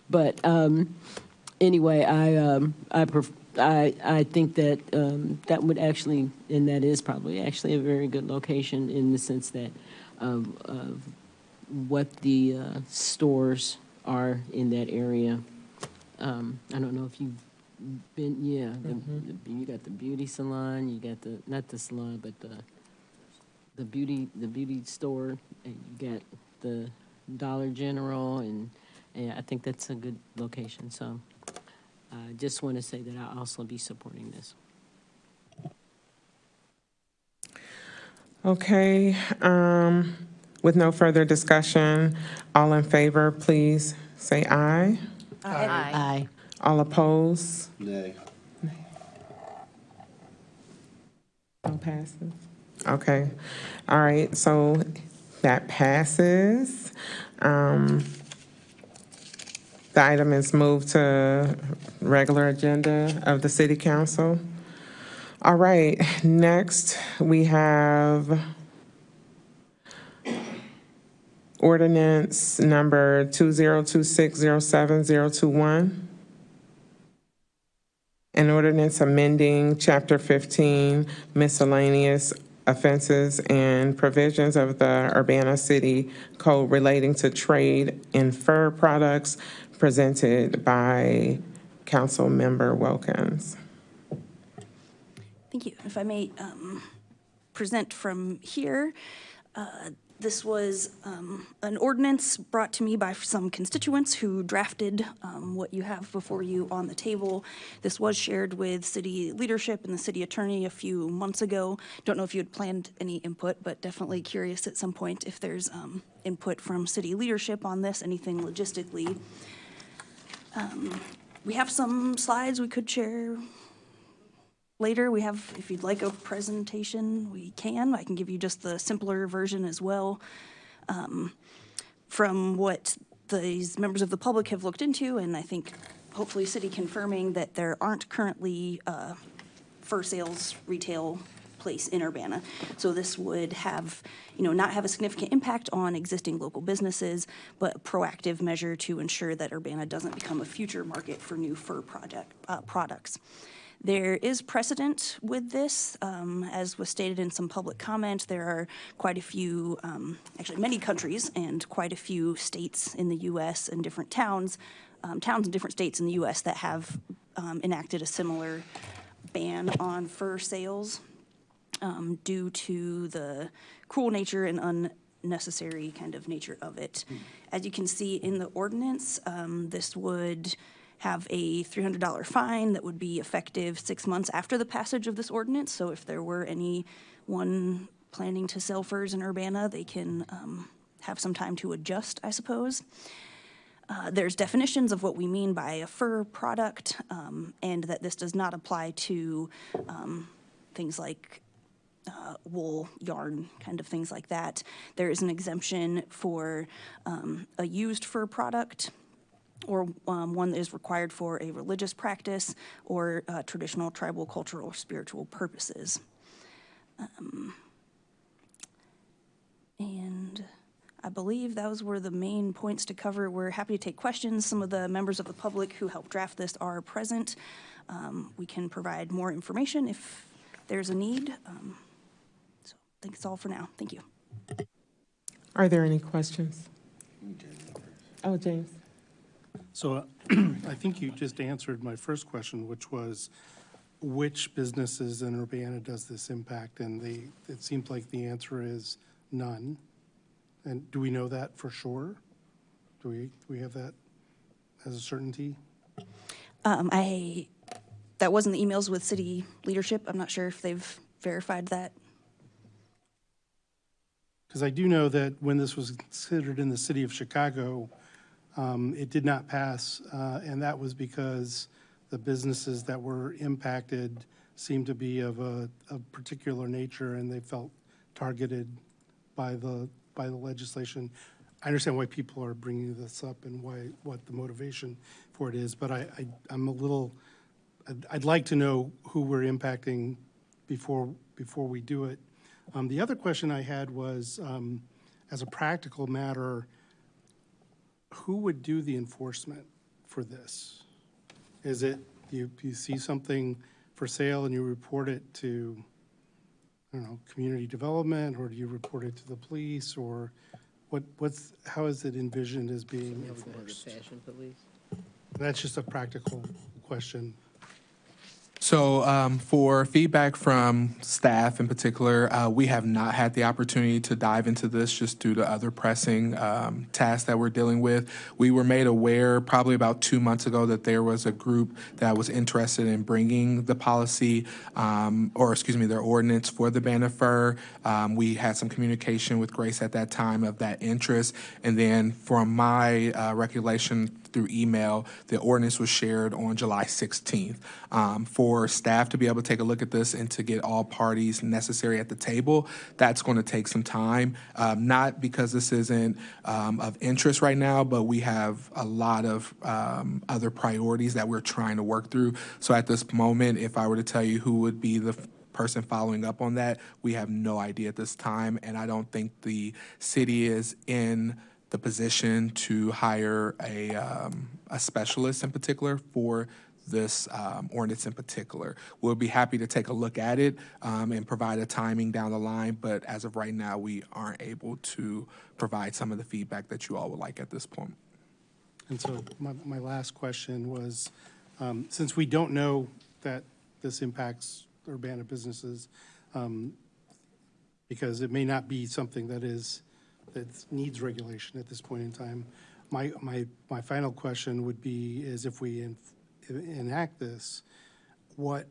But anyway, I think that that would actually, and that is probably actually a very good location in the sense that of what the stores are in that area. I don't know if you've been, you got the beauty salon, you got not the salon, but the beauty store, and you got the Dollar General, and I think that's a good location. So I just want to say that I'll also be supporting this. Okay, with no further discussion, all in favor, please say aye. Aye. Aye. All opposed? Nay. No passes. Okay, all right, so that passes. The item is moved to regular agenda of the city council. All right, next we have ordinance number 202607-021. An ordinance amending Chapter 15 miscellaneous offenses and provisions of the Urbana City Code relating to trade in fur products, presented by Council Member Wilkins. Thank you. If I may present from here, this was an ordinance brought to me by some constituents who drafted what you have before you on the table. This was shared with city leadership and the city attorney a few months ago. Don't know if you had planned any input, but definitely curious at some point if there's input from city leadership on this, anything logistically. We have some slides we could share later. We have, if you'd like a presentation, we can. I can give you just the simpler version as well. From what these members of the public have looked into, and I think hopefully city confirming that there aren't currently fur sales retail place in Urbana. So this would have, not have a significant impact on existing local businesses, but a proactive measure to ensure that Urbana doesn't become a future market for new fur products. There is precedent with this. As was stated in some public comment, there are quite a few, actually many countries and quite a few states in the U.S. and different towns in different states in the U.S. that have enacted a similar ban on fur sales due to the cruel nature and unnecessary kind of nature of it. As you can see in the ordinance, this would have a $300 fine that would be effective 6 months after the passage of this ordinance. So if there were anyone planning to sell furs in Urbana, they can have some time to adjust, I suppose. There's definitions of what we mean by a fur product, and that this does not apply to things like wool, yarn, kind of things like that. There is an exemption for a used fur product, or one that is required for a religious practice or traditional, tribal, cultural, or spiritual purposes. And I believe those were the main points to cover. We're happy to take questions. Some of the members of the public who helped draft this are present. We can provide more information if there's a need. So I think it's all for now. Thank you. Are there any questions? Oh, James. So I think you just answered my first question, which was which businesses in Urbana does this impact? And it seems like the answer is none. And do we know that for sure? Do we have that as a certainty? That wasn't the emails with city leadership. I'm not sure if they've verified that. Because I do know that when this was considered in the city of Chicago, it did not pass, and that was because the businesses that were impacted seemed to be of a particular nature, and they felt targeted by the legislation. I understand why people are bringing this up and what the motivation for it is, but I'm a little. I'd like to know who we're impacting before we do it. The other question I had was, as a practical matter, who would do the enforcement for this? Is it you see something for sale and you report it to, I don't know, community development, or do you report it to the police, or how is it envisioned as being enforced? Fashion police. That's just a practical question. So for feedback from staff in particular, we have not had the opportunity to dive into this just due to other pressing tasks that we're dealing with. We were made aware probably about 2 months ago that there was a group that was interested in bringing the policy, their ordinance for the ban of fur. We had some communication with Grace at that time of that interest. And then from my recollection through email. The ordinance was shared on July 16th. For staff to be able to take a look at this and to get all parties necessary at the table, that's going to take some time. Not because this isn't of interest right now, but we have a lot of other priorities that we're trying to work through. So at this moment, if I were to tell you who would be the person following up on that, we have no idea at this time, and I don't think the city is in the position to hire a specialist in particular for this ordinance in particular. We'll be happy to take a look at it and provide a timing down the line, but as of right now, we aren't able to provide some of the feedback that you all would like at this point. And so my last question was, since we don't know that this impacts Urbana businesses, because it may not be something that needs regulation at this point in time. My final question would be is if we enact this, what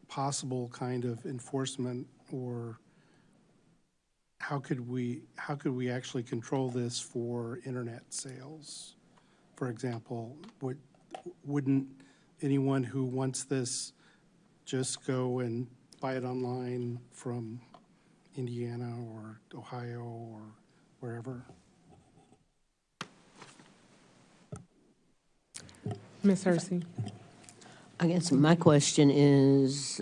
possible kind of enforcement or how could we actually control this for internet sales? For example, wouldn't anyone who wants this just go and buy it online from Indiana or Ohio or wherever? Ms. Hersey. I guess my question is,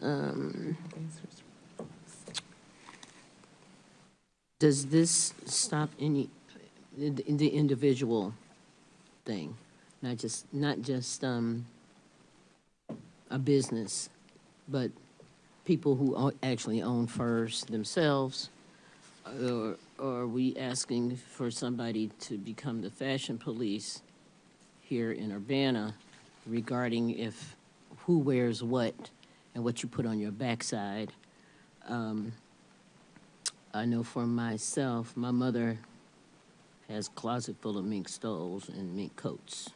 does this stop the individual thing, not just a business, but people who actually own furs themselves? Or are we asking for somebody to become the fashion police here in Urbana regarding who wears what and what you put on your backside? I know for myself, my mother has a closet full of mink stoles and mink coats.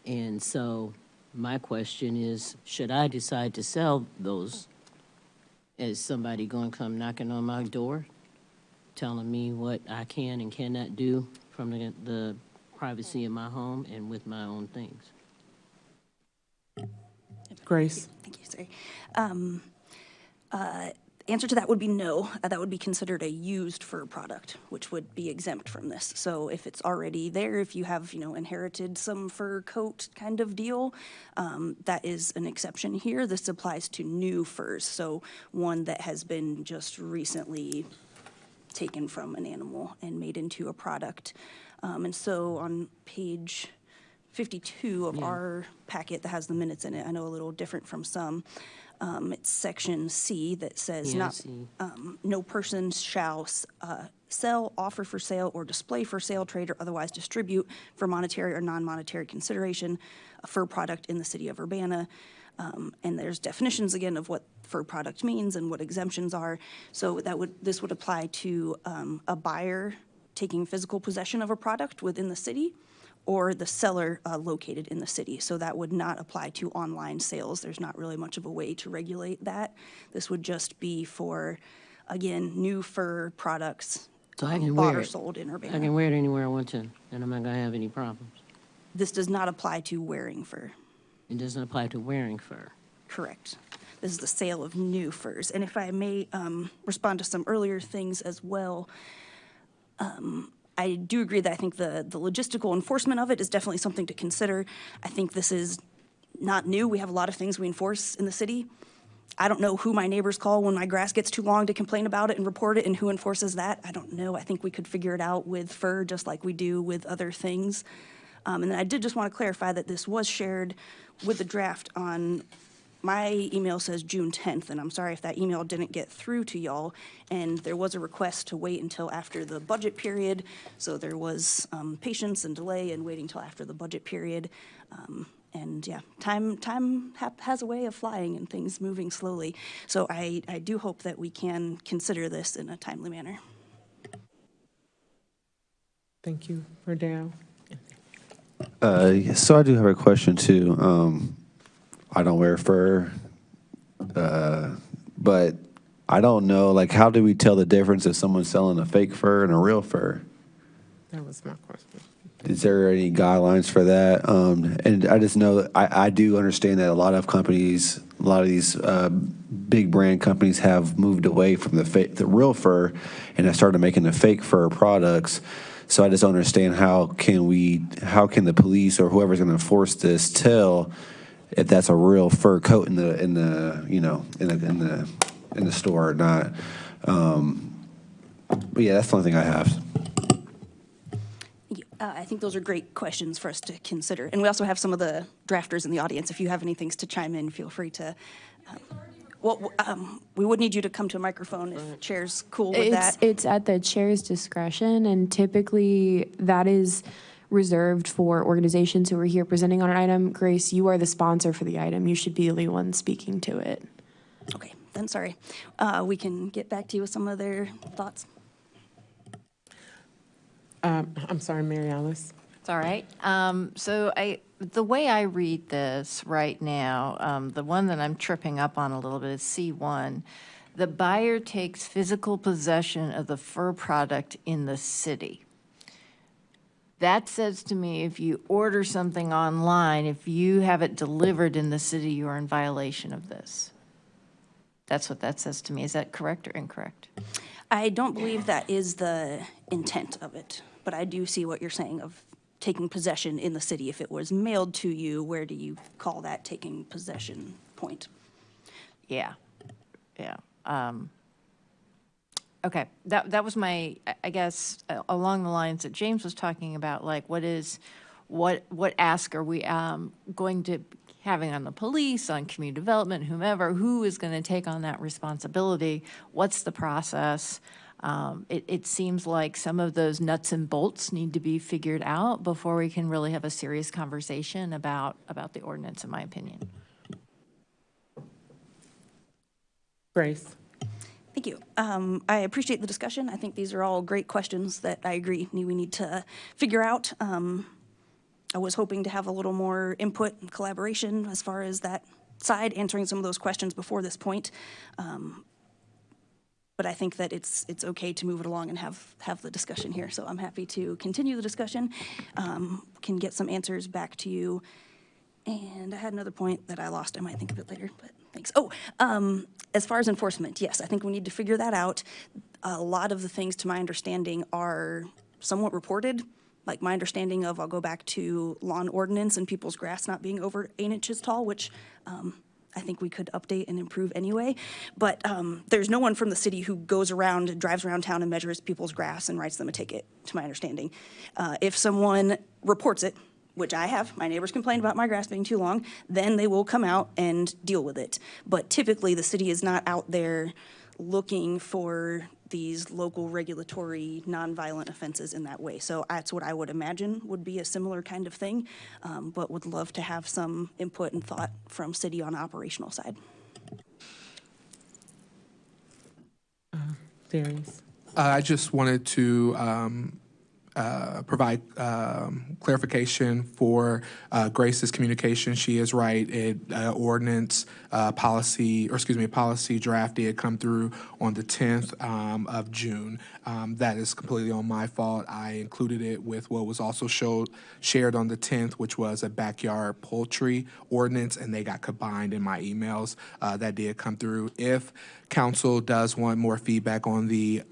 And so my question is, should I decide to sell those, is somebody going to come knocking on my door, telling me what I can and cannot do from the privacy of my home and with my own things? Grace. Thank you, sorry. Answer to that would be no. That would be considered a used fur product, which would be exempt from this. So if it's already there, if you have, inherited some fur coat kind of deal, that is an exception here. This applies to new furs, so one that has been just recently taken from an animal and made into a product. And so on page 52 of our packet that has the minutes in it, I know a little different from some, it's section C that says no person shall sell, offer for sale, or display for sale, trade, or otherwise distribute for monetary or non-monetary consideration a fur product in the city of Urbana. And there's definitions again of what fur product means and what exemptions are. So this would apply to a buyer taking physical possession of a product within the city, or the seller located in the city. So that would not apply to online sales. There's not really much of a way to regulate that. This would just be for, again, new fur products so I can bought wear or it. sold in Urbana. I can wear it anywhere I want to, and I'm not going to have any problems. This does not apply to wearing fur. It doesn't apply to wearing fur. Correct. This is the sale of new furs. And if I may respond to some earlier things as well, I do agree that I think the logistical enforcement of it is definitely something to consider. I think this is not new. We have a lot of things we enforce in the city. I don't know who my neighbors call when my grass gets too long to complain about it and report it, and who enforces that. I don't know. I think we could figure it out with fur just like we do with other things. And then I did just want to clarify that this was shared with the draft on, my email says June 10th, and I'm sorry if that email didn't get through to y'all. And there was a request to wait until after the budget period, so there was patience and delay in waiting until after the budget period. And yeah, time has a way of flying and things moving slowly. So I do hope that we can consider this in a timely manner. Thank you. Verdell. So I do have a question too. I don't wear fur, but I don't know, like, how do we tell the difference if someone's selling a fake fur and a real fur? That was my question. Is there any guidelines for that? And I just know that I do understand that a lot of companies, a lot of these big brand companies have moved away from the real fur and have started making the fake fur products. So I just don't understand how can the police or whoever's going to enforce this tell if that's a real fur coat in the store or not. But yeah, that's the only thing I have. I think those are great questions for us to consider. And we also have some of the drafters in the audience. If you have any things to chime in, feel free to. We would need you to come to a microphone if chair's cool with that. It's at the chair's discretion, and typically that is reserved for organizations who are here presenting on an item. Grace, you are the sponsor for the item. You should be the only one speaking to it. Okay, then sorry. We can get back to you with some of their thoughts. I'm sorry, Mary Alice. It's all right. So the way I read this right now, the one that I'm tripping up on a little bit is C1. The buyer takes physical possession of the fur product in the city. That says to me, if you order something online, if you have it delivered in the city, you are in violation of this. That's what that says to me. Is that correct or incorrect? I don't believe that is the intent of it, but I do see what you're saying of taking possession in the city. If it was mailed to you, where do you call that taking possession point? Yeah. Okay, that was my, I guess, along the lines that James was talking about, like what ask are we going to having on the police, on community development, whomever, who is going to take on that responsibility? What's the process? It seems like some of those nuts and bolts need to be figured out before we can really have a serious conversation about the ordinance, in my opinion. Grace. Thank you. I appreciate the discussion. I think these are all great questions that I agree we need to figure out. I was hoping to have a little more input and collaboration as far as that side, answering some of those questions before this point. But I think that it's okay to move it along and have the discussion here. So I'm happy to continue the discussion, can get some answers back to you. And I had another point that I lost. I might think of it later, but thanks. As far as enforcement, yes, I think we need to figure that out. A lot of the things, to my understanding, are somewhat reported. Like my understanding of, I'll go back to lawn ordinance and people's grass not being over 8 inches tall, which I think we could update and improve anyway. But there's no one from the city who goes around, drives around town and measures people's grass and writes them a ticket, to my understanding. If someone reports it, which I have, my neighbors complained about my grass being too long, then they will come out and deal with it. But typically the city is not out there looking for these local regulatory nonviolent offenses in that way. So that's what I would imagine would be a similar kind of thing, but would love to have some input and thought from city on the operational side. Darius. I just wanted to provide clarification for Grace's communication. She is right. Ordinance policy draft did come through on the 10th of June. That is completely on my fault. I included it with what was also shared on the 10th, which was a backyard poultry ordinance, and they got combined in my emails. That did come through. If council does want more feedback on the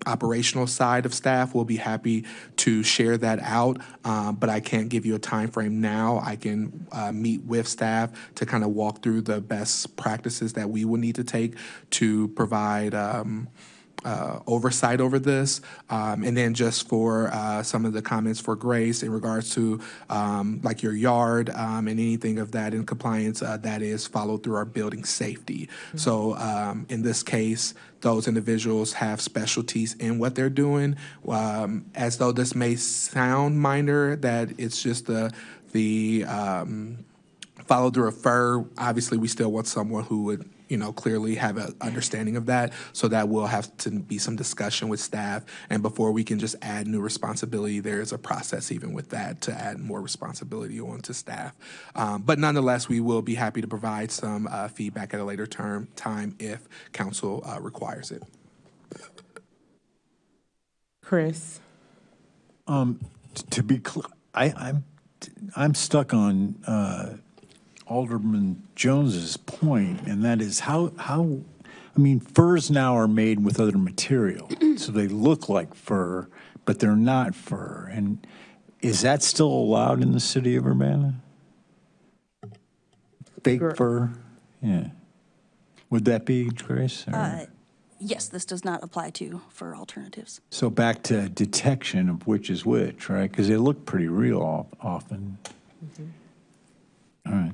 operational side of staff, we'll be happy to share that out, but I can't give you a time frame now. I can meet with staff to kind of walk through the best practices that we will need to take to provide oversight over this. And then just for some of the comments for Grace in regards to like your yard and anything of that in compliance, that is followed through our building safety. So in this case, those individuals have specialties in what they're doing. As though this may sound minor, that it's just the follow through of fur. Obviously, we still want someone who would, clearly have an understanding of that. So that will have to be some discussion with staff. And before we can just add new responsibility, there is a process even with that to add more responsibility onto staff. But nonetheless, we will be happy to provide some feedback at a later time if council requires it. Chris. To be clear, I'm stuck on Alderman Jones's point, and that is how I mean, furs now are made with other material, so they look like fur, but they're not fur. And is that still allowed in the city of Urbana? Fake fur? Yeah. Would that be, Grace? Yes, this does not apply to fur alternatives. So back to detection of which is which, right? Because they look pretty real often. All right.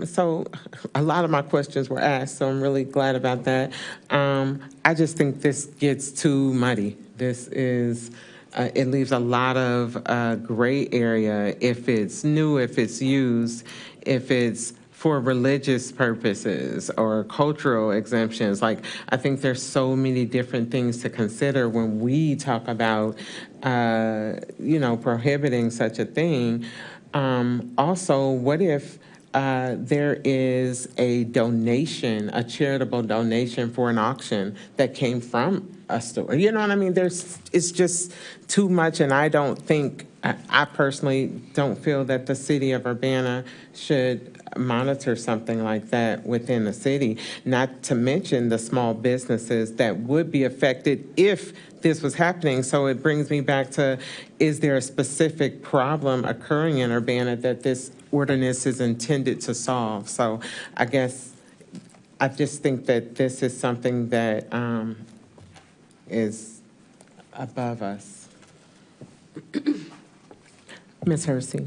So a lot of my questions were asked, so I'm really glad about that. I just think this gets too muddy. This is, it leaves a lot of gray area if it's new, if it's used, if it's for religious purposes or cultural exemptions. Like, I think there's so many different things to consider when we talk about, prohibiting such a thing. Also, what if there is a donation, a charitable donation for an auction that came from a store? You know what I mean? It's just too much, and I don't think, I personally don't feel that the city of Urbana should monitor something like that within the city, not to mention the small businesses that would be affected if this was happening. So it brings me back to, is there a specific problem occurring in Urbana that this ordinance is intended to solve? So I guess I just think that this is something that is above us. Ms. Hersey.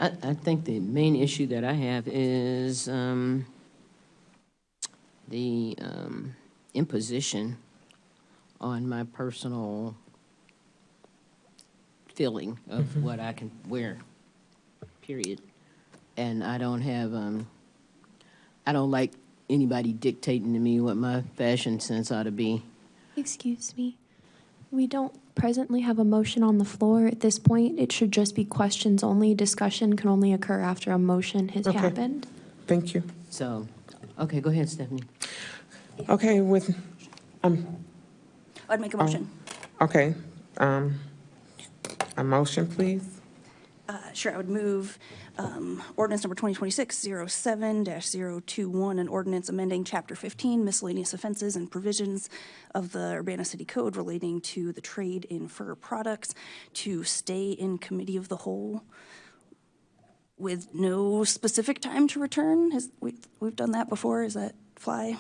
I think the main issue that I have is the imposition on my personal feeling of what I can wear, period. And I don't have, I don't like anybody dictating to me what my fashion sense ought to be. Excuse me. We don't presently have a motion on the floor at this point. It should just be questions only. Discussion can only occur after a motion has happened. Thank you. So, okay, go ahead, Stephanie. Okay, I'd make a motion. Okay, a motion, please. Sure, I would move ordinance number 2026-07-021, an ordinance amending Chapter 15, miscellaneous offenses and provisions of the Urbana City Code relating to the trade in fur products, to stay in committee of the whole with no specific time to return. We've done that before. Is that fly?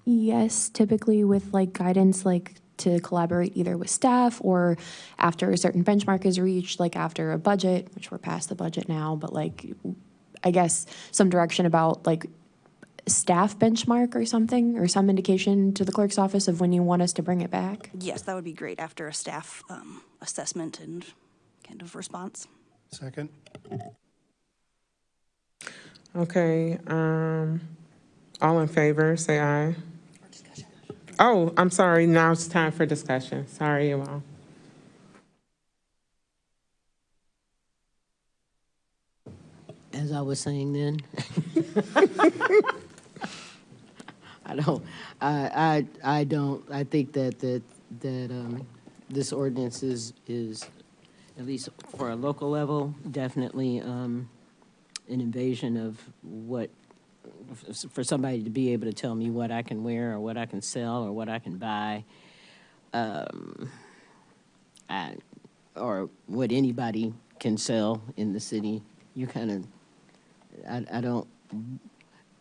Yes, typically with like guidance, like to collaborate either with staff or after a certain benchmark is reached, like after a budget, which we're past the budget now, but like, I guess some direction about like staff benchmark or something, or some indication to the clerk's office of when you want us to bring it back. Yes, that would be great after a staff assessment and kind of response. Second. Okay, all in favor, say aye. Oh, I'm sorry, now it's time for discussion. Sorry, you all. As I was saying then, I think that this ordinance is, at least for a local level, definitely an invasion of what, for somebody to be able to tell me what I can wear or what I can sell or what I can buy, or what anybody can sell in the city. You kind of, I don't,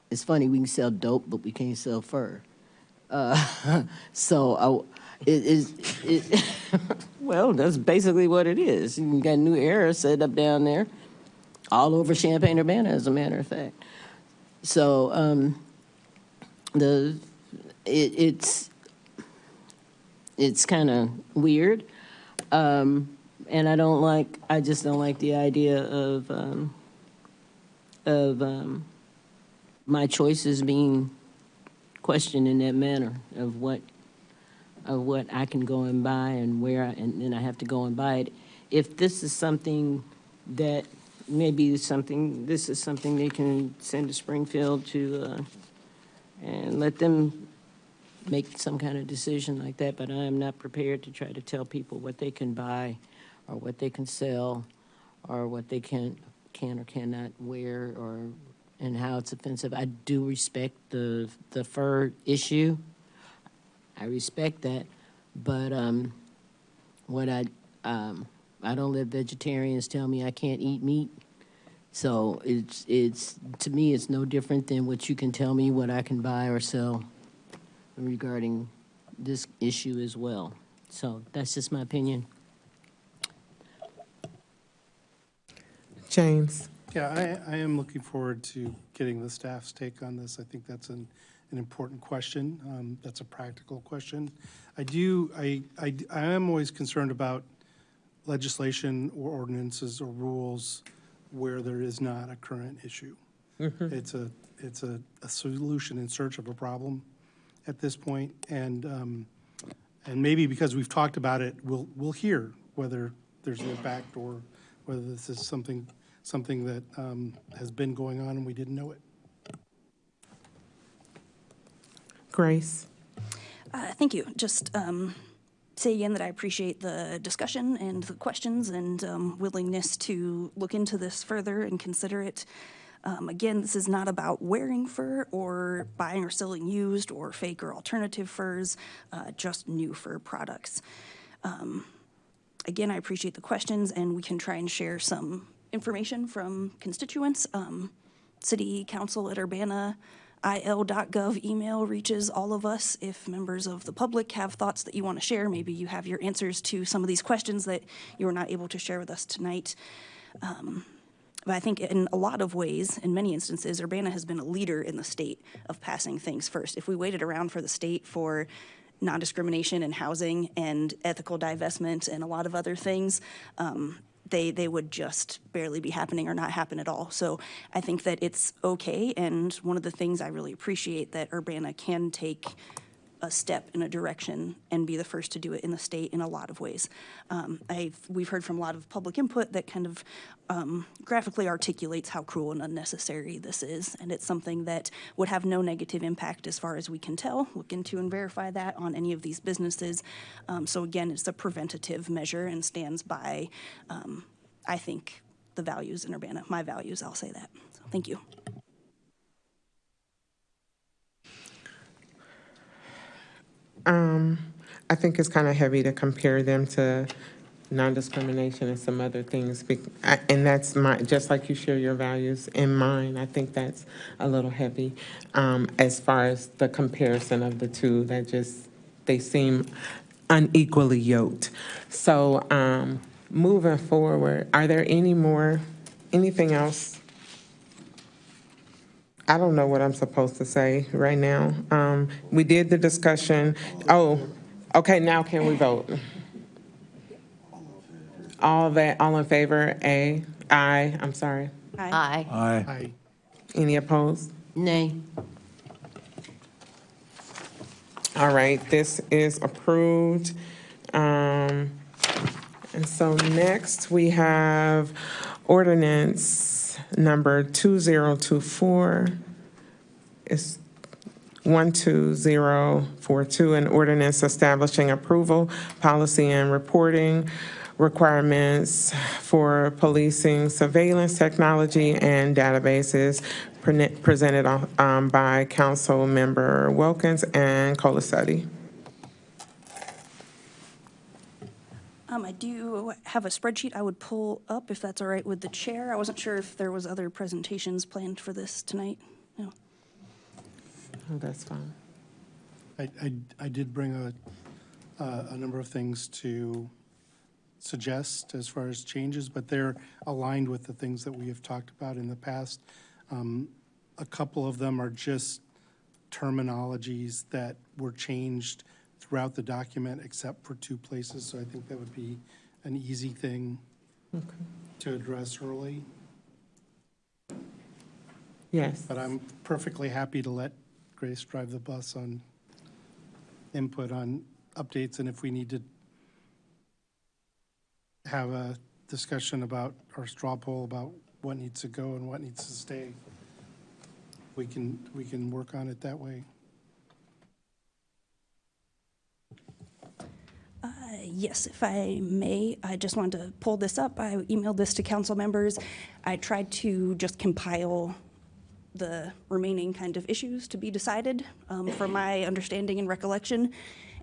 it's funny, we can sell dope, but we can't sell fur. Well, that's basically what it is. You got New Era set up down there, all over Champaign-Urbana, as a matter of fact. So it's kind of weird, and I just don't like the idea of my choices being questioned in that manner of what I can go and buy and where, and then I have to go and buy it. If this is something that this is something they can send to Springfield to, and let them make some kind of decision like that, but I am not prepared to try to tell people what they can buy or what they can sell, or what they can or cannot wear, and how it's offensive. I do respect the fur issue. I respect that, but what I don't let vegetarians tell me I can't eat meat. So it's to me it's no different than what you can tell me what I can buy or sell regarding this issue as well. So that's just my opinion. James. Yeah, I am looking forward to getting the staff's take on this. I think that's an important question. That's a practical question. I am always concerned about legislation or ordinances or rules where there is not a current issue. Mhm. It's a solution in search of a problem at this point, and maybe because we've talked about it, we'll hear whether there's an impact or whether this is something that has been going on and we didn't know it. Grace. Thank you. Just say again that I appreciate the discussion and the questions and willingness to look into this further and consider it. Again, this is not about wearing fur or buying or selling used or fake or alternative furs, just new fur products. Again, I appreciate the questions, and we can try and share some information from constituents. City Council at Urbana, il.gov email reaches all of us. If members of the public have thoughts that you want to share, maybe you have your answers to some of these questions that you were not able to share with us tonight. But I think in a lot of ways, in many instances, Urbana has been a leader in the state of passing things first. If we waited around for the state for non-discrimination in housing and ethical divestment and a lot of other things, they would just barely be happening or not happen at all. So I think that it's okay, and one of the things I really appreciate that Urbana can take a step in a direction and be the first to do it in the state in a lot of ways. We've heard from a lot of public input that kind of graphically articulates how cruel and unnecessary this is, and it's something that would have no negative impact as far as we can tell. Look into and verify that on any of these businesses. So again, it's a preventative measure and stands by, I think, the values in Urbana, my values, I'll say that. So thank you. I think it's kind of heavy to compare them to non-discrimination and some other things. And that's just like you share your values in mine, I think that's a little heavy as far as the comparison of the two. They seem unequally yoked. So moving forward, are there anything else? I don't know what I'm supposed to say right now. We did the discussion. Oh, okay, now can we vote? All in favor? Aye, I'm sorry. Aye. Aye. Any opposed? Nay. All right, this is approved. And so next we have ordinance number 2024. It's 12042, an ordinance establishing approval, policy, and reporting requirements for policing surveillance technology and databases, presented by Council Member Wilkins and Colasetti. I do have a spreadsheet I would pull up if that's all right with the chair. I wasn't sure if there was other presentations planned for this tonight. No. Oh, that's fine. I did bring a number of things to suggest as far as changes, but they're aligned with the things that we have talked about in the past. A couple of them are just terminologies that were changed throughout the document except for two places, so I think that would be an easy thing to address early. Yes. But I'm perfectly happy to let Grace drive the bus on input on updates, and if we need to have a discussion about our straw poll about what needs to go and what needs to stay, we can work on it that way. Yes, if I may, I just wanted to pull this up. I emailed this to council members. I tried to just compile the remaining kind of issues to be decided from my understanding and recollection,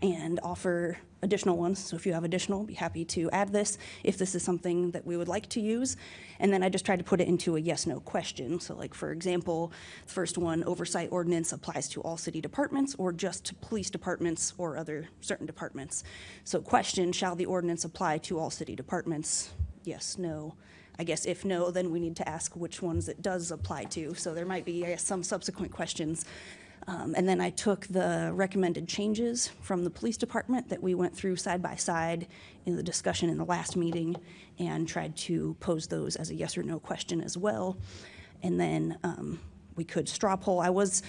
and offer additional ones. So if you have additional, be happy to add this if this is something that we would like to use. And then I just tried to put it into a yes/no question. So like, for example, the first one, oversight ordinance applies to all city departments or just to police departments or other certain departments. So question, shall the ordinance apply to all city departments? Yes, no. I guess if no, then we need to ask which ones it does apply to. So there might be, I guess, some subsequent questions. And then I took the recommended changes from the police department that we went through side by side in the discussion in the last meeting and tried to pose those as a yes or no question as well. And then we could straw poll. I was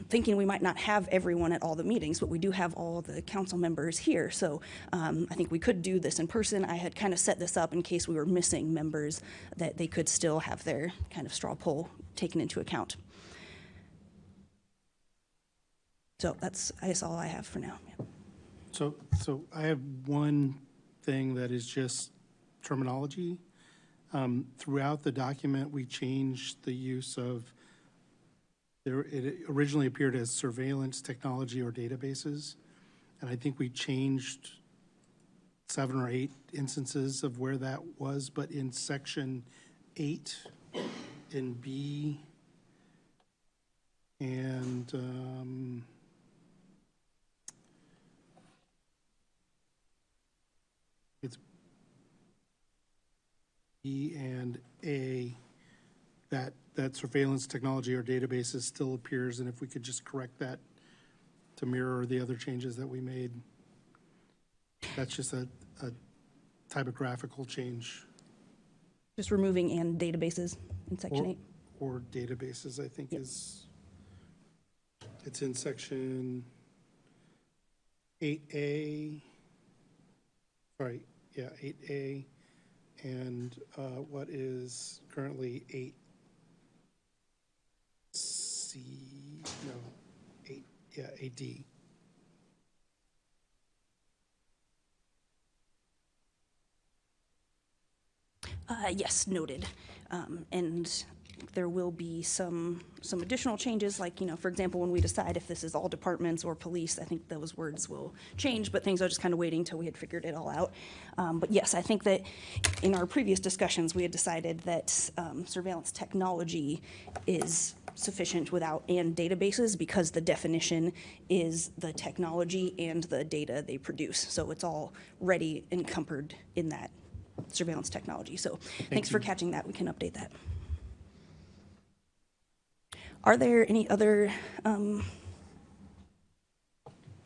thinking we might not have everyone at all the meetings, but we do have all the council members here. So I think we could do this in person. I had kind of set this up in case we were missing members, that they could still have their kind of straw poll taken into account. So that's, I guess, all I have for now. Yeah. So I have one thing that is just terminology. Throughout the document, we changed the use of, it originally appeared as surveillance technology or databases. And I think we changed 7 or 8 instances of where that was, but in section 8 in B and it's B and A, that surveillance technology or databases still appears, and if we could just correct that to mirror the other changes that we made. That's just a typographical change. Just removing and databases in section 8. Or databases, I think, yep. It's in section 8A. Sorry, yeah, 8A, and what is currently 8C, no, 8, yeah, 8D. Yes, noted. And there will be some additional changes, like, you know, for example, when we decide if this is all departments or police, I think those words will change, but things are just kind of waiting till we had figured it all out. But yes, I think that in our previous discussions, we had decided that surveillance technology is sufficient without and databases, because the definition is the technology and the data they produce. So it's all ready encumbered in that surveillance technology. So thanks for catching that. We can update that. Are there any other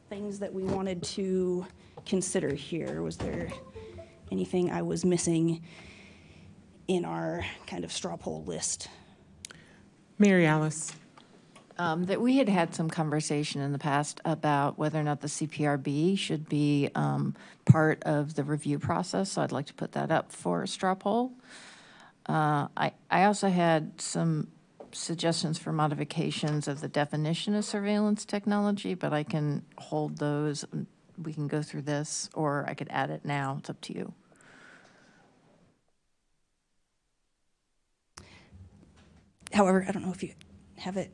things that we wanted to consider here? Was there anything I was missing in our kind of straw poll list? Mary Alice. That we had some conversation in the past about whether or not the CPRB should be part of the review process, so I'd like to put that up for a straw poll. I also had some suggestions for modifications of the definition of surveillance technology, but I can hold those. We can go through this, or I could add it now. It's up to you. However, I don't know if you have it.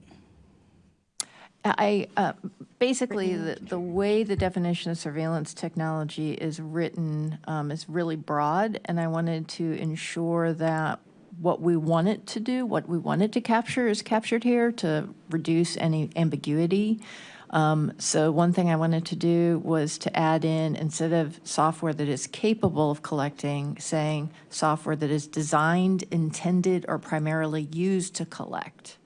Basically, the way the definition of surveillance technology is written is really broad, and I wanted to ensure that what we want it to do, what we want it to capture, is captured here to reduce any ambiguity. So one thing I wanted to do was to add in, instead of software that is capable of collecting, saying software that is designed, intended, or primarily used to collect,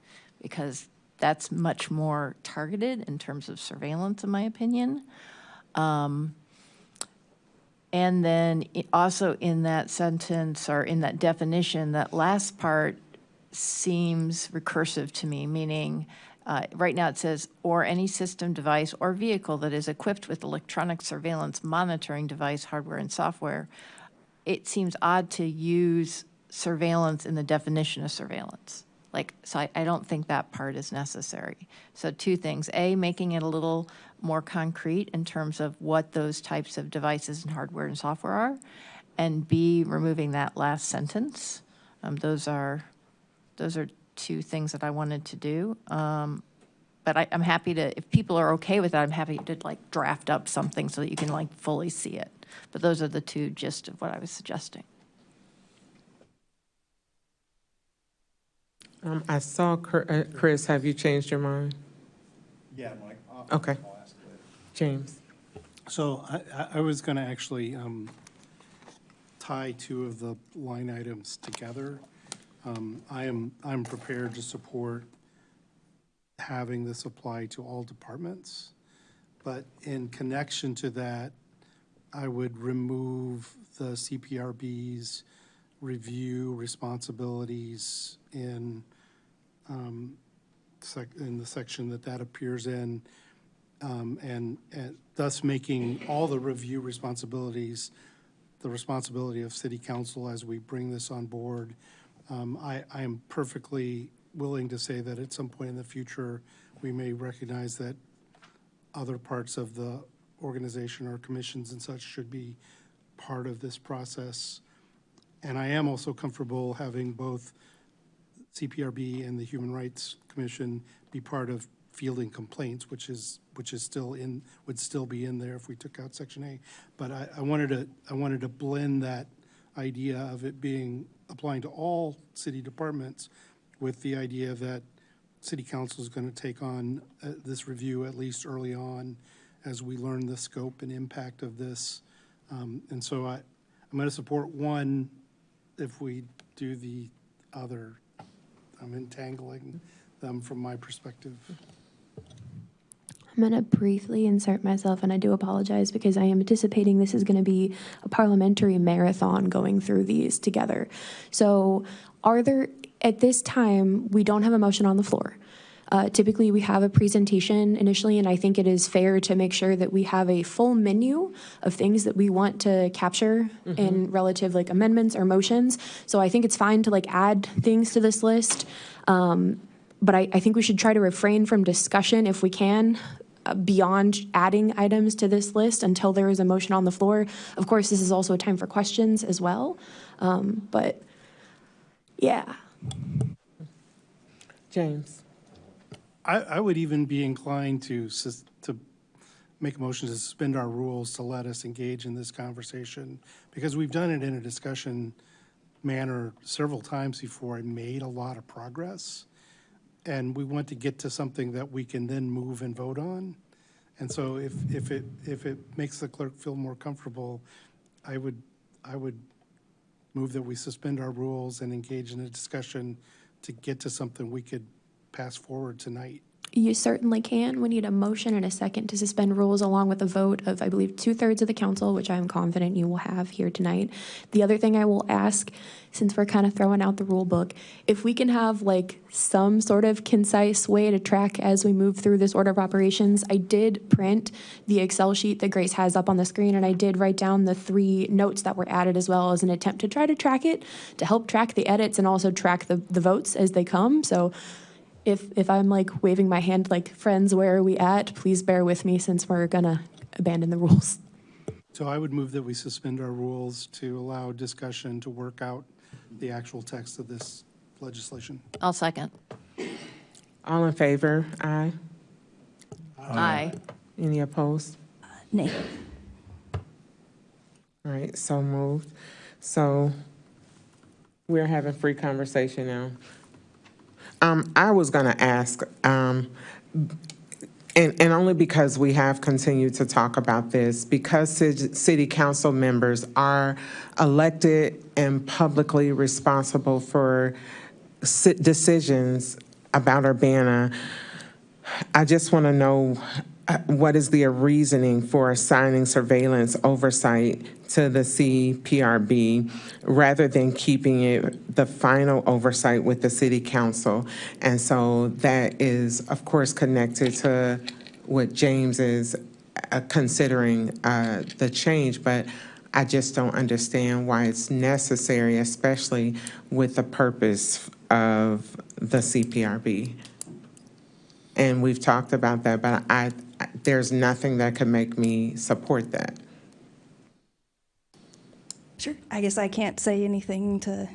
because that's much more targeted in terms of surveillance, in my opinion. And then also in that sentence, or in that definition, that last part seems recursive to me, meaning right now it says, or any system, device, or vehicle that is equipped with electronic surveillance monitoring device, hardware, and software. It seems odd to use surveillance in the definition of surveillance. So I don't think that part is necessary. So two things. A, making it a little more concrete in terms of what those types of devices and hardware and software are. And B, removing that last sentence. Those are two things that I wanted to do. But I'm happy to, if people are okay with that, I'm happy to like draft up something so that you can like fully see it. But those are the two gist of what I was suggesting. I saw Chris. Have you changed your mind? Yeah, Mike. Okay. James. So I was going to actually tie two of the line items together. I'm prepared to support having this apply to all departments, but in connection to that, I would remove the CPRB's review responsibilities in the section that appears in, and thus making all the review responsibilities the responsibility of City Council as we bring this on board. I am perfectly willing to say that at some point in the future, we may recognize that other parts of the organization or commissions and such should be part of this process. And I am also comfortable having both CPRB and the Human Rights Commission be part of fielding complaints, which would still be in there if we took out Section A. But I wanted to blend that idea of it applying to all city departments with the idea that City Council is going to take on this review at least early on as we learn the scope and impact of this. And so I'm going to support one if we do the other. I'm entangling them from my perspective. I'm going to briefly insert myself, and I do apologize because I am anticipating this is going to be a parliamentary marathon going through these together. So at this time, we don't have a motion on the floor. Typically, we have a presentation initially, and I think it is fair to make sure that we have a full menu of things that we want to capture in relative like amendments or motions. So I think it's fine to like add things to this list, but I think we should try to refrain from discussion if we can beyond adding items to this list until there is a motion on the floor. Of course, this is also a time for questions as well, but yeah. James. I would even be inclined to make a motion to suspend our rules to let us engage in this conversation, because we've done it in a discussion manner several times before and made a lot of progress. And we want to get to something that we can then move and vote on. And so if it makes the clerk feel more comfortable, I would move that we suspend our rules and engage in a discussion to get to something we could pass forward tonight. You certainly can. We need a motion and a second to suspend rules along with a vote of, I believe, 2/3 of the council, which I'm confident you will have here tonight. The other thing I will ask, since we're kind of throwing out the rule book, if we can have like some sort of concise way to track as we move through this order of operations. I did print the Excel sheet that Grace has up on the screen, and I did write down the 3 notes that were added as well as an attempt to try to track it, to help track the edits and also track the votes as they come. So if I'm like waving my hand like, friends, where are we at? Please bear with me since we're gonna abandon the rules. So I would move that we suspend our rules to allow discussion to work out the actual text of this legislation. I'll second. All in favor? Aye. Aye. Any opposed? Nay. All right, so moved. So we're having free conversation now. I was going to ask, and only because we have continued to talk about this, because city council members are elected and publicly responsible for decisions about Urbana, I just want to know what is the reasoning for assigning surveillance oversight to the CPRB rather than keeping it the final oversight with the city council? And so that is, of course, connected to what James is considering the change, but I just don't understand why it's necessary, especially with the purpose of the CPRB. And we've talked about that, but there's nothing that could make me support that. Sure. I guess I can't say anything to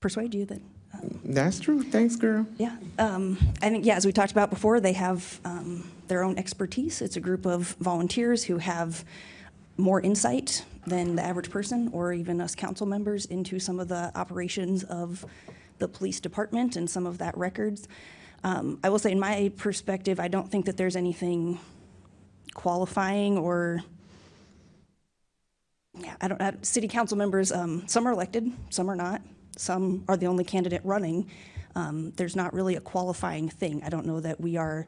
persuade you that. That's true. Thanks, girl. Yeah. I think, yeah, as we talked about before, they have their own expertise. It's a group of volunteers who have more insight than the average person or even us council members into some of the operations of the police department and some of that records. I will say, in my perspective, I don't think that there's anything qualifying or, yeah, I don't, city council members, some are elected, some are not. Some are the only candidate running. There's not really a qualifying thing. I don't know that we are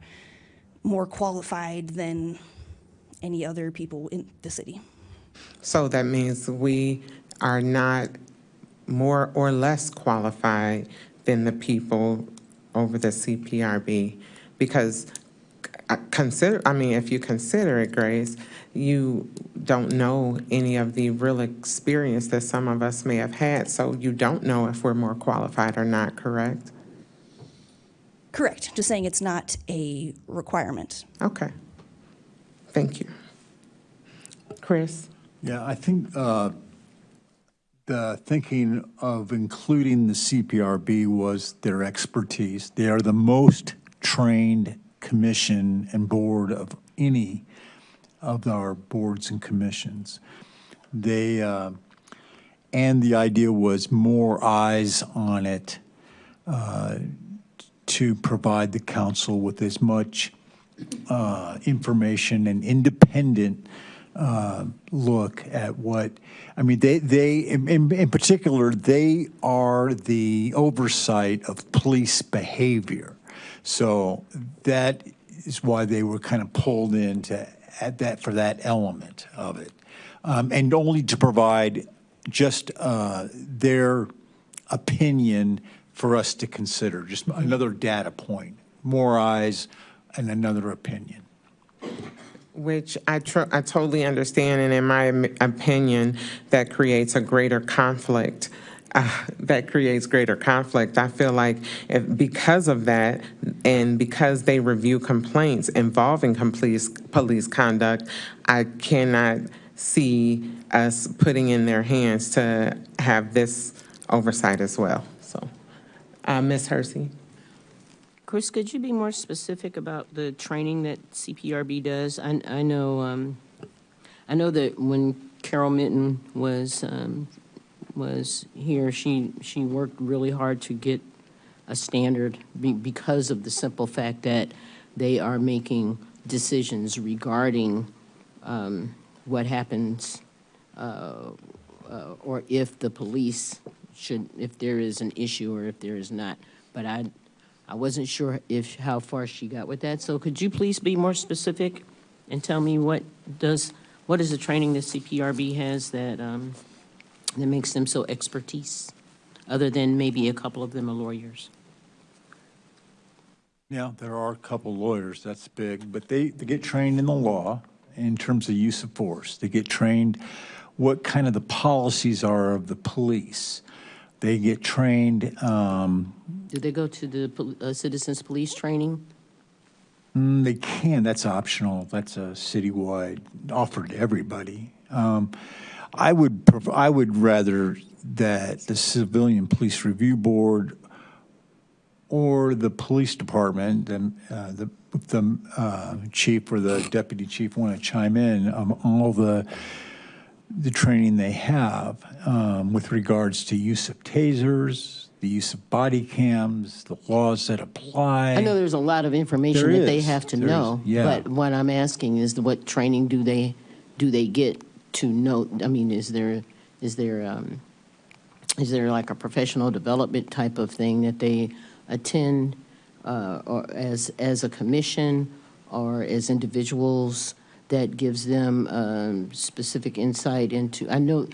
more qualified than any other people in the city. So that means we are not more or less qualified than the people over the CPRB, because if you consider it, Grace, you don't know any of the real experience that some of us may have had, so you don't know if we're more qualified or not, correct? Correct. Just saying it's not a requirement. Okay. Thank you. Chris? Yeah, I think the thinking of including the CPRB was their expertise. They are the most trained commission and board of any of our boards and commissions. They, and the idea was more eyes on it to provide the council with as much information and independent look at what, I mean, they in particular, they are the oversight of police behavior. So that is why they were kind of pulled in to add that for that element of it. And only to provide just their opinion for us to consider, just another data point, more eyes and another opinion. Which I totally understand, and in my opinion, that creates a greater conflict. That creates greater conflict. I feel like because of that, and because they review complaints involving police conduct, I cannot see us putting in their hands to have this oversight as well. So, Ms. Hersey. Chris, could you be more specific about the training that CPRB does? I know that when Carol Mitten was here, she worked really hard to get a standard because of the simple fact that they are making decisions regarding what happens or if the police if there is an issue or if there is not. But I wasn't sure how far she got with that. So could you please be more specific and tell me what is the training that CPRB has that makes them so expertise, other than maybe a couple of them are lawyers? Yeah, there are a couple lawyers, that's big, but they get trained in the law in terms of use of force. They get trained what kind of the policies are of the police. They get trained. Do they go to the citizens police training? They can. That's optional. That's a citywide offer to everybody. I would rather that the Civilian Police Review Board or the police department, the chief or the deputy chief want to chime in on all the training they have with regards to use of tasers, the use of body cams, the laws that apply. I know there's a lot of information that they have to know, yeah. But what I'm asking is what training do they get to know? I mean, is there like a professional development type of thing that they attend, or as a commission or as individuals that gives them specific insight into? I know,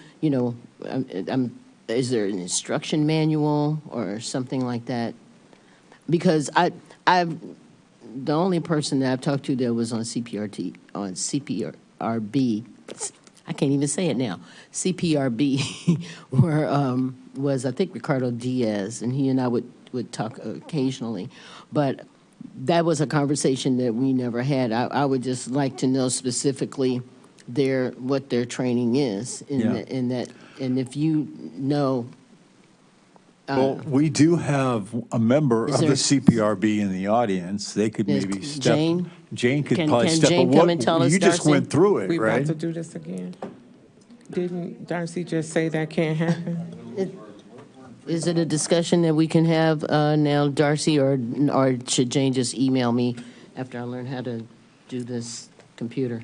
is there an instruction manual or something like that? Because the only person that I've talked to that was on CPRB, I can't even say it now, CPRB, where was, I think, Ricardo Diaz, and he and I would talk occasionally. But that was a conversation that we never had. I would just like to know specifically what their training is in that, and if you know. Well, we do have a member of the CPRB in the audience. They could maybe step. Jane? Jane could Can probably step. Jane come and tell us, You just Darcy? went through it, We right? about to do this again. Didn't Darcy just say that can't happen? Is it a discussion that we can have now, Darcy, or should Jane just email me after I learn how to do this computer?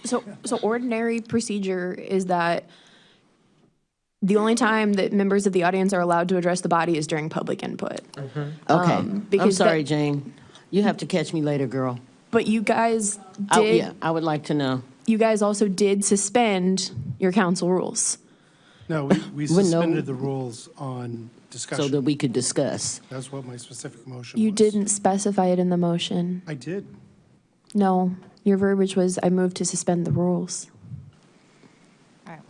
So ordinary procedure is that the only time that members of the audience are allowed to address the body is during public input. Okay. I'm Because sorry, Jane. You have to catch me later, girl. But you guys did. Yeah, I would like to know. You guys also did suspend your council rules. No, we suspended the rules on discussion. So that we could discuss. That's what my specific motion You was. didn't specify it in the motion. I did. No, your verbiage was, I move to suspend the rules.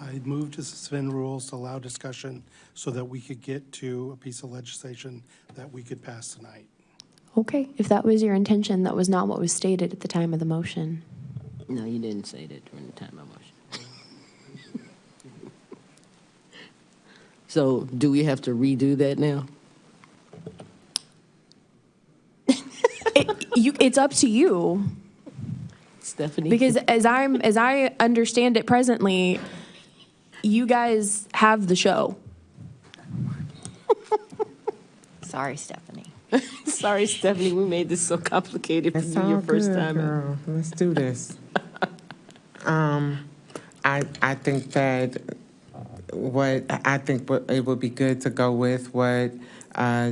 I moved to suspend rules to allow discussion so that we could get to a piece of legislation that we could pass tonight. Okay, if that was your intention, that was not what was stated at the time of the motion. No, you didn't say that during the time of motion. So do we have to redo that now? It's up to you. Stephanie? Because as I understand it presently, you guys have the show. Sorry, Stephanie. Sorry, Stephanie, we made this so complicated for It's you your all first good, time. girl. Let's do this. I think that it would be good to go with what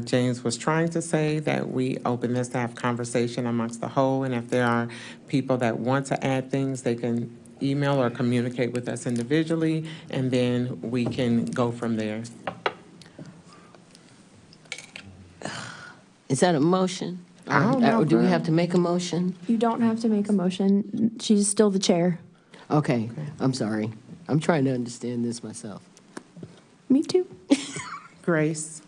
James was trying to say, that we open this to have conversation amongst the whole, and if there are people that want to add things, they can email or communicate with us individually, and then we can go from there. Is that a motion? I don't know, Or do we girl. have to make a motion? You don't have to make a motion. She's still the chair. Okay, I'm sorry. I'm trying to understand this myself. Me too. Grace?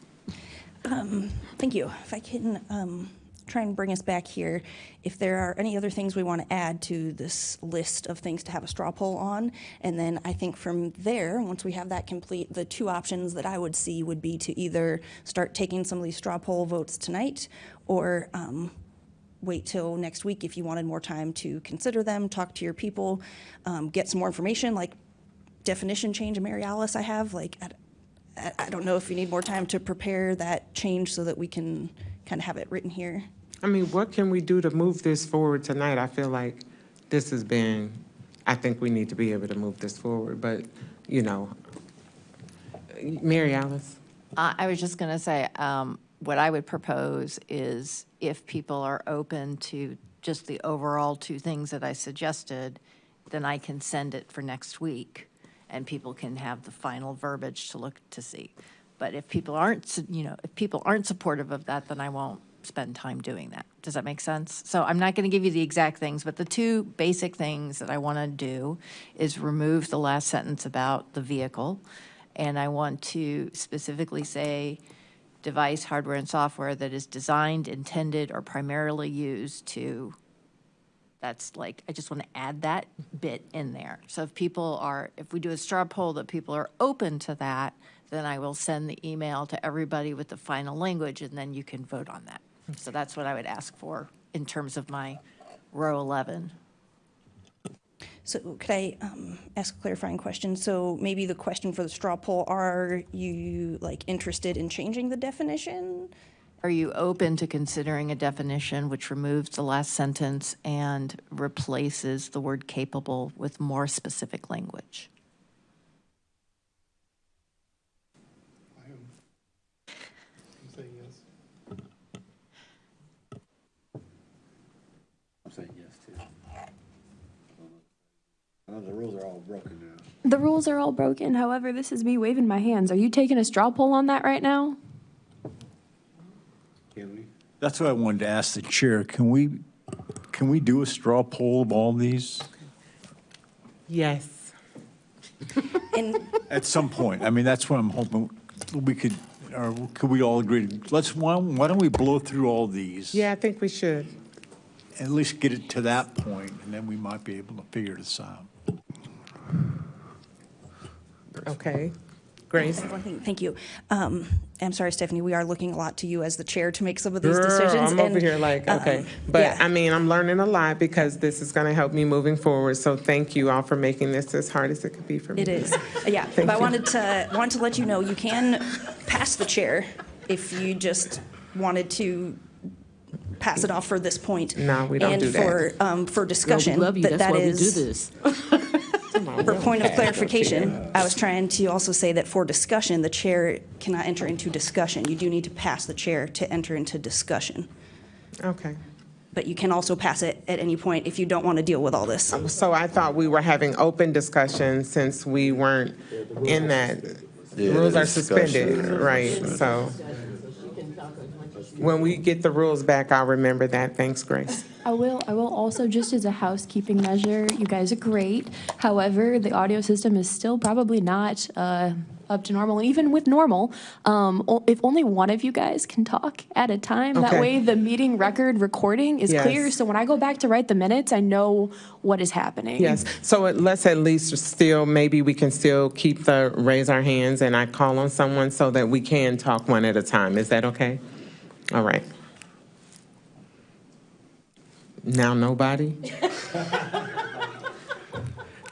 Thank you. If I can try and bring us back here, if there are any other things we want to add to this list of things to have a straw poll on, and then I think from there, once we have that complete, the two options that I would see would be to either start taking some of these straw poll votes tonight, or wait till next week if you wanted more time to consider them, talk to your people, get some more information, like definition change in Mary Alice I have, like I don't know if you need more time to prepare that change so that we can kind of have it written here. I mean, what can we do to move this forward tonight? I feel like this has been, I think we need to be able to move this forward, but, you know, Mary Alice? I was just going to say, what I would propose is if people are open to just the overall two things that I suggested, then I can send it for next week and people can have the final verbiage to look to see. But if people aren't, if people aren't supportive of that, then I won't spend time doing that. Does that make sense? So I'm not going to give you the exact things, but the two basic things that I want to do is remove the last sentence about the vehicle. And I want to specifically say device, hardware, and software that is designed, intended, or primarily used to, that's like, I just want to add that bit in there. So if we do a straw poll that people are open to that, then I will send the email to everybody with the final language, and then you can vote on that. So that's what I would ask for in terms of my row 11. So could I ask a clarifying question? So maybe the question for the straw poll, are you interested in changing the definition? Are you open to considering a definition which removes the last sentence and replaces the word capable with more specific language? I'm saying yes. I'm saying yes, too. I know the rules are all broken now. The rules are all broken. However, this is me waving my hands. Are you taking a straw poll on that right now? Can we? That's what I wanted to ask the chair. Can we do a straw poll of all these? Yes. And At some point. I mean, that's what I'm hoping we could, or could we all agree? Why don't we blow through all these? Yeah, I think we should. At least get it to that point, and then we might be able to figure this out. Okay. Grace? One thing, thank you. I'm sorry, Stephanie, we are looking a lot to you as the chair to make some of these Girl, decisions. I'm over here like, okay. But yeah. I mean, I'm learning a lot because this is going to help me moving forward. So thank you all for making this as hard as it could be for me. It is, yeah. Thank But I you. wanted to let you know, you can pass the chair if you just wanted to pass it off for this point. No, we don't do that. And for discussion. Girl, we love you. That's that why we do is- this. For point of clarification, I was trying to also say that for discussion, the chair cannot enter into discussion. You do need to pass the chair to enter into discussion. Okay. But you can also pass it at any point if you don't want to deal with all this. So I thought we were having open discussion since we weren't in that. Yeah, Rules the are suspended, discussion. right? So when we get the rules back, I'll remember that. Thanks, Grace. I will also, just as a housekeeping measure, you guys are great. However, the audio system is still probably not up to normal. And even with normal, if only one of you guys can talk at a time, that Okay. way the meeting record recording is Yes. clear. So when I go back to write the minutes, I know what is happening. Yes, so let's at least still, maybe we can still keep the raise our hands and I call on someone so that we can talk one at a time. Is that okay? All right. Now nobody?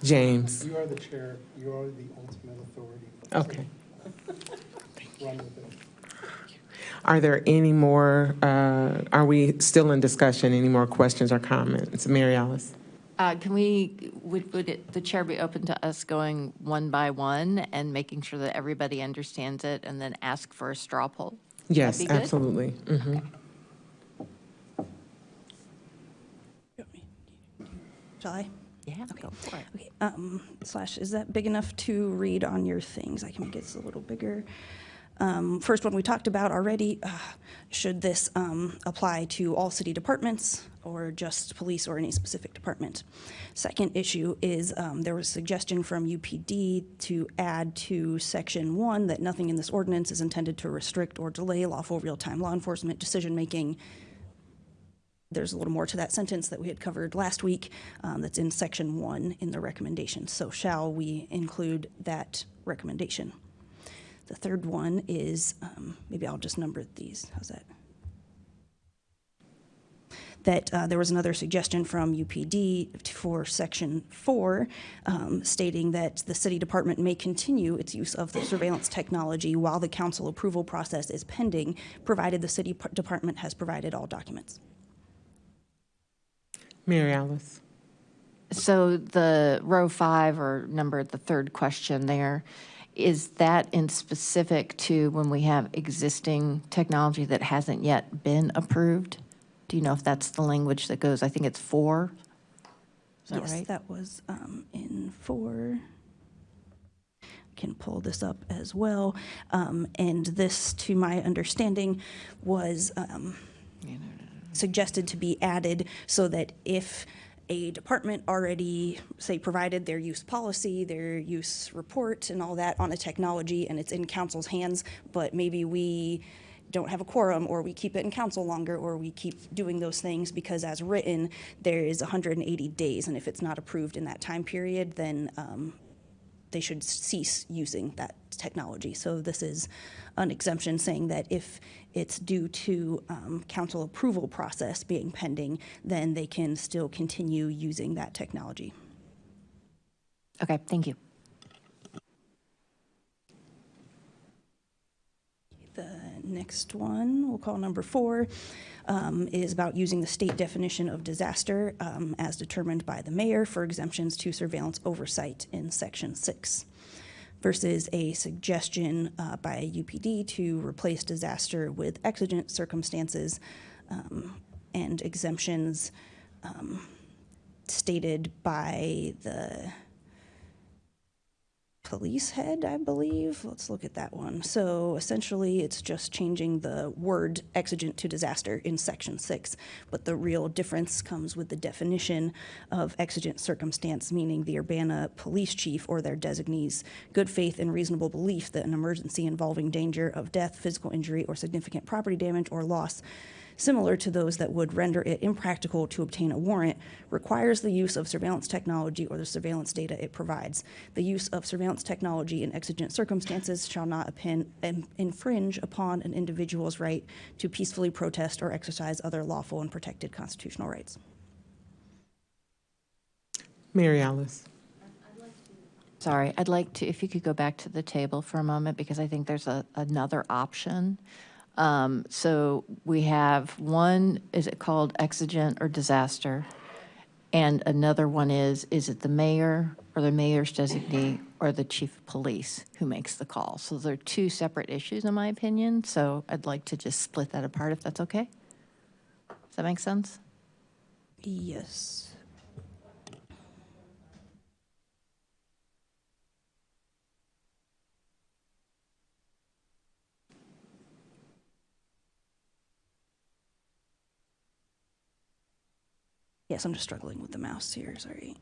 James? You are the chair. You are the ultimate authority. Okay. Run with it. Are there any more, are we still in discussion? Any more questions or comments? Mary Alice? Would the chair be open to us going one by one and making sure that everybody understands it and then ask for a straw poll? Yes, That'd be good? absolutely. Mhm. Shall I? Yeah, go for it. Okay, Slash, is that big enough to read on your things? I can make it a little bigger. First one we talked about already, should this apply to all city departments or just police or any specific department? Second issue is there was a suggestion from UPD to add to section 1 that nothing in this ordinance is intended to restrict or delay lawful real-time law enforcement decision-making. There's a little more to that sentence that we had covered last week that's in section 1 in the recommendation. So shall we include that recommendation? The third one is, maybe I'll just number these. How's that? That there was another suggestion from UPD for section 4 stating that the city department may continue its use of the surveillance technology while the council approval process is pending, provided the city department has provided all documents. Mary Alice? So the row 5 or number, the third question there, is that in specific to when we have existing technology that hasn't yet been approved? Do you know if that's the language that goes, I think it's 4? Is that Yes, right? that was in 4. Can pull this up as well. And this, to my understanding, was suggested to be added so that if a department already, say, provided their use policy, their use report and all that on a technology and it's in council's hands, but maybe we don't have a quorum or we keep it in council longer or we keep doing those things because as written, there is 180 days. And if it's not approved in that time period, then they should cease using that technology. So this is an exemption saying that if it's due to council approval process being pending, then they can still continue using that technology. Okay, thank you. The next one, we'll call number 4, is about using the state definition of disaster as determined by the mayor for exemptions to surveillance oversight in section 6 versus a suggestion by UPD to replace disaster with exigent circumstances and exemptions stated by the police head, I believe. Let's look at that one. So essentially, it's just changing the word exigent to disaster in section 6, but the real difference comes with the definition of exigent circumstance, meaning the Urbana police chief or their designees' good faith and reasonable belief that an emergency involving danger of death, physical injury, or significant property damage or loss similar to those that would render it impractical to obtain a warrant, requires the use of surveillance technology or the surveillance data it provides. The use of surveillance technology in exigent circumstances shall not infringe upon an individual's right to peacefully protest or exercise other lawful and protected constitutional rights. Mary Alice. Sorry, I'd like to, if you could go back to the table for a moment, because I think there's another option. So we have one, is it called exigent or disaster? And another one is it the mayor or the mayor's designee or the chief of police who makes the call? So they're two separate issues in my opinion. So I'd like to just split that apart if that's okay. Does that make sense? Yes. Yes, I'm just struggling with the mouse here, sorry.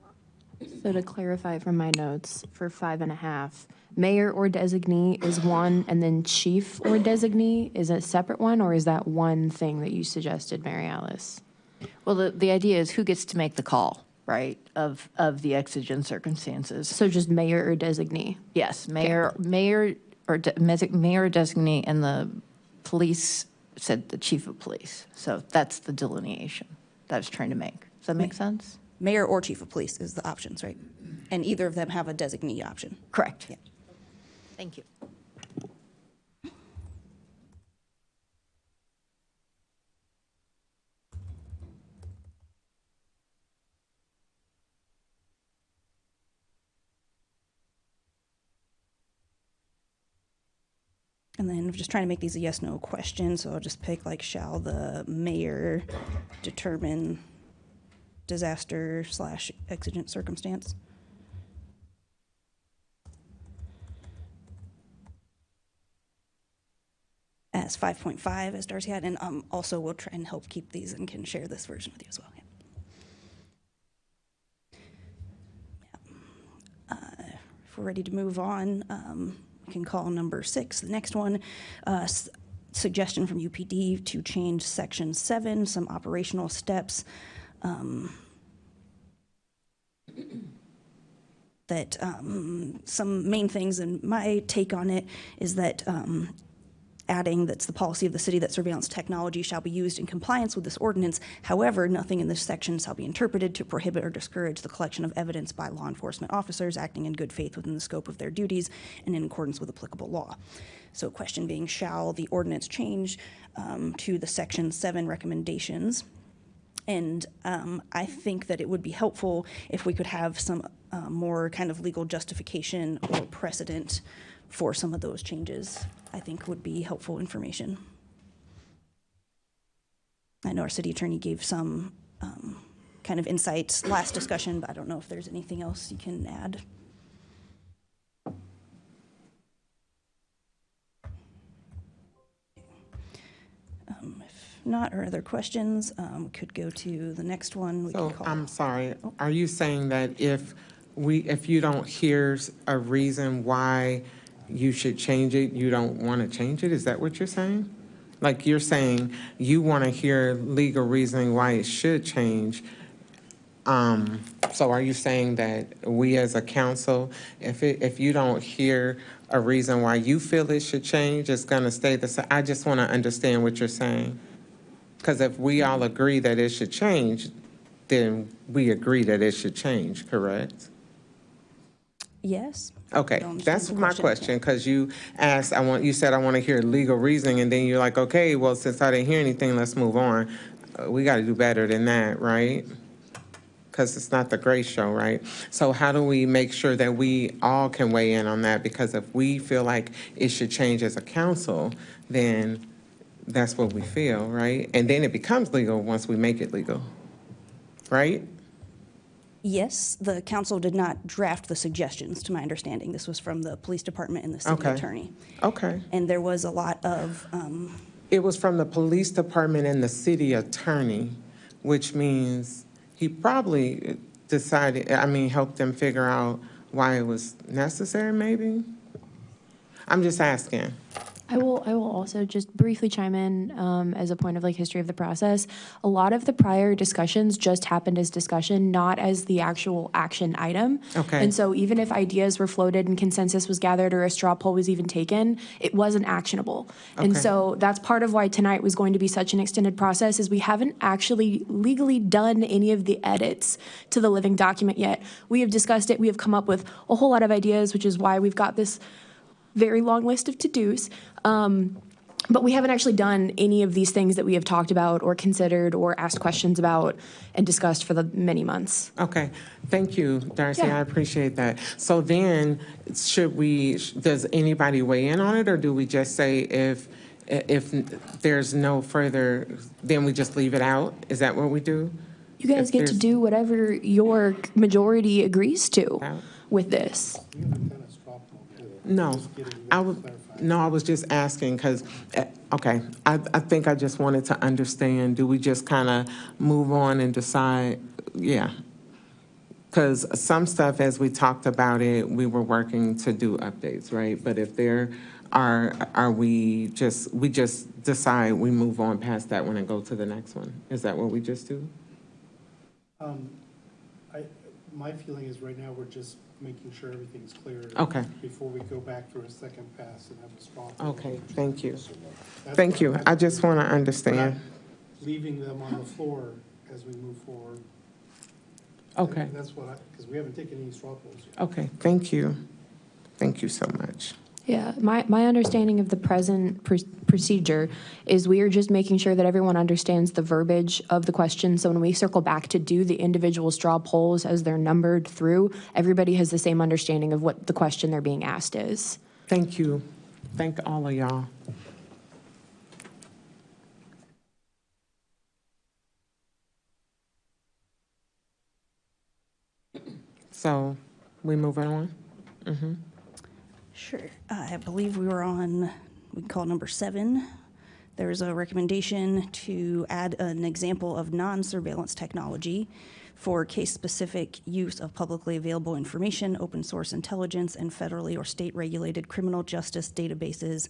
So to clarify from my notes, for 5.5, mayor or designee is one, and then chief or designee is a separate one, or is that one thing that you suggested, Mary Alice? Well, the idea is who gets to make the call, right, of the exigent circumstances. So just mayor or designee? Yes, mayor or designee, and the police said the chief of police. So that's the delineation that I was trying to make. Does that make sense? Mayor or chief of police is the options, right? And either of them have a designee option. Correct. Yeah. Thank you. And then I'm just trying to make these a yes/no question, so I'll just pick like, shall the mayor determine disaster/exigent circumstance? As 5.5, as Darcy had, and also we'll try and help keep these and can share this version with you as well. Yeah. If we're ready to move on, we can call number 6. The next one, suggestion from UPD to change section 7, some operational steps that some main things, and my take on it is that adding that's the policy of the city that surveillance technology shall be used in compliance with this ordinance. However, nothing in this section shall be interpreted to prohibit or discourage the collection of evidence by law enforcement officers acting in good faith within the scope of their duties and in accordance with applicable law. So question being, shall the ordinance change to the section 7 recommendations? And I think that it would be helpful if we could have some more kind of legal justification or precedent for some of those changes. I think would be helpful information. I know our city attorney gave some kind of insights last discussion, but I don't know if there's anything else you can add. If not, or other questions, we could go to the next one. So I'm sorry, are you saying that if you don't hear a reason why you should change it, you don't want to change it? Is that what you're saying? Like you're saying you want to hear legal reasoning why it should change. So are you saying that we as a council, if you don't hear a reason why you feel it should change, it's going to stay the same? I just want to understand what you're saying. Because if we all agree that it should change, then we agree that it should change, correct? Yes. Okay, that's my question, because you asked, you said I want to hear legal reasoning, and then you're like, okay, well, since I didn't hear anything, let's move on. We got to do better than that, right? Because it's not the Grace Show, right? So how do we make sure that we all can weigh in on that? Because if we feel like it should change as a council, then that's what we feel, right? And then it becomes legal once we make it legal, right? Yes, the council did not draft the suggestions, to my understanding. This was from the police department and the city Okay. attorney. Okay. And there was a lot of, It was from the police department and the city attorney, which means he probably decided, helped them figure out why it was necessary, maybe? I'm just asking. I will also just briefly chime in as a point of like history of the process. A lot of the prior discussions just happened as discussion, not as the actual action item. Okay. And so even if ideas were floated and consensus was gathered or a straw poll was even taken, it wasn't actionable. And Okay. so that's part of why tonight was going to be such an extended process, is we haven't actually legally done any of the edits to the living document yet. We have discussed it. We have come up with a whole lot of ideas, which is why we've got this very long list of to-dos. But we haven't actually done any of these things that we have talked about or considered or asked questions about and discussed for the many months. Okay, thank you, Darcy, Yeah. I appreciate that. So then, does anybody weigh in on it, or do we just say if there's no further, then we just leave it out? Is that what we do? You guys If get to there's- do whatever your majority agrees to with this. No, I was just asking, because, okay, I think I just wanted to understand, do we just kind of move on and decide, yeah. Because some stuff, as we talked about it, we were working to do updates, right? But if there are we just decide we move on past that one and go to the next one? Is that what we just do? My feeling is right now we're just making sure everything's clear. Okay. Before we go back through a second pass and have a strong. Okay, thank you. That's Thank what you. I'm I just want to We're not understand. leaving them on the floor as we move forward. Okay. And that's what because we haven't taken any straw polls yet. Okay, thank you. Thank you so much. Yeah, my understanding of the present procedure is we are just making sure that everyone understands the verbiage of the question. So when we circle back to do the individual straw polls as they're numbered through, everybody has the same understanding of what the question they're being asked is. Thank you. Thank all of y'all. So, we moving on? Mm-hmm. sure, I believe we were on, we can call number 7. There's a recommendation to add an example of non-surveillance technology for case-specific use of publicly available information, open source intelligence, and federally or state-regulated criminal justice databases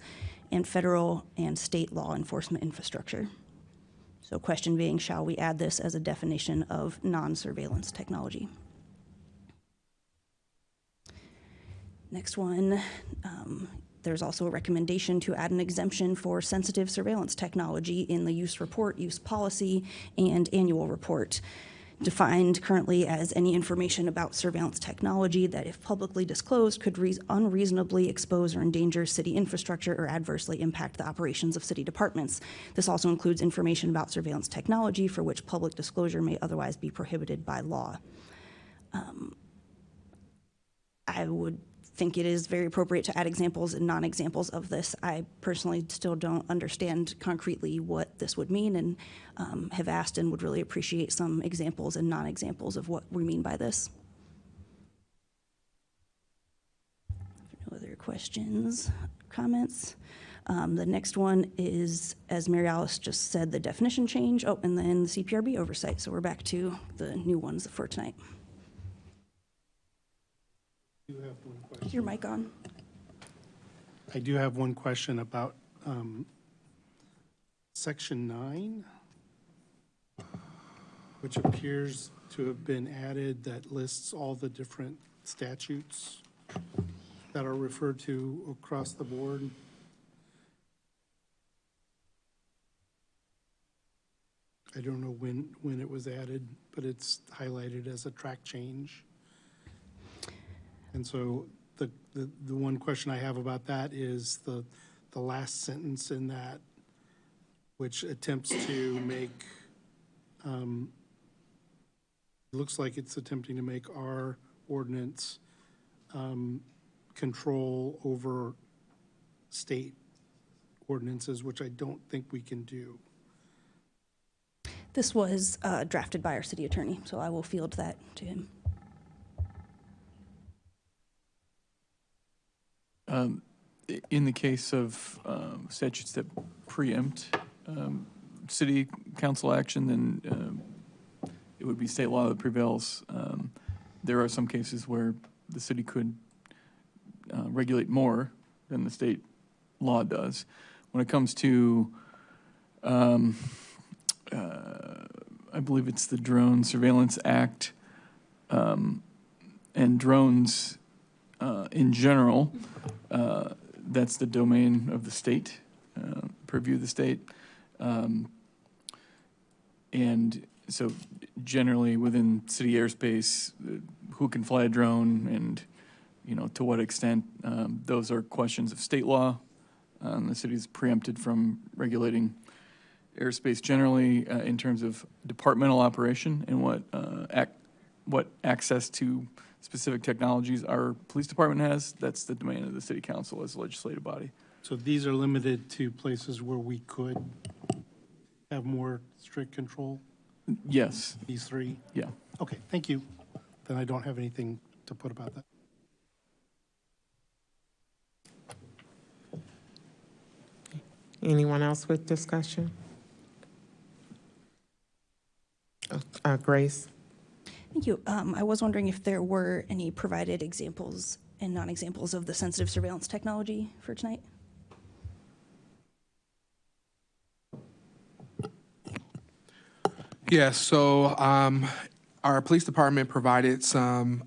and federal and state law enforcement infrastructure. So question being, shall we add this as a definition of non-surveillance technology? Next one, there's also a recommendation to add an exemption for sensitive surveillance technology in the use report, use policy, and annual report, defined currently as any information about surveillance technology that, if publicly disclosed, could unreasonably expose or endanger city infrastructure or adversely impact the operations of city departments. This also includes information about surveillance technology for which public disclosure may otherwise be prohibited by law. I would think it is very appropriate to add examples and non-examples of this. I personally still don't understand concretely what this would mean, and have asked and would really appreciate some examples and non-examples of what we mean by this. No other questions, comments? The next one is, as Mary Alice just said, the definition change. Oh, and then the CPRB oversight. So we're back to the new ones for tonight. You have one question. Is your mic on? I do have one question about Section 9, which appears to have been added, that lists all the different statutes that are referred to across the board. I don't know when it was added, but it's highlighted as a track change. And so the one question I have about that is the last sentence in that, which attempts to make, looks like it's attempting to make our ordinance control over state ordinances, which I don't think we can do. This was drafted by our city attorney, so I will field that to him. In the case of statutes that preempt city council action, then it would be state law that prevails. There are some cases where the city could regulate more than the state law does. When it comes to, I believe it's the Drone Surveillance Act, and drones in general, that's the domain of the state, purview of the state. And so generally within city airspace, who can fly a drone and, to what extent, those are questions of state law. The city's preempted from regulating airspace generally in terms of departmental operation and what access to specific technologies our police department has. That's the domain of the city council as a legislative body. So these are limited to places where we could have more strict control? Yes. These three? Yeah. Okay, thank you. Then I don't have anything to put about that. Anyone else with discussion? Grace? Thank you. I was wondering if there were any provided examples and non-examples of the sensitive surveillance technology for tonight. Yes, so our police department provided some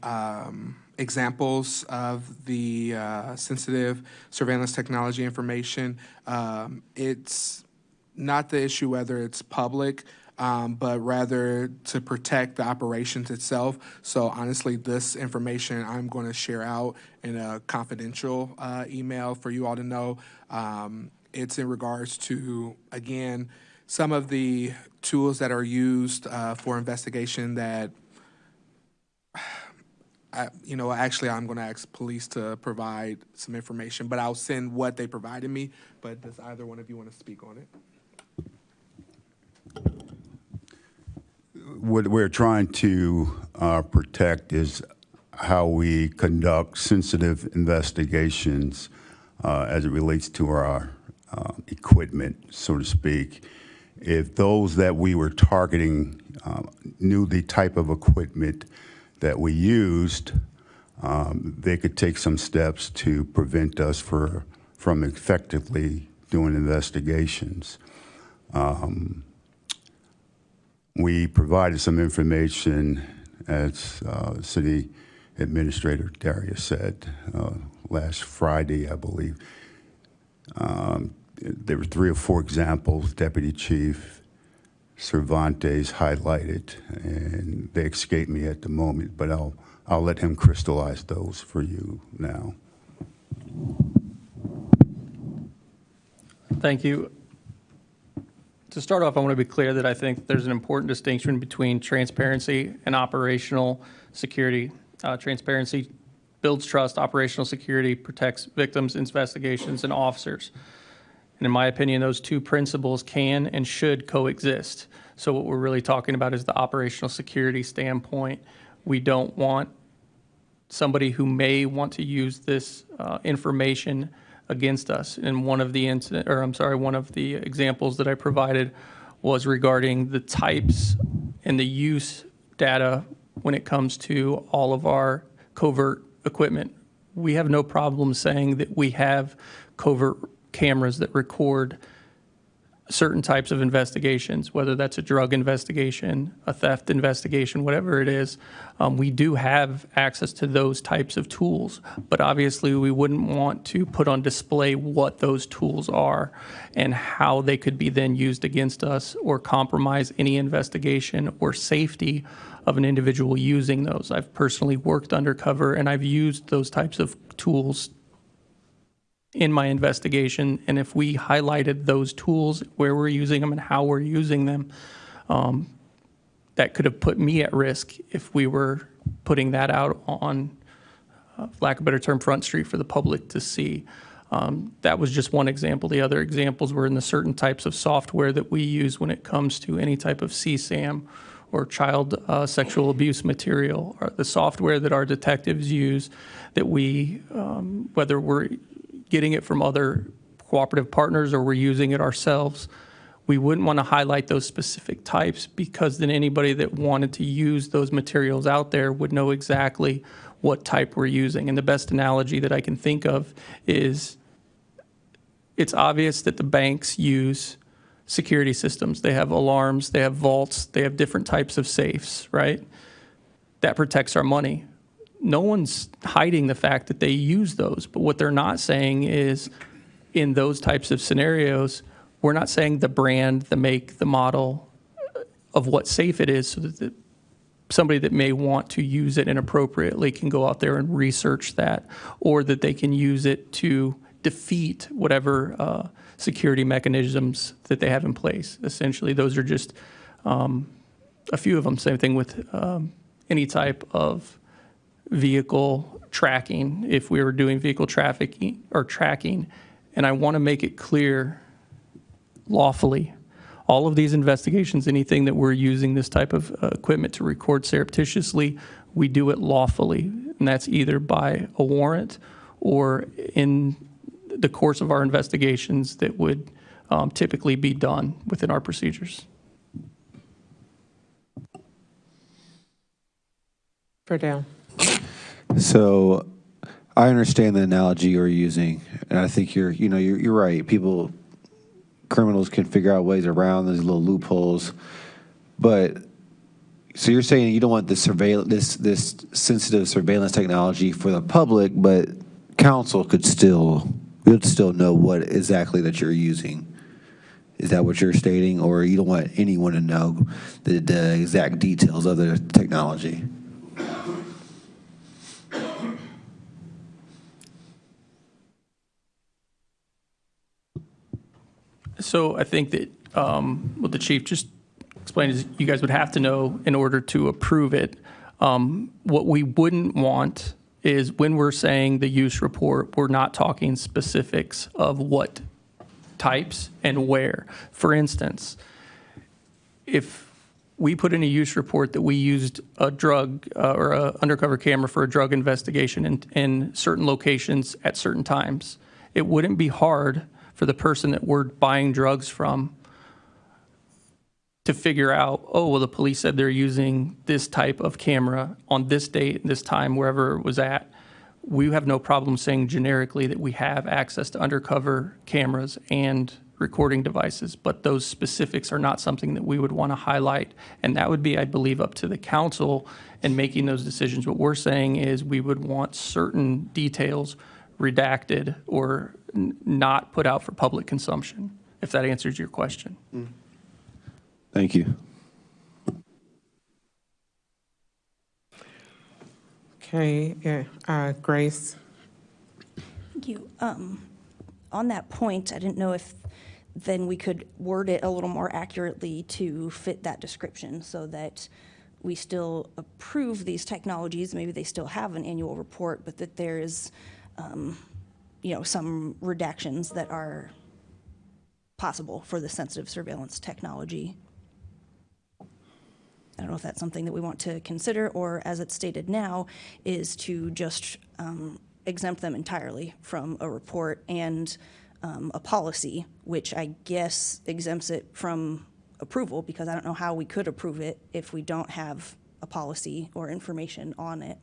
examples of the sensitive surveillance technology information. It's not the issue whether it's public, but rather to protect the operations itself. So honestly, this information I'm going to share out in a confidential email for you all to know. It's in regards to, again, some of the tools that are used for investigation that, actually I'm going to ask police to provide some information, but I'll send what they provided me. But does either one of you want to speak on it? What we're trying to protect is how we conduct sensitive investigations as it relates to our equipment, so to speak. If those that we were targeting knew the type of equipment that we used, they could take some steps to prevent us from effectively doing investigations. We provided some information, as City Administrator Darius said, last Friday, I believe. There were 3 or 4 examples Deputy Chief Cervantes highlighted, and they escape me at the moment, but I'll let him crystallize those for you now. Thank you. To start off, I want to be clear that I think there's an important distinction between transparency and operational security. Transparency builds trust. Operational security protects victims, investigations, and officers. And in my opinion, those two principles can and should coexist. So what we're really talking about is the operational security standpoint. We don't want somebody who may want to use this information against us. And one of the examples that I provided was regarding the types and the use data when it comes to all of our covert equipment. We have no problem saying that we have covert cameras that record certain types of investigations, whether that's a drug investigation, a theft investigation, whatever it is. We do have access to those types of tools, but obviously we wouldn't want to put on display what those tools are and how they could be then used against us or compromise any investigation or safety of an individual using those. I've personally worked undercover and I've used those types of tools in my investigation, and if we highlighted those tools, where we're using them and how we're using them, that could have put me at risk if we were putting that out on, for lack of a better term, Front Street for the public to see. That was just one example. The other examples were in the certain types of software that we use when it comes to any type of CSAM or child sexual abuse material, or the software that our detectives use that we, whether we're getting it from other cooperative partners or we're using it ourselves, we wouldn't want to highlight those specific types, because then anybody that wanted to use those materials out there would know exactly what type we're using. And the best analogy that I can think of is it's obvious that the banks use security systems. They have alarms, they have vaults, they have different types of safes, right? That protects our money. No one's hiding the fact that they use those, but what they're not saying is, in those types of scenarios, we're not saying the brand, the make, the model of what safe it is, so that somebody that may want to use it inappropriately can go out there and research that, or that they can use it to defeat whatever security mechanisms that they have in place. Essentially, those are just a few of them. Same thing with any type of vehicle tracking. If we were doing vehicle trafficking or tracking, and I want to make it clear, lawfully, all of these investigations, anything that we're using this type of equipment to record surreptitiously, we do it lawfully, and that's either by a warrant or in the course of our investigations that would typically be done within our procedures. Verdell. So I understand the analogy you're using, and I think you're right. Criminals can figure out ways around these little loopholes. But so you're saying you don't want this sensitive surveillance technology for the public, but council would still know what exactly that you're using. Is that what you're stating, or you don't want anyone to know the exact details of the technology? So I think that what the chief just explained is you guys would have to know in order to approve it. What we wouldn't want is, when we're saying the use report, we're not talking specifics of what types and where. For instance, if we put in a use report that we used a drug or an undercover camera for a drug investigation in certain locations at certain times, it wouldn't be hard for the person that we're buying drugs from to figure out, oh, well, the police said they're using this type of camera on this date, this time, wherever it was at. We have no problem saying generically that we have access to undercover cameras and recording devices, but those specifics are not something that we would want to highlight. And that would be, I believe, up to the council in making those decisions. What we're saying is we would want certain details redacted or not put out for public consumption, if that answers your question. Thank you. Okay, Grace. Thank you. On that point, I didn't know if then we could word it a little more accurately to fit that description, so that we still approve these technologies. Maybe they still have an annual report, but that there is some redactions that are possible for the sensitive surveillance technology. I don't know if that's something that we want to consider, or as it's stated now, is to just exempt them entirely from a report and a policy, which I guess exempts it from approval, because I don't know how we could approve it if we don't have a policy or information on it.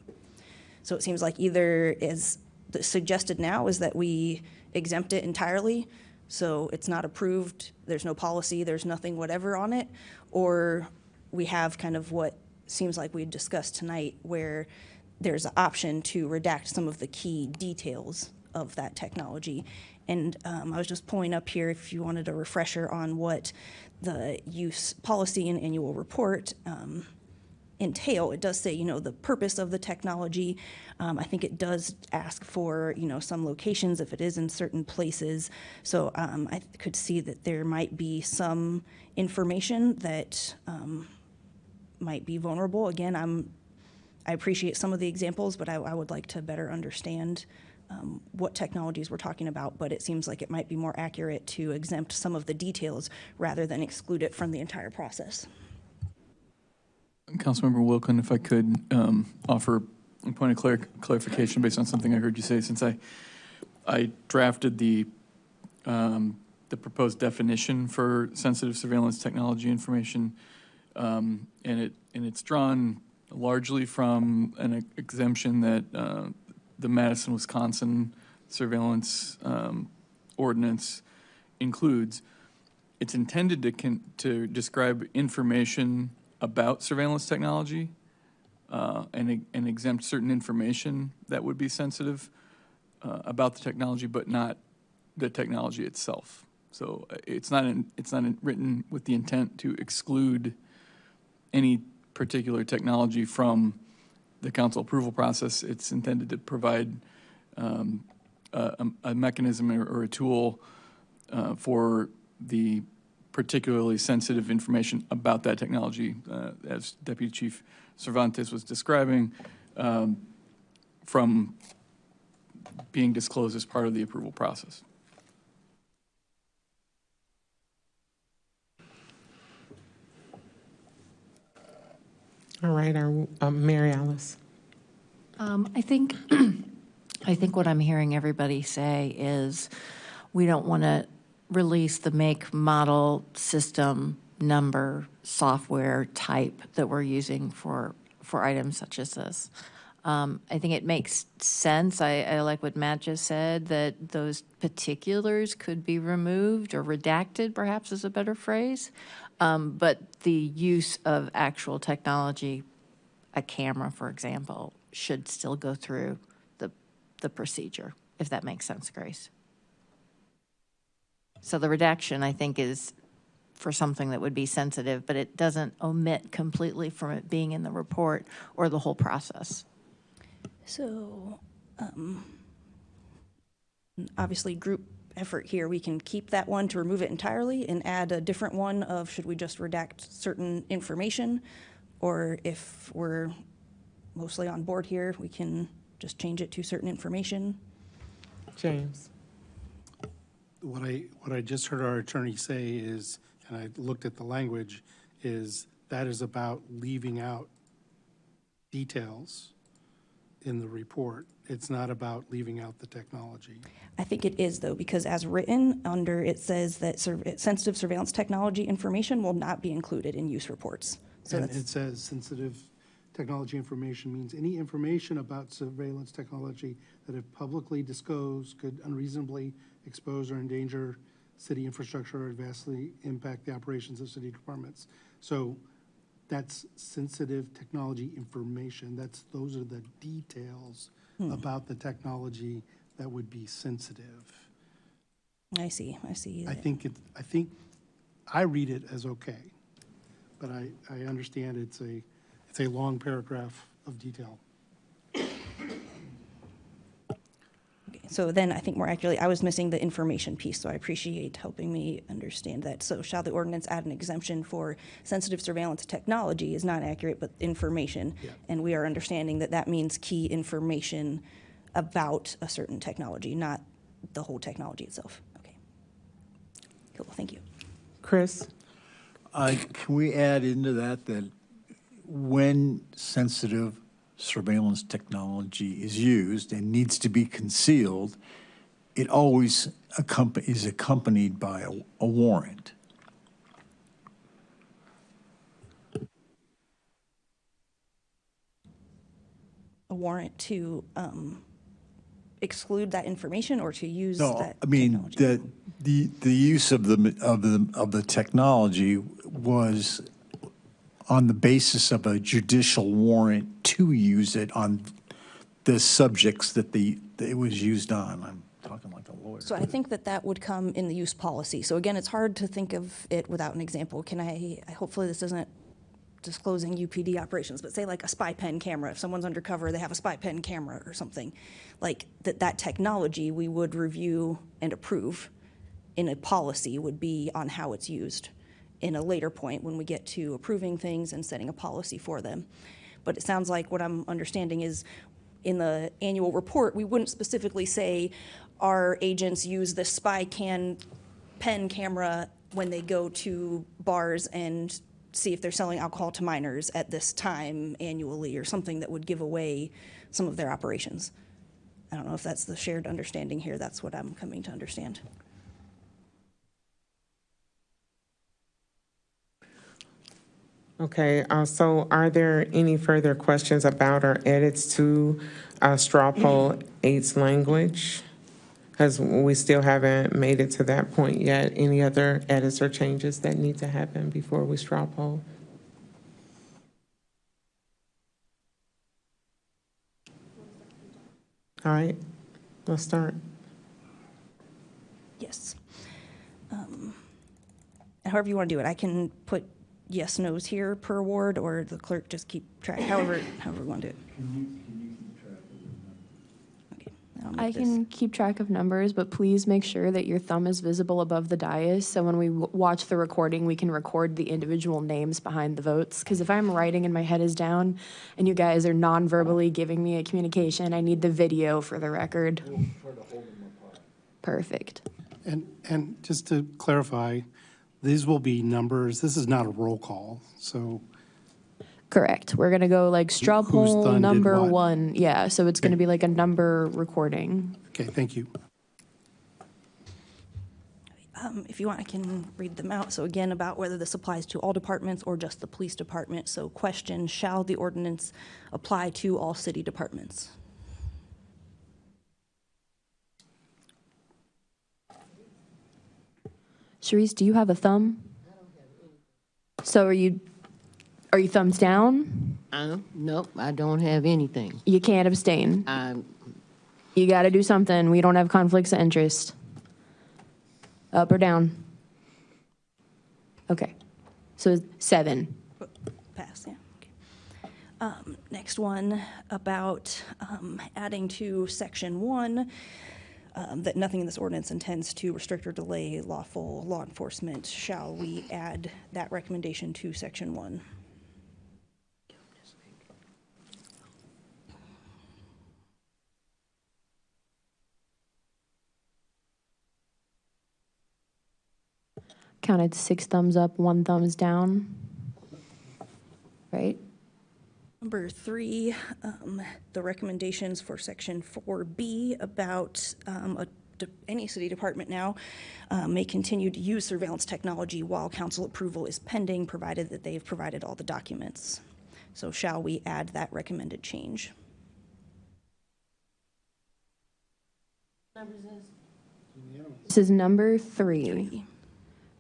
So it seems like either is suggested now is that we exempt it entirely, so it's not approved, there's no policy, there's nothing whatever on it, or we have kind of what seems like we discussed tonight, where there's an option to redact some of the key details of that technology. And I was just pulling up here if you wanted a refresher on what the use policy and annual report entail. It does say, the purpose of the technology. I think it does ask for, some locations if it is in certain places. So I could see that there might be some information that might be vulnerable. Again, I appreciate some of the examples, but I would like to better understand what technologies we're talking about, but it seems like it might be more accurate to exempt some of the details rather than exclude it from the entire process. Councilmember Wilkin, if I could offer a point of clarification based on something I heard you say, since I I drafted the proposed definition for sensitive surveillance technology information, and it's drawn largely from an exemption that the Madison, Wisconsin surveillance ordinance includes. It's intended to describe information about surveillance technology and exempt certain information that would be sensitive about the technology, but not the technology itself. So it's not written with the intent to exclude any particular technology from the council approval process. It's intended to provide a mechanism or a tool for the particularly sensitive information about that technology, as Deputy Chief Cervantes was describing, from being disclosed as part of the approval process. All right, Mary Alice. I think what I'm hearing everybody say is we don't want to release the make, model, system, number, software type that we're using for items such as this. I think it makes sense. I like what Matt just said, that those particulars could be removed or redacted, perhaps is a better phrase. But the use of actual technology, a camera, for example, should still go through the procedure, if that makes sense, Grace. So the redaction, I think, is for something that would be sensitive, but it doesn't omit completely from it being in the report or the whole process. So, obviously, group effort here, we can keep that one to remove it entirely and add a different one of should we just redact certain information, or if we're mostly on board here, we can just change it to certain information. James. What I just heard our attorney say is, and I looked at the language, is that is about leaving out details in the report. It's not about leaving out the technology. I think it is, though, because as written under, it says that sensitive surveillance technology information will not be included in use reports. So And it says sensitive technology information means any information about surveillance technology that if publicly disclosed could unreasonably expose or endanger city infrastructure or adversely impact the operations of city departments. So that's sensitive technology information. Those are the details about the technology that would be sensitive. I see. I think I read it as okay, but I understand it's a long paragraph of detail. So then I think more accurately, I was missing the information piece, so I appreciate helping me understand that. So shall the ordinance add an exemption for sensitive surveillance technology is not accurate, but information. Yeah. And we are understanding that that means key information about a certain technology, not the whole technology itself. Okay. Cool, thank you. Chris? Can we add into that when sensitive surveillance technology is used and needs to be concealed, it always is accompanied by a warrant. A warrant to exclude that information or to use that I mean, technology? the use of the technology was on the basis of a judicial warrant to use it on the subjects that it was used on. I'm talking like a lawyer. So I think that would come in the use policy. So again, it's hard to think of it without an example. Hopefully this isn't disclosing UPD operations, but say like a spy pen camera. If someone's undercover, they have a spy pen camera or something. Like that technology we would review and approve in a policy would be on how it's used in a later point when we get to approving things and setting a policy for them. But it sounds like what I'm understanding is in the annual report, we wouldn't specifically say our agents use the spy pen camera when they go to bars and see if they're selling alcohol to minors at this time annually or something that would give away some of their operations. I don't know if that's the shared understanding here. That's what I'm coming to understand. Okay, so are there any further questions about or edits to straw poll 8's language? Because we still haven't made it to that point yet. Any other edits or changes that need to happen before we straw poll? All right, let's start. Yes. However you want to do it. I can put yes, no's here per ward, or the clerk just keep track, however we want to do it. I can keep track of numbers, but please make sure that your thumb is visible above the dais, so when we watch the recording, we can record the individual names behind the votes. Because if I'm writing and my head is down, and you guys are non-verbally giving me a communication, I need the video for the record. We'll try to hold them apart. Perfect. And just to clarify, these will be numbers. This is not a roll call, so. Correct. We're gonna go like straw Who's poll done, did number what? 1. Yeah, so it's gonna be like a number recording. Okay, thank you. If you want, I can read them out. So again, about whether this applies to all departments or just the police department. So question, shall the ordinance apply to all city departments? Sharice, do you have a thumb? So are you thumbs down? Nope, I don't have anything. You can't abstain. You got to do something. We don't have conflicts of interest. Up or down? Okay. So 7. Pass, yeah. Okay. Next one about adding to section 1 that nothing in this ordinance intends to restrict or delay lawful law enforcement. Shall we add that recommendation to section 1? Counted 6 thumbs up, 1 thumbs down. Right? Number 3, the recommendations for section 4B about any city department now may continue to use surveillance technology while council approval is pending, provided that they've provided all the documents. So shall we add that recommended change? This is number 3.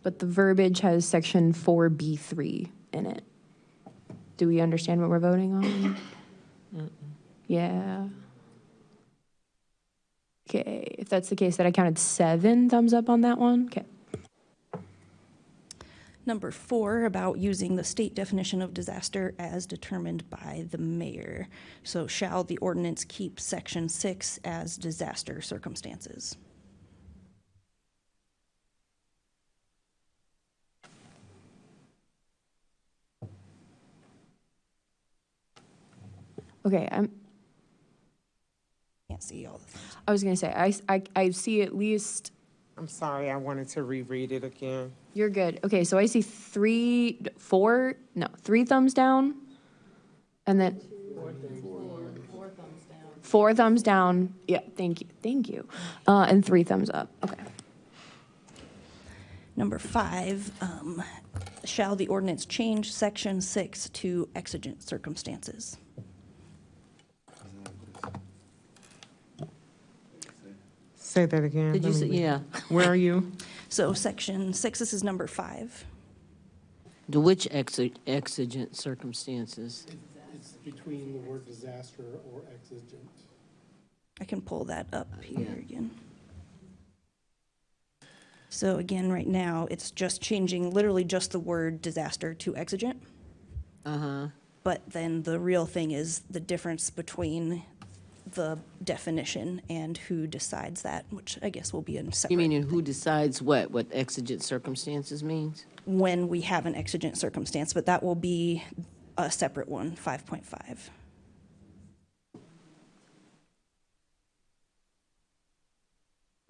But the verbiage has section 4B3 in it. Do we understand what we're voting on? Yeah. Okay, if that's the case, then I counted 7 thumbs up on that one. Okay. Number 4, about using the state definition of disaster as determined by the mayor. So shall the ordinance keep section 6 as disaster circumstances? Okay, Can't see all the things. I was gonna say, I see at least. I'm sorry, I wanted to reread it again. You're good. Okay, so I see 3 thumbs down, and then 4 thumbs down. Yeah, thank you. And 3 thumbs up. Okay. Number 5, shall the ordinance change section 6 to exigent circumstances? Say that again. Did you Let me say, read. yeah. Where are you? So section 6, this is number 5. To which exigent circumstances? It's between the word disaster or exigent. I can pull that up here again. So again, right now, it's just changing literally just the word disaster to exigent. But then the real thing is the difference between the definition and who decides that, which I guess will be a separate. You mean who decides what exigent circumstances means? When we have an exigent circumstance, but that will be a separate one, 5.5.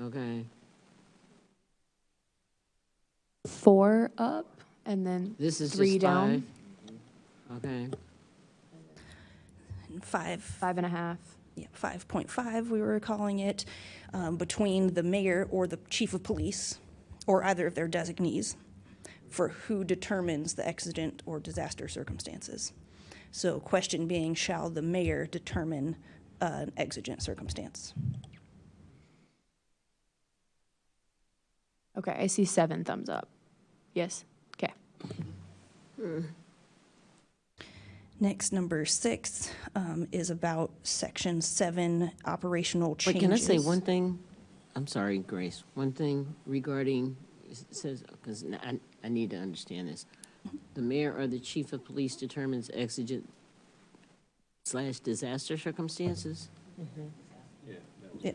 Okay. 4 up, and then This is 3 just down. 5? Okay. And 5. 5.5. 5.5, we were calling it, between the mayor or the chief of police, or either of their designees, for who determines the exigent or disaster circumstances. So question being, shall the mayor determine an exigent circumstance? Okay, I see 7 thumbs up. Yes, okay. Next, number 6 is about section 7 operational changes. Wait, can I say one thing? I'm sorry, Grace. One thing regarding, it says, because I need to understand this. The mayor or the chief of police determines exigent / disaster circumstances?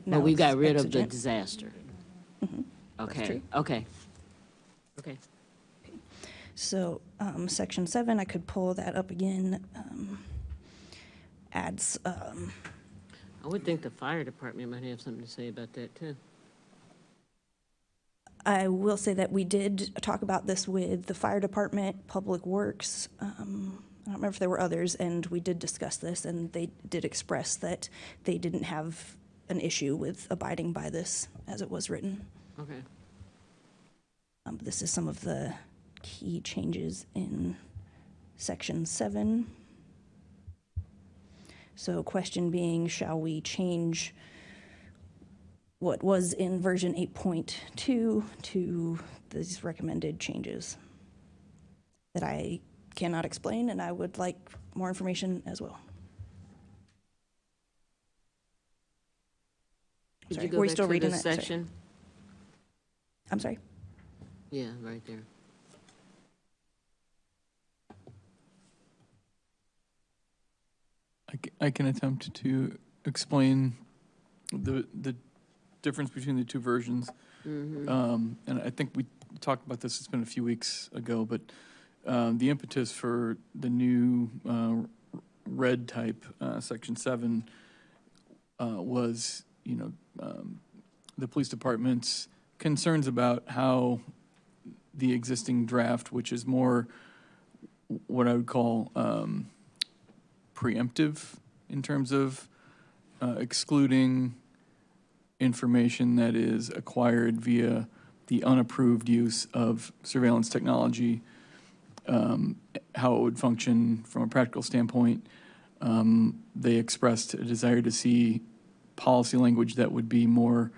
But we got rid of the disaster. Okay, true. okay. Okay. So section 7, I could pull that up again, adds, I would think the fire department might have something to say about that, too. I will say that we did talk about this with the fire department, Public Works. I don't remember if there were others, and we did discuss this, and they did express that they didn't have an issue with abiding by this as it was written. Okay. This is some of the key changes in section 7. So question being, shall we change what was in version 8.2 to these recommended changes that I cannot explain, and I would like more information as well. Could Sorry, you go were you back still to reading this that? Sorry. section? I'm sorry. Yeah, right there. I can attempt to explain the difference between the two versions. And I think we talked about this, it's been a few weeks ago, but the impetus for the new red type, section 7, was, the police department's concerns about how the existing draft, which is more what I would call preemptive in terms of excluding information that is acquired via the unapproved use of surveillance technology, how it would function from a practical standpoint. They expressed a desire to see policy language that would be more,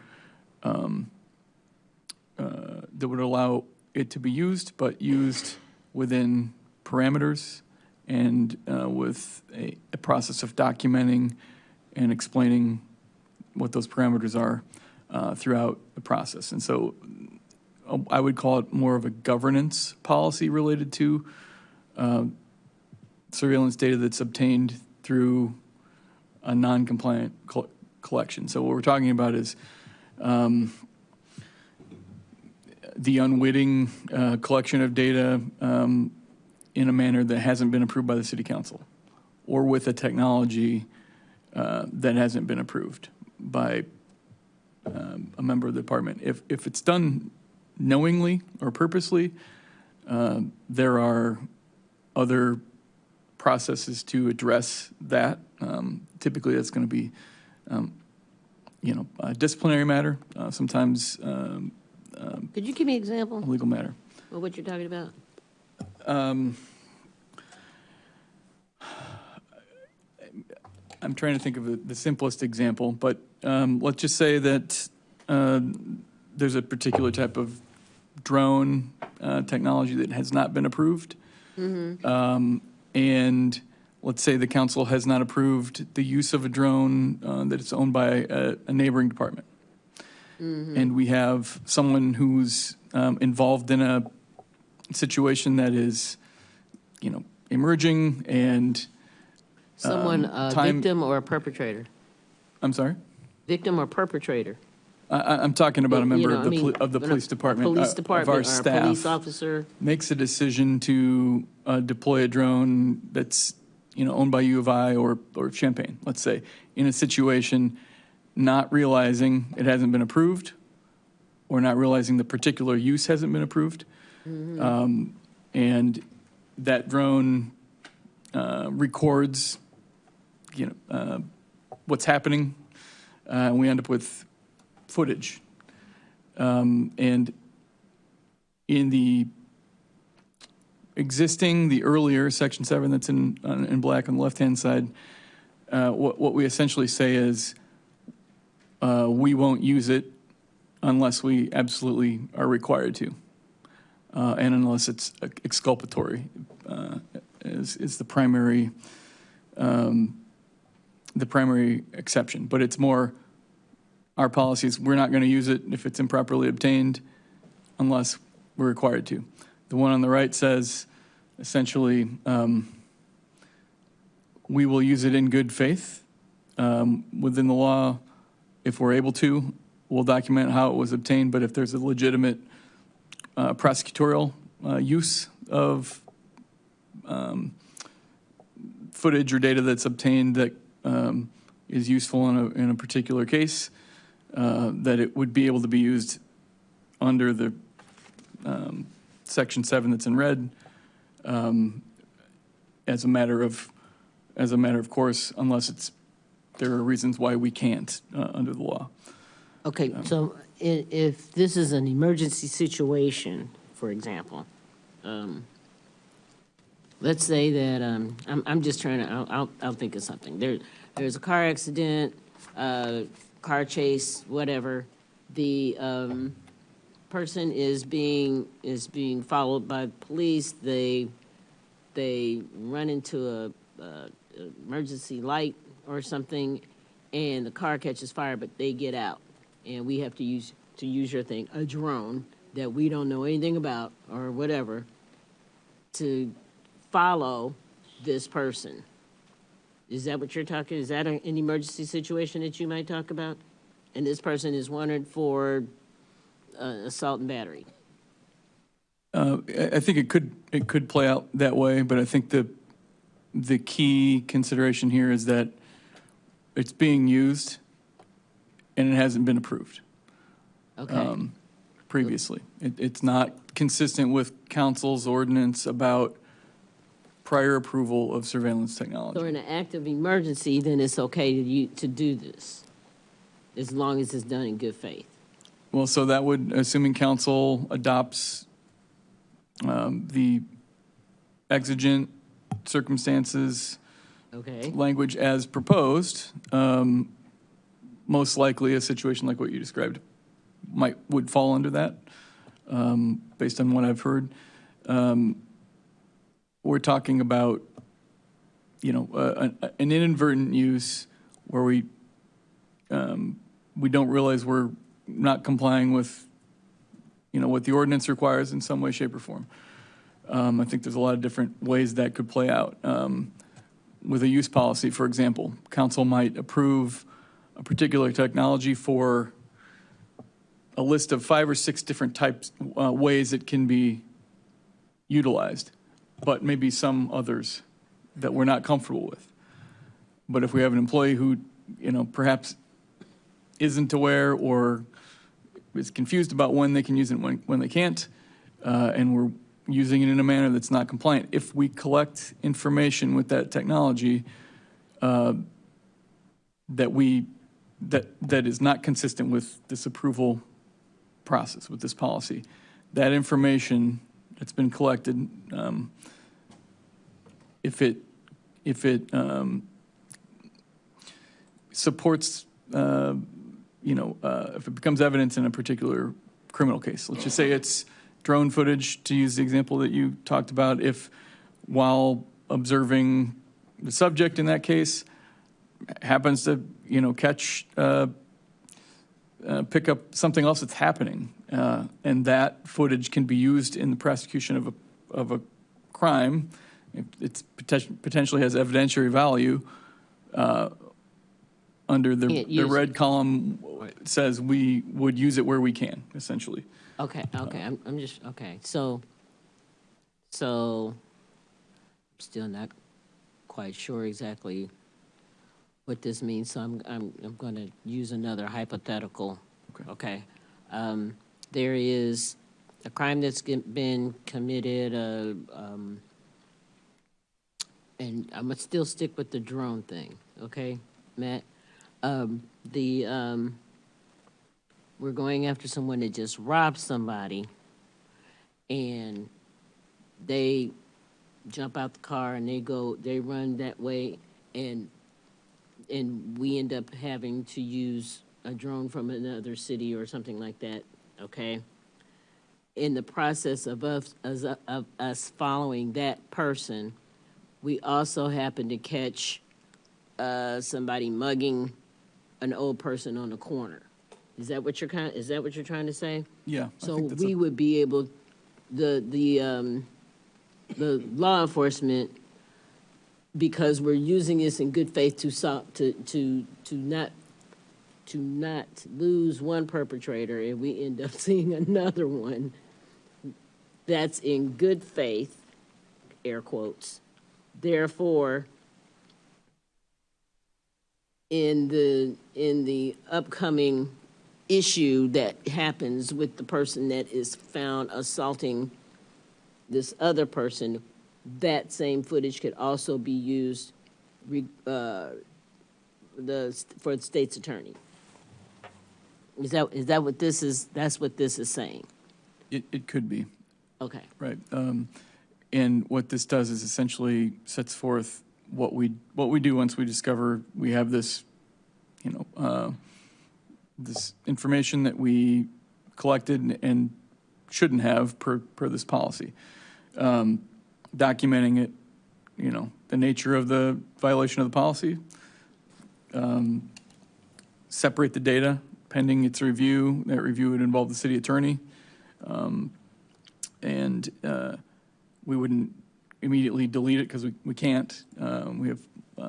that would allow it to be used, but used within parameters and with a process of documenting and explaining what those parameters are throughout the process. And so I would call it more of a governance policy related to surveillance data that's obtained through a non-compliant collection. So what we're talking about is the unwitting collection of data in a manner that hasn't been approved by the city council, or with a technology that hasn't been approved by a member of the department. If it's done knowingly or purposely, there are other processes to address that. Typically, that's going to be, a disciplinary matter. Sometimes, could you give me an example? A legal matter. Well, what you're talking about? I'm trying to think of the simplest example, but let's just say that there's a particular type of drone technology that has not been approved. And let's say the council has not approved the use of a drone that is owned by a neighboring department. And we have someone who's involved in a situation that is, emerging and Someone, a victim or a perpetrator? I'm sorry? Victim or perpetrator? I'm talking about a member of the police department, Police department of our or a staff, police officer. makes a decision to deploy a drone that's owned by U of I or Champaign, let's say, in a situation not realizing it hasn't been approved, or not realizing the particular use hasn't been approved, and that drone records what's happening, and we end up with footage. And in the existing, the earlier Section 7 that's in black on the left-hand side, what we essentially say is we won't use it unless we absolutely are required to, and unless it's exculpatory is the primary exception. But it's more our policies. We're not going to use it if it's improperly obtained unless we're required to. The one on the right says essentially we will use it in good faith within the law. If we're able to, we'll document how it was obtained, but if there's a legitimate prosecutorial use of footage or data that's obtained that is useful in a particular case, that it would be able to be used under the Section 7 that's in red as a matter of course, unless there are reasons why we can't under the law. Okay, so if this is an emergency situation, for example, let's say that I'm just trying to. I'll think of something. There's a car accident, car chase, whatever. The person is being followed by police. They run into a emergency light or something, and the car catches fire, but they get out, and we have to use your thing, a drone that we don't know anything about or whatever, to follow this person. Is that what you're talking? Is that an emergency situation that you might talk about? And this person is wanted for assault and battery. I think it could play out that way, but I think the key consideration here is that it's being used and it hasn't been approved. Okay. Previously. It's not consistent with council's ordinance about prior approval of surveillance technology. So in an act of emergency, then it's okay to do this, as long as it's done in good faith. Well, so that would, assuming council adopts the exigent circumstances language as proposed, most likely a situation like what you described would fall under that, based on what I've heard. We're talking about, an inadvertent use where we don't realize we're not complying with, what the ordinance requires in some way, shape, or form. I think there's a lot of different ways that could play out. With a use policy, for example, council might approve a particular technology for a list of 5 or 6 different types, ways it can be utilized, but maybe some others that we're not comfortable with. But if we have an employee who, perhaps isn't aware or is confused about when they can use it and when they can't, and we're using it in a manner that's not compliant, if we collect information with that technology that is not consistent with this approval process, with this policy, that information that's been collected, if it supports, if it becomes evidence in a particular criminal case, let's just say it's drone footage, to use the example that you talked about, if while observing the subject in that case happens to, catch, pick up something else that's happening, and that footage can be used in the prosecution of a crime, it potentially has evidentiary value, under the red column says we would use it where we can, essentially. Okay, I'm just, okay, so I'm still not quite sure exactly what this means, so I'm going to use another hypothetical. Okay. There is a crime that's been committed, and I'm going to still stick with the drone thing, okay, Matt? we're going after someone that just robbed somebody, and they jump out the car and they run that way, and we end up having to use a drone from another city or something like that, okay? In the process of us following that person, we also happen to catch somebody mugging an old person on the corner. Is that what you're trying to say? Yeah. So we would be able, the law enforcement, because we're using this in good faith to not lose one perpetrator, and we end up seeing another one that's in good faith, air quotes. Therefore, in the upcoming issue that happens with the person that is found assaulting this other person, that same footage could also be used for the state's attorney. Is that what this is? That's what this is saying. It could be. Okay. Right. And what this does is essentially sets forth what we do once we discover we have this, this information that we collected and shouldn't have per this policy. Documenting it, the nature of the violation of the policy, separate the data pending its review. That review would involve the city attorney. And we wouldn't immediately delete it because we can't. We have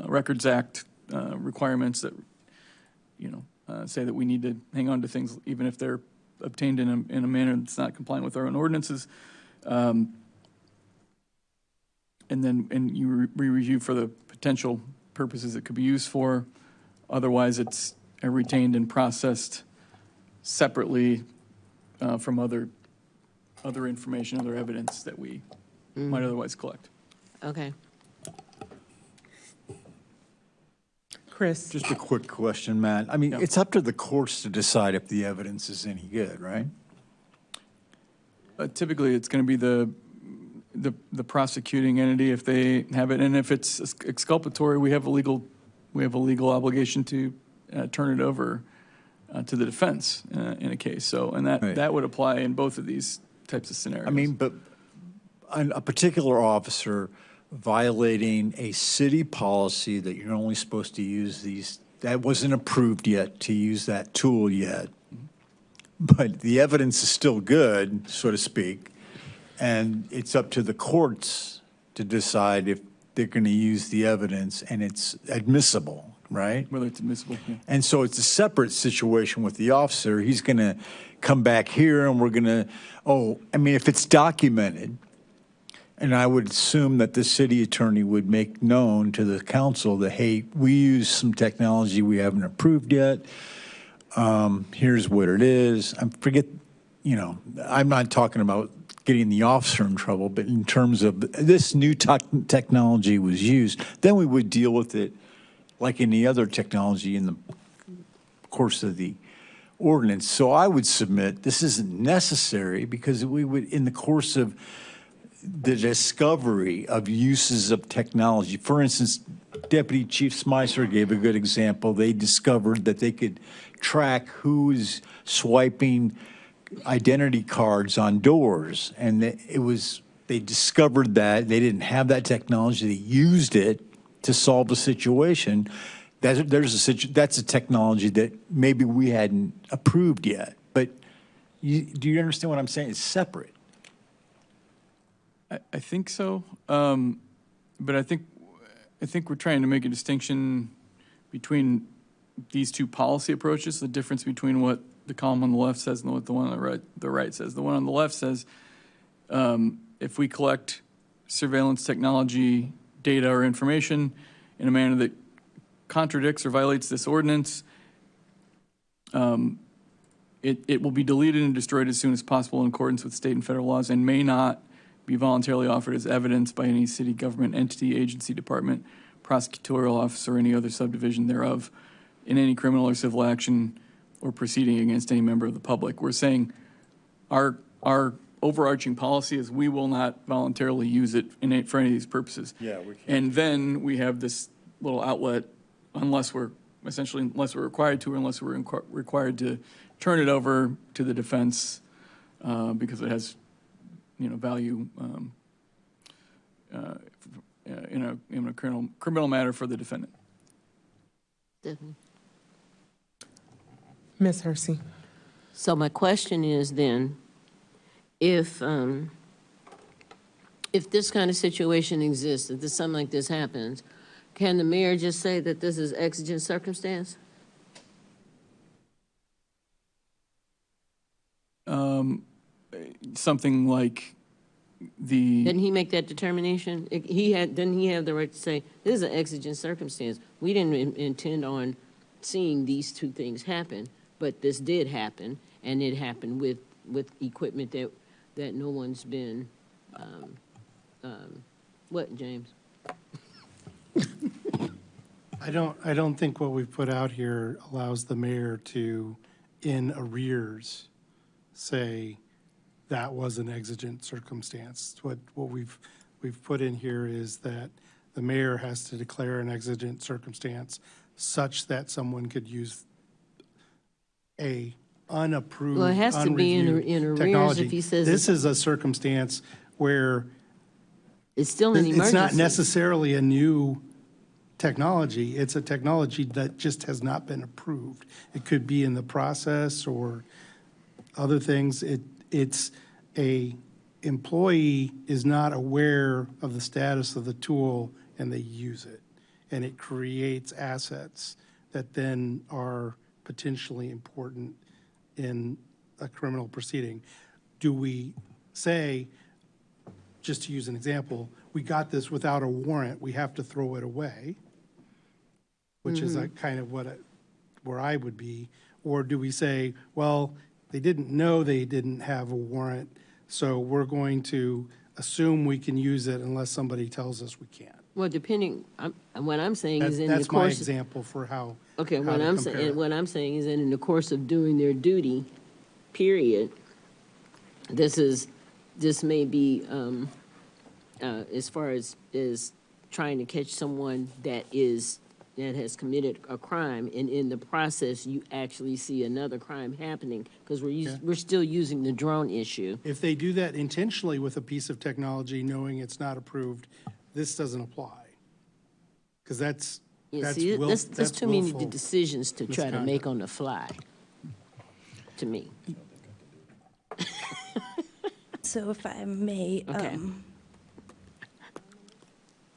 Records Act requirements that, say that we need to hang on to things even if they're obtained in a manner that's not compliant with our own ordinances. And you review for the potential purposes it could be used for. Otherwise, it's retained and processed separately from other information, other evidence that we might otherwise collect. Okay. Chris? Just a quick question, Matt. I mean, it's up to the courts to decide if the evidence is any good, right? Typically, it's going to be the prosecuting entity if they have it, and if it's exculpatory, we have a legal obligation to turn it over to the defense in a case. So, and that would apply in both of these types of scenarios. I mean, but a particular officer violating a city policy that you're only supposed to use that wasn't approved yet to use that tool yet, but the evidence is still good, so to speak, and it's up to the courts to decide if they're going to use the evidence and it's admissible, right? Whether it's admissible. Yeah. And so it's a separate situation with the officer. He's going to come back here and we're going to, if it's documented, and I would assume that the city attorney would make known to the council that, hey, we use some technology we haven't approved yet. Here's what it is. I'm not talking about getting the officer in trouble, but in terms of this new technology was used, then we would deal with it like any other technology in the course of the ordinance. So I would submit this isn't necessary because we would, in the course of the discovery of uses of technology, for instance, Deputy Chief Smicer gave a good example. They discovered that they could track who's swiping identity cards on doors, and they discovered that they didn't have that technology. They used it to solve the situation. That's a technology that maybe we hadn't approved yet. But do you understand what I'm saying? It's separate. I think so, but I think we're trying to make a distinction between these two policy approaches. The difference between what the column on the left says and what the one on the right says. The one on the left says if we collect surveillance technology data or information in a manner that contradicts or violates this ordinance, it will be deleted and destroyed as soon as possible in accordance with state and federal laws and may not be voluntarily offered as evidence by any city government entity, agency, department, prosecutorial office, or any other subdivision thereof. in any criminal or civil action or proceeding against any member of the public. We're saying our overarching policy is we will not voluntarily use it for any of these purposes. Yeah, we can't. And then we have this little outlet, unless we're required to, or unless we're required to turn it over to the defense because it has, value in a criminal matter for the defendant. Definitely. Ms. Hersey. So my question is then, if this kind of situation exists, if something like this happens, can the mayor just say that this is exigent circumstance? Something like Didn't he make that determination? Didn't he have the right to say, this is an exigent circumstance? We didn't intend on seeing these two things happen, but this did happen, and it happened with equipment that no one's been, what, James? I don't think what we've put out here allows the mayor to, in arrears, say that was an exigent circumstance. What we've put in here is that the mayor has to declare an exigent circumstance such that someone could use a unapproved, Well, it has to be in arrears technology. if he says This is a circumstance where it's still an emergency. it's not necessarily a new technology. It's a technology that just has not been approved. It could be in the process or other things. It's a employee is not aware of the status of the tool and they use it. And it creates assets that then are potentially important in a criminal proceeding. Do we say, just to use an example, we got this without a warrant, we have to throw it away, which is like kind of where I would be? Or do we say, well, they didn't know they didn't have a warrant, so we're going to assume we can use it unless somebody tells us we can't? Well, what I'm saying is in the course. That's my example for how. Okay, how what to I'm compare saying, it. what I'm saying is that in the course of doing their duty, period, this may be, as far as trying to catch someone that has committed a crime, and in the process, you actually see another crime happening, because we're still using the drone issue. If they do that intentionally with a piece of technology, knowing it's not approved, this doesn't apply. Because that's There's too many willful decisions to try to misconduct. make on the fly, to me. So if I may, Okay.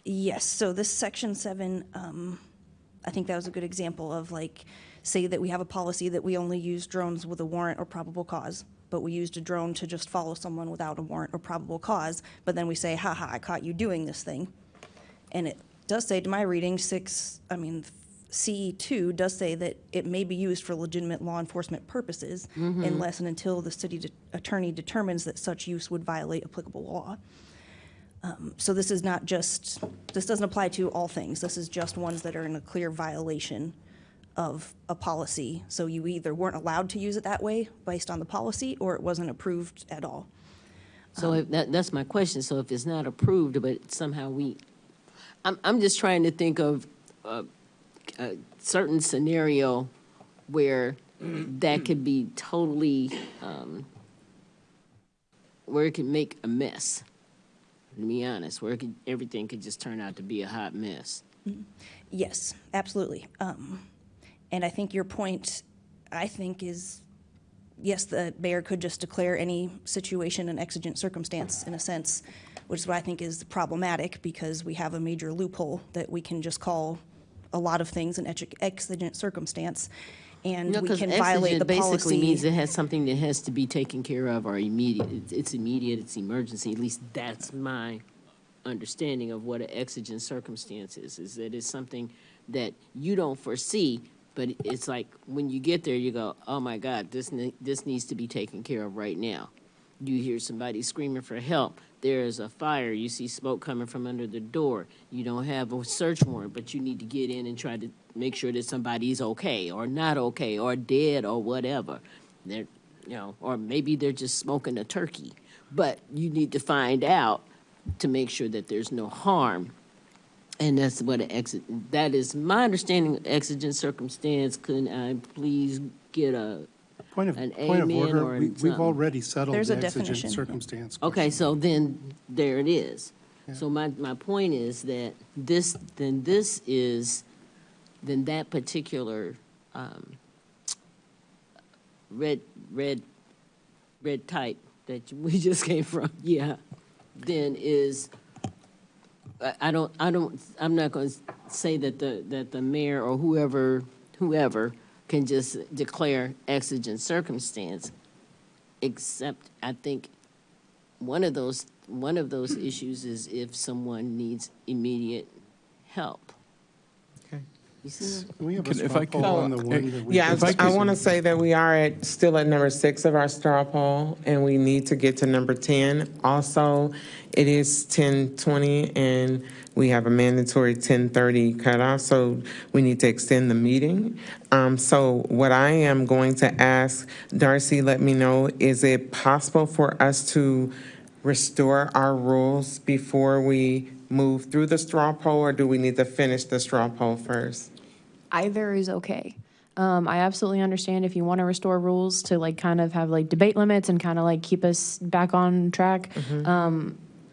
yes, so this section 7, I think that was a good example of like, say that we have a policy that we only use drones with a warrant or probable cause, but we used a drone to just follow someone without a warrant or probable cause, but then we say, haha, I caught you doing this thing. And it does say, to my reading, C2 does say that it may be used for legitimate law enforcement purposes unless and until the city attorney determines that such use would violate applicable law. So this is not just, this doesn't apply to all things. This is just ones that are in a clear violation of a policy. So you either weren't allowed to use it that way based on the policy, or it wasn't approved at all. So if that's my question. So if it's not approved, but somehow I'm just trying to think of a certain scenario where that could be totally, where it could make a mess, to be honest, where everything could just turn out to be a hot mess. Yes, absolutely. And I think your point, is, yes, the mayor could just declare any situation an exigent circumstance in a sense, which is what I think is problematic, because we have a major loophole that we can just call a lot of things an exigent circumstance, and we can violate the policy. Basically means it has something that has to be taken care of or immediate. It's immediate, it's emergency. At least that's my understanding of what an exigent circumstance is that it's something that you don't foresee, but it's like when you get there, you go, oh my God, this needs to be taken care of right now. You hear somebody screaming for help. there's a fire, you see smoke coming from under the door, you don't have a search warrant, but you need to get in and try to make sure that somebody's okay or not okay or dead or whatever. They're, or maybe they're just smoking a turkey. But you need to find out to make sure that there's no harm. And that's what that is my understanding of exigent circumstance. Could I please get an Point of amen order, or we've something? already settled There's the a exigent definition. circumstance. Okay, so then there it is. So my point is that that particular red type that we just came from, then is, I'm not going to say that the mayor or whoever can just declare exigent circumstance, except I think one of those issues is if someone needs immediate help. Okay. You see? Can we have a If straw I could- poll on the one that we? Yeah, I want to say that we are still at number 6 of our straw poll, and we need to get to number 10. Also, it is 10:20, and we have a mandatory 10:30 cutoff, so we need to extend the meeting. So what I am going to ask, Darcy, let me know, is it possible for us to restore our rules before we move through the straw poll, or do we need to finish the straw poll first? Either is okay. I absolutely understand if you want to restore rules to like kind of have like debate limits and kind of like keep us back on track.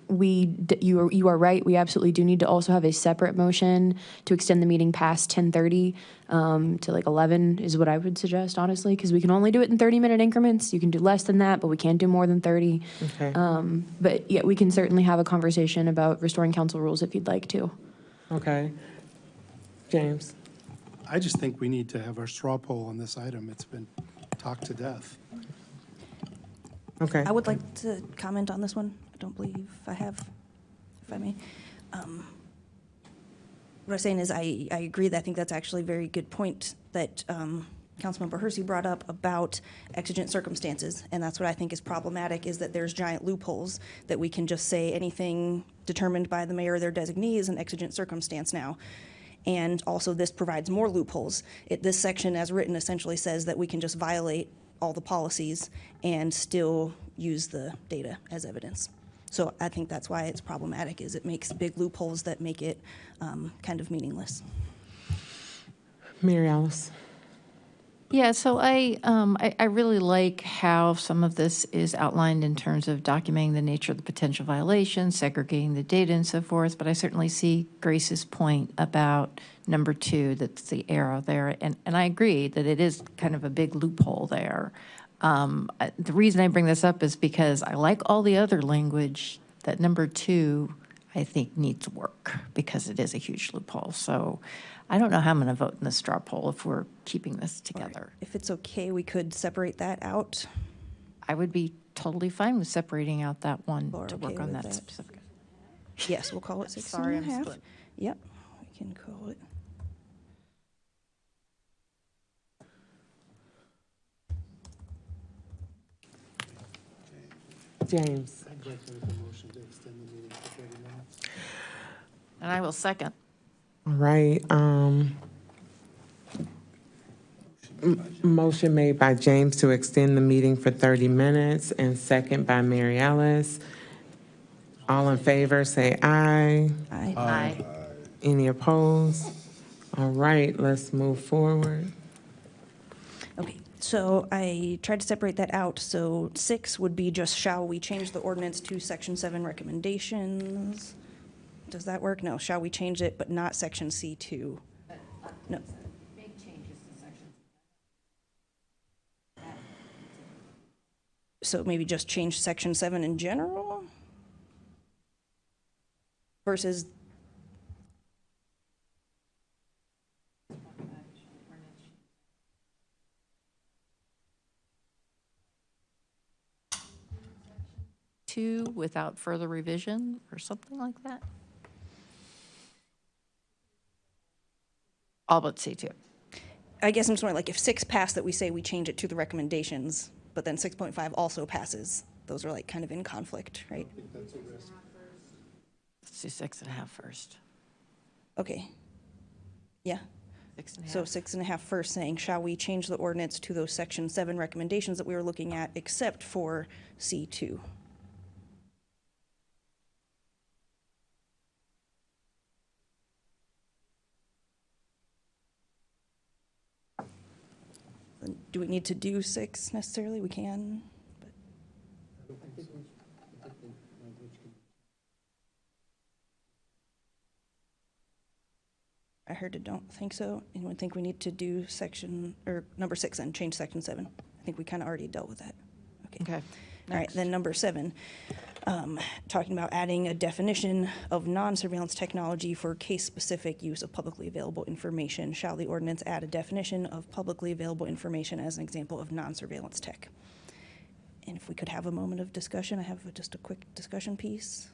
You are right. We absolutely do need to also have a separate motion to extend the meeting past 10:30 to like 11 is what I would suggest, honestly, because we can only do it in 30-minute increments. You can do less than that, but we can't do more than 30. Okay. But yeah, we can certainly have a conversation about restoring council rules if you'd like to. Okay. James? I just think we need to have our straw poll on this item. It's been talked to death. Okay. I would like to comment on this one. I don't believe I have, if I may. What I'm saying is I agree that I think that's actually a very good point that Councilmember Hersey brought up about exigent circumstances. And that's what I think is problematic, is that there's giant loopholes that we can just say anything determined by the mayor or their designee is an exigent circumstance now. And also this provides more loopholes. This section as written essentially says that we can just violate all the policies and still use the data as evidence. So I think that's why it's problematic, is it makes big loopholes that make it kind of meaningless. Mary Alice? Yeah, so I really like how some of this is outlined in terms of documenting the nature of the potential violations, segregating the data and so forth, but I certainly see Grace's point about number 2, that's the arrow there, and I agree that it is kind of a big loophole there. The reason I bring this up is because I like all the other language, that number 2 I think needs work because it is a huge loophole. So I don't know how I'm going to vote in the straw poll if we're keeping this together. If it's okay, we could separate that out. I would be totally fine with separating out that one Or to okay work on with that that. specific. Yes, we'll call it 6 Sorry, and a I'm half. split. Yep, we can call it. James? I'd like to make a motion to extend the meeting for 30 minutes. And I will second. All right. Motion made by James to extend the meeting for 30 minutes and second by Mary Alice. All in favor, say aye. Aye. Aye. Any opposed? All right, let's move forward. Okay, so I tried to separate that out. So 6 would be just shall we change the ordinance to section 7 recommendations? Does that work? No, shall we change it, but not section C2? No. Make changes to section. So maybe just change section 7 in general? Versus, Two without further revision or something like that? All but C2. I guess I'm just wondering, like, if 6 passed, that we say we change it to the recommendations, but then 6.5 also passes. those are like kind of in conflict, right? Let's do 6.5 first. Okay. Yeah. 6.5. So 6.5 first, saying, shall we change the ordinance to those section 7 recommendations that we were looking at, except for C2? Do we need to do 6 necessarily? We can. I heard it, don't think so. Anyone think we need to do section, or number 6 and change section 7? I think we kind of already dealt with that. Okay. All right, then number 7, talking about adding a definition of non-surveillance technology for case-specific use of publicly available information. Shall the ordinance add a definition of publicly available information as an example of non-surveillance tech? And if we could have a moment of discussion, I have just a quick discussion piece.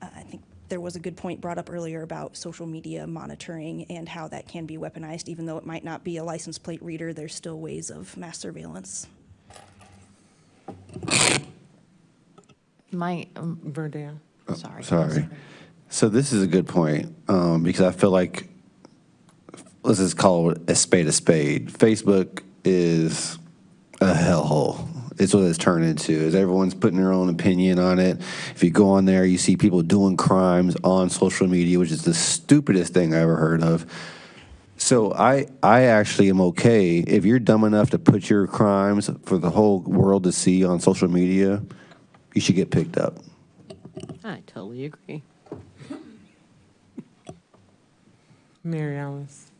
I think there was a good point brought up earlier about social media monitoring and how that can be weaponized. Even though it might not be a license plate reader, there's still ways of mass surveillance. My Verdale. Sorry. So this is a good point, because I feel like, let's just call it a spade. Facebook is a hellhole. It's what it's turned into, is everyone's putting their own opinion on it. If you go on there, you see people doing crimes on social media, which is the stupidest thing I ever heard of. So I actually am okay if you're dumb enough to put your crimes for the whole world to see on social media, you should get picked up. I totally agree. Mary Alice.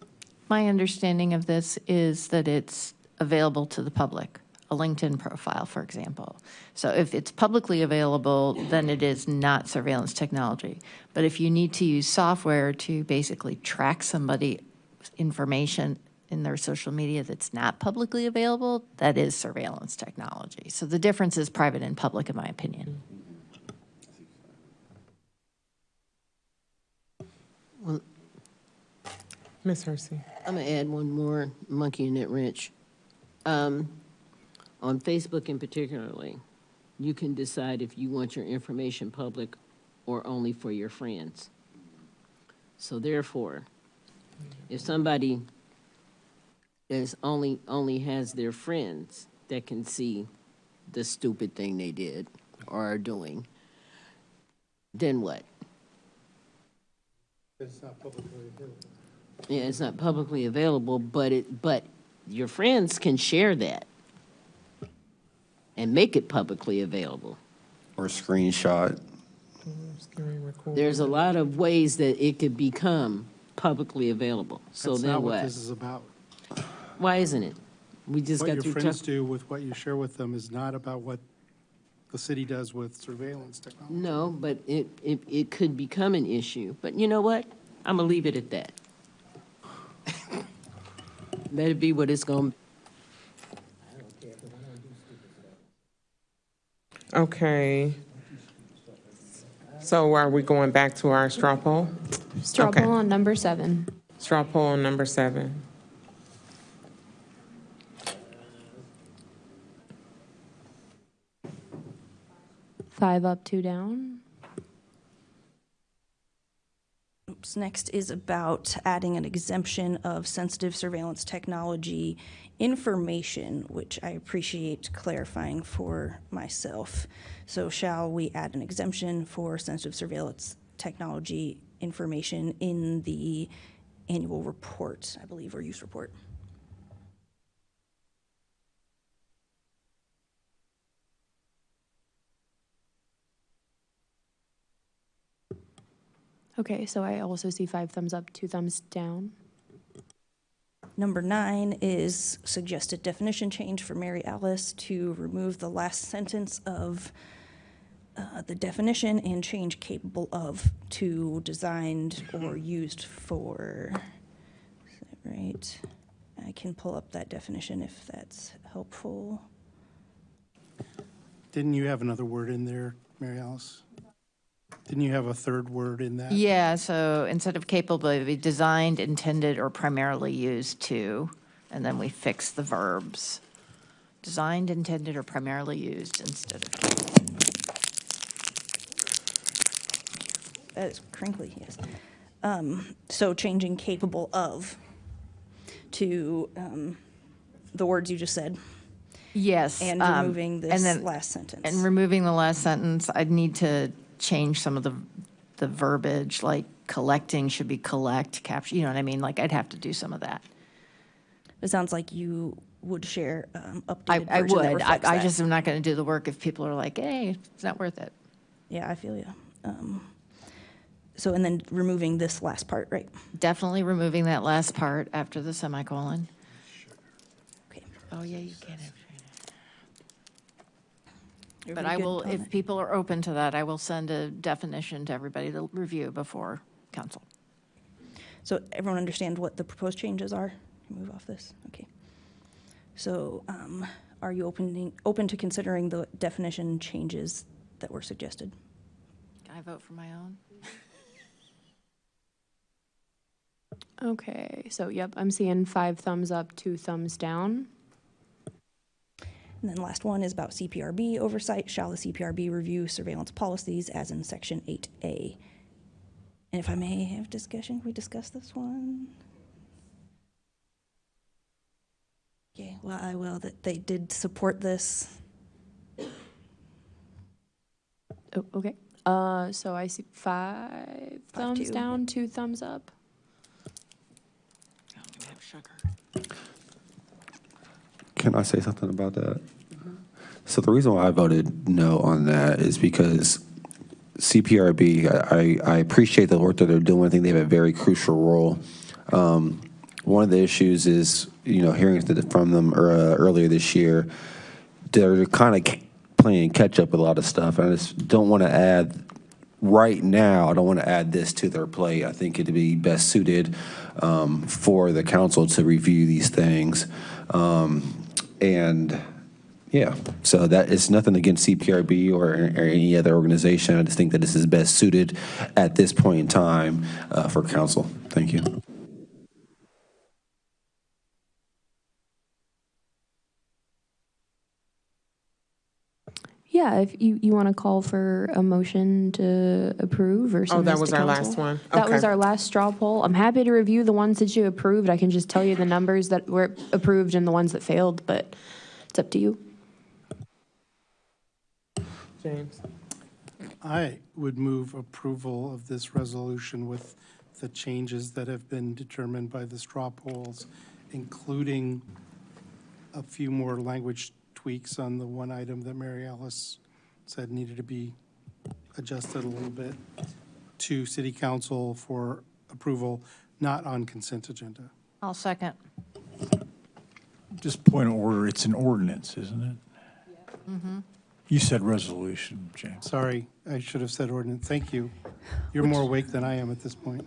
My understanding of this is that it's available to the public, a LinkedIn profile, for example. So if it's publicly available, then it is not surveillance technology. But if you need to use software to basically track somebody's information in their social media that's not publicly available, that is surveillance technology. So the difference is private and public, in my opinion. Well, Ms. Hersey. I'm going to add one more monkey in that wrench. On Facebook in particularly, you can decide if you want your information public or only for your friends. So therefore, if somebody is only has their friends that can see the stupid thing they did or are doing, then what? It's not publicly available. Yeah, it's not publicly available, but your friends can share that and make it publicly available. Or screenshot. There's a lot of ways that it could become publicly available. So That's then not what? what this is about. Why isn't it? We just What got your through friends do with what you share with them is not about what the city does with surveillance technology. No, but it could become an issue. But you know what? I'm gonna leave it at that. Let it be what it's gonna be. Okay. So are we going back to our straw poll? Straw poll on number 7. Straw poll on number 7. Five up, 2 down. Oops, next is about adding an exemption of sensitive surveillance technology information, which I appreciate clarifying for myself. So shall we add an exemption for sensitive surveillance technology information in the annual report, I believe, or use report? Okay, so I also see 5 thumbs up, 2 thumbs down. Number 9 is suggested definition change for Mary Alice to remove the last sentence of the definition and change capable of to designed or used for. Is that right? I can pull up that definition if that's helpful. Didn't you have another word in there, Mary Alice? Didn't you have a third word in that? Yeah, so instead of capable, it would be designed, intended, or primarily used to, and then we fix the verbs. Designed, intended, or primarily used instead of. That is crinkly, yes. So changing capable of to the words you just said. Yes. And removing this and then- last sentence. And removing the last sentence, I'd need to change some of the verbiage, like collecting should be collect, capture, you know what I mean? Like, I'd have to do some of that. It sounds like you would share updated I version that would. reflects I that. just am not going to do the work if people are like, hey, it's not worth it. Yeah, I feel you. So, and then removing this last part, right? Definitely removing that last part after the semicolon. Okay. Oh, yeah, you can have. But Everybody I good will, on if that? people are open to that, I will send a definition to everybody to review before council. So everyone understand what the proposed changes are? Move off this, okay. So are you open to considering the definition changes that were suggested? Can I vote for my own? Okay, so yep, I'm seeing 5 thumbs up, 2 thumbs down. And then last one is about CPRB oversight. Shall the CPRB review surveillance policies as in section 8A? And if I may have discussion, can we discuss this one? Okay, well, I will, that they did support this. Oh, okay. So I see 5 thumbs 2, down, 2 thumbs up. Can I say something about that? So the reason why I voted no on that is because CPRB, I appreciate the work that they're doing. I think they have a very crucial role. One of the issues is, hearing from them earlier this year, they're kind of playing catch up with a lot of stuff. And I just don't want to add, right now, I don't want to add this to their plate. I think it'd be best suited for the council to review these things. And yeah, so that is nothing against CPRB or any other organization. I just think that this is best suited at this point in time for council. Thank you. Yeah, if you want to call for a motion to approve or send that this was to our council. last one. That was Okay. our last straw poll. I'm happy to review the ones that you approved. I can just tell you the numbers that were approved and the ones that failed, but it's up to you. James? I would move approval of this resolution with the changes that have been determined by the straw polls, including a few more language tweaks on the one item that Mary Alice said needed to be adjusted a little bit to City Council for approval, not on consent agenda. I'll second. Just point of order, it's an ordinance, isn't it? Mm-hmm. You said resolution, James. Sorry, I should have said ordinance. Thank you. You're more awake than I am at this point.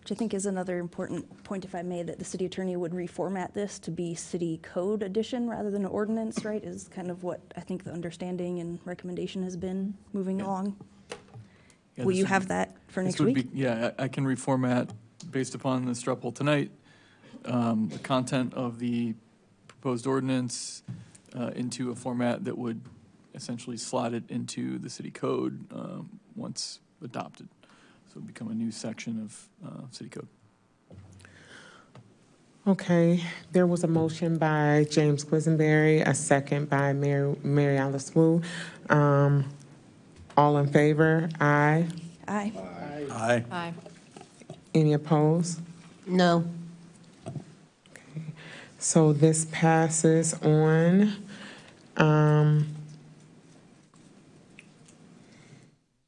Which I think is another important point, if I may, that the city attorney would reformat this to be city code edition rather than ordinance, right, is kind of what I think the understanding and recommendation has been moving along. Yeah, Will this you would have be- that for this next would week? be- Yeah, I can reformat based upon the straw poll tonight, the content of the proposed ordinance into a format that would essentially slot it into the city code once adopted. So it'd become a new section of city code. Okay, there was a motion by James Quisenberry, a second by Mary Alice Wu. All in favor? Aye. Aye. Aye. Aye. Any opposed? No. So this passes on.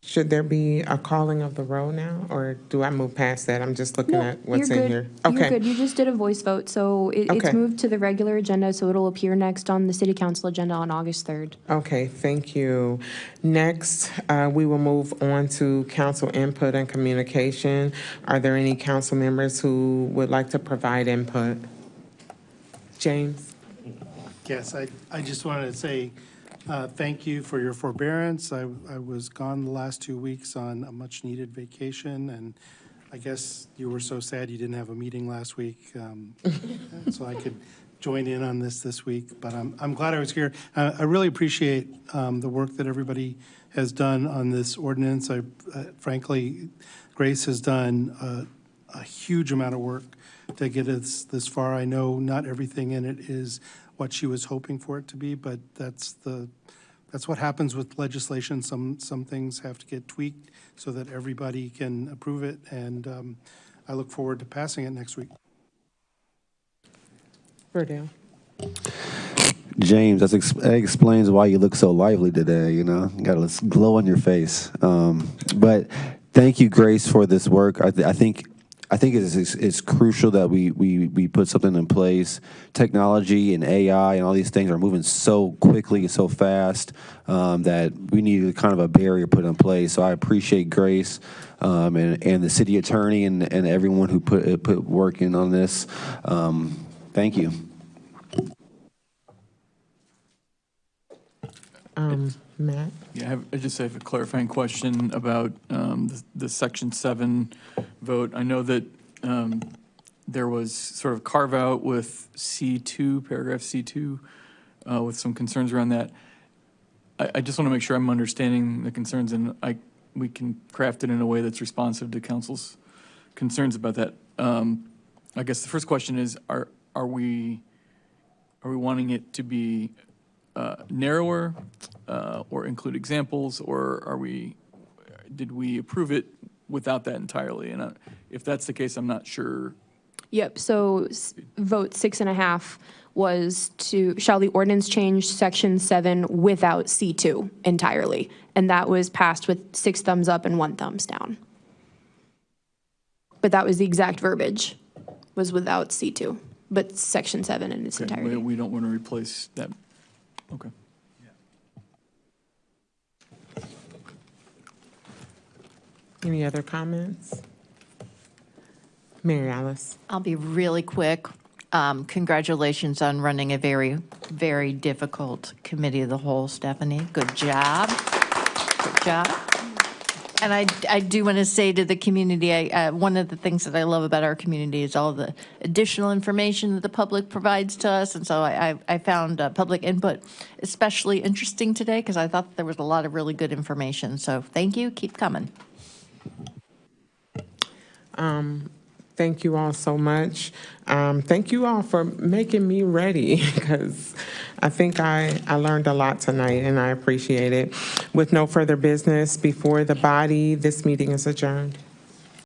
Should there be a calling of the roll now, or do I move past that? I'm just looking at what's you're in good. here. You're Okay. good. You just did a voice vote, so it's Okay. moved to the regular agenda, so it'll appear next on the city council agenda on August 3rd. Okay, thank you. Next, we will move on to council input and communication. Are there any council members who would like to provide input? James? Yes, I just wanted to say thank you for your forbearance. I was gone the last 2 weeks on a much-needed vacation, and I guess you were so sad you didn't have a meeting last week, so I could join in on this week. But I'm glad I was here. I really appreciate the work that everybody has done on this ordinance. Frankly, Grace has done a huge amount of work to get us this far. I know not everything in it is what she was hoping for it to be, but that's what happens with legislation. Some things have to get tweaked so that everybody can approve it, and I look forward to passing it next week. Verdale. James, that explains why you look so lively today, you know? You got a glow on your face. But thank you, Grace, for this work. I think it's crucial that we put something in place. Technology and AI and all these things are moving so quickly and so fast that we need kind of a barrier put in place. So I appreciate Grace and the city attorney and everyone who put work in on this. Thank you. Matt? Yeah, I just have a clarifying question about the Section 7 vote. I know that there was sort of carve out with C2, paragraph C2, with some concerns around that. I just want to make sure I'm understanding the concerns, and we can craft it in a way that's responsive to council's concerns about that. I guess the first question is, are we wanting it to be narrower or include examples, or did we approve it without that entirely? And if that's the case, I'm not sure. Yep, so vote 6.5 was shall the ordinance change section 7 without C2 entirely? And that was passed with 6 thumbs up and 1 thumbs down. But that was the exact verbiage, was without C2, but section 7 in its entirety. We don't want to replace that. Okay. Any other comments? Mary Alice. I'll be really quick. Congratulations on running a very, very difficult committee of the whole, Stephanie. Good job. Good job. And I do want to say to the community, one of the things that I love about our community is all the additional information that the public provides to us. And so I found public input especially interesting today because I thought there was a lot of really good information. So thank you. Keep coming. Thank you all so much. Thank you all for making me ready because I think I learned a lot tonight and I appreciate it. With no further business before the body, this meeting is adjourned.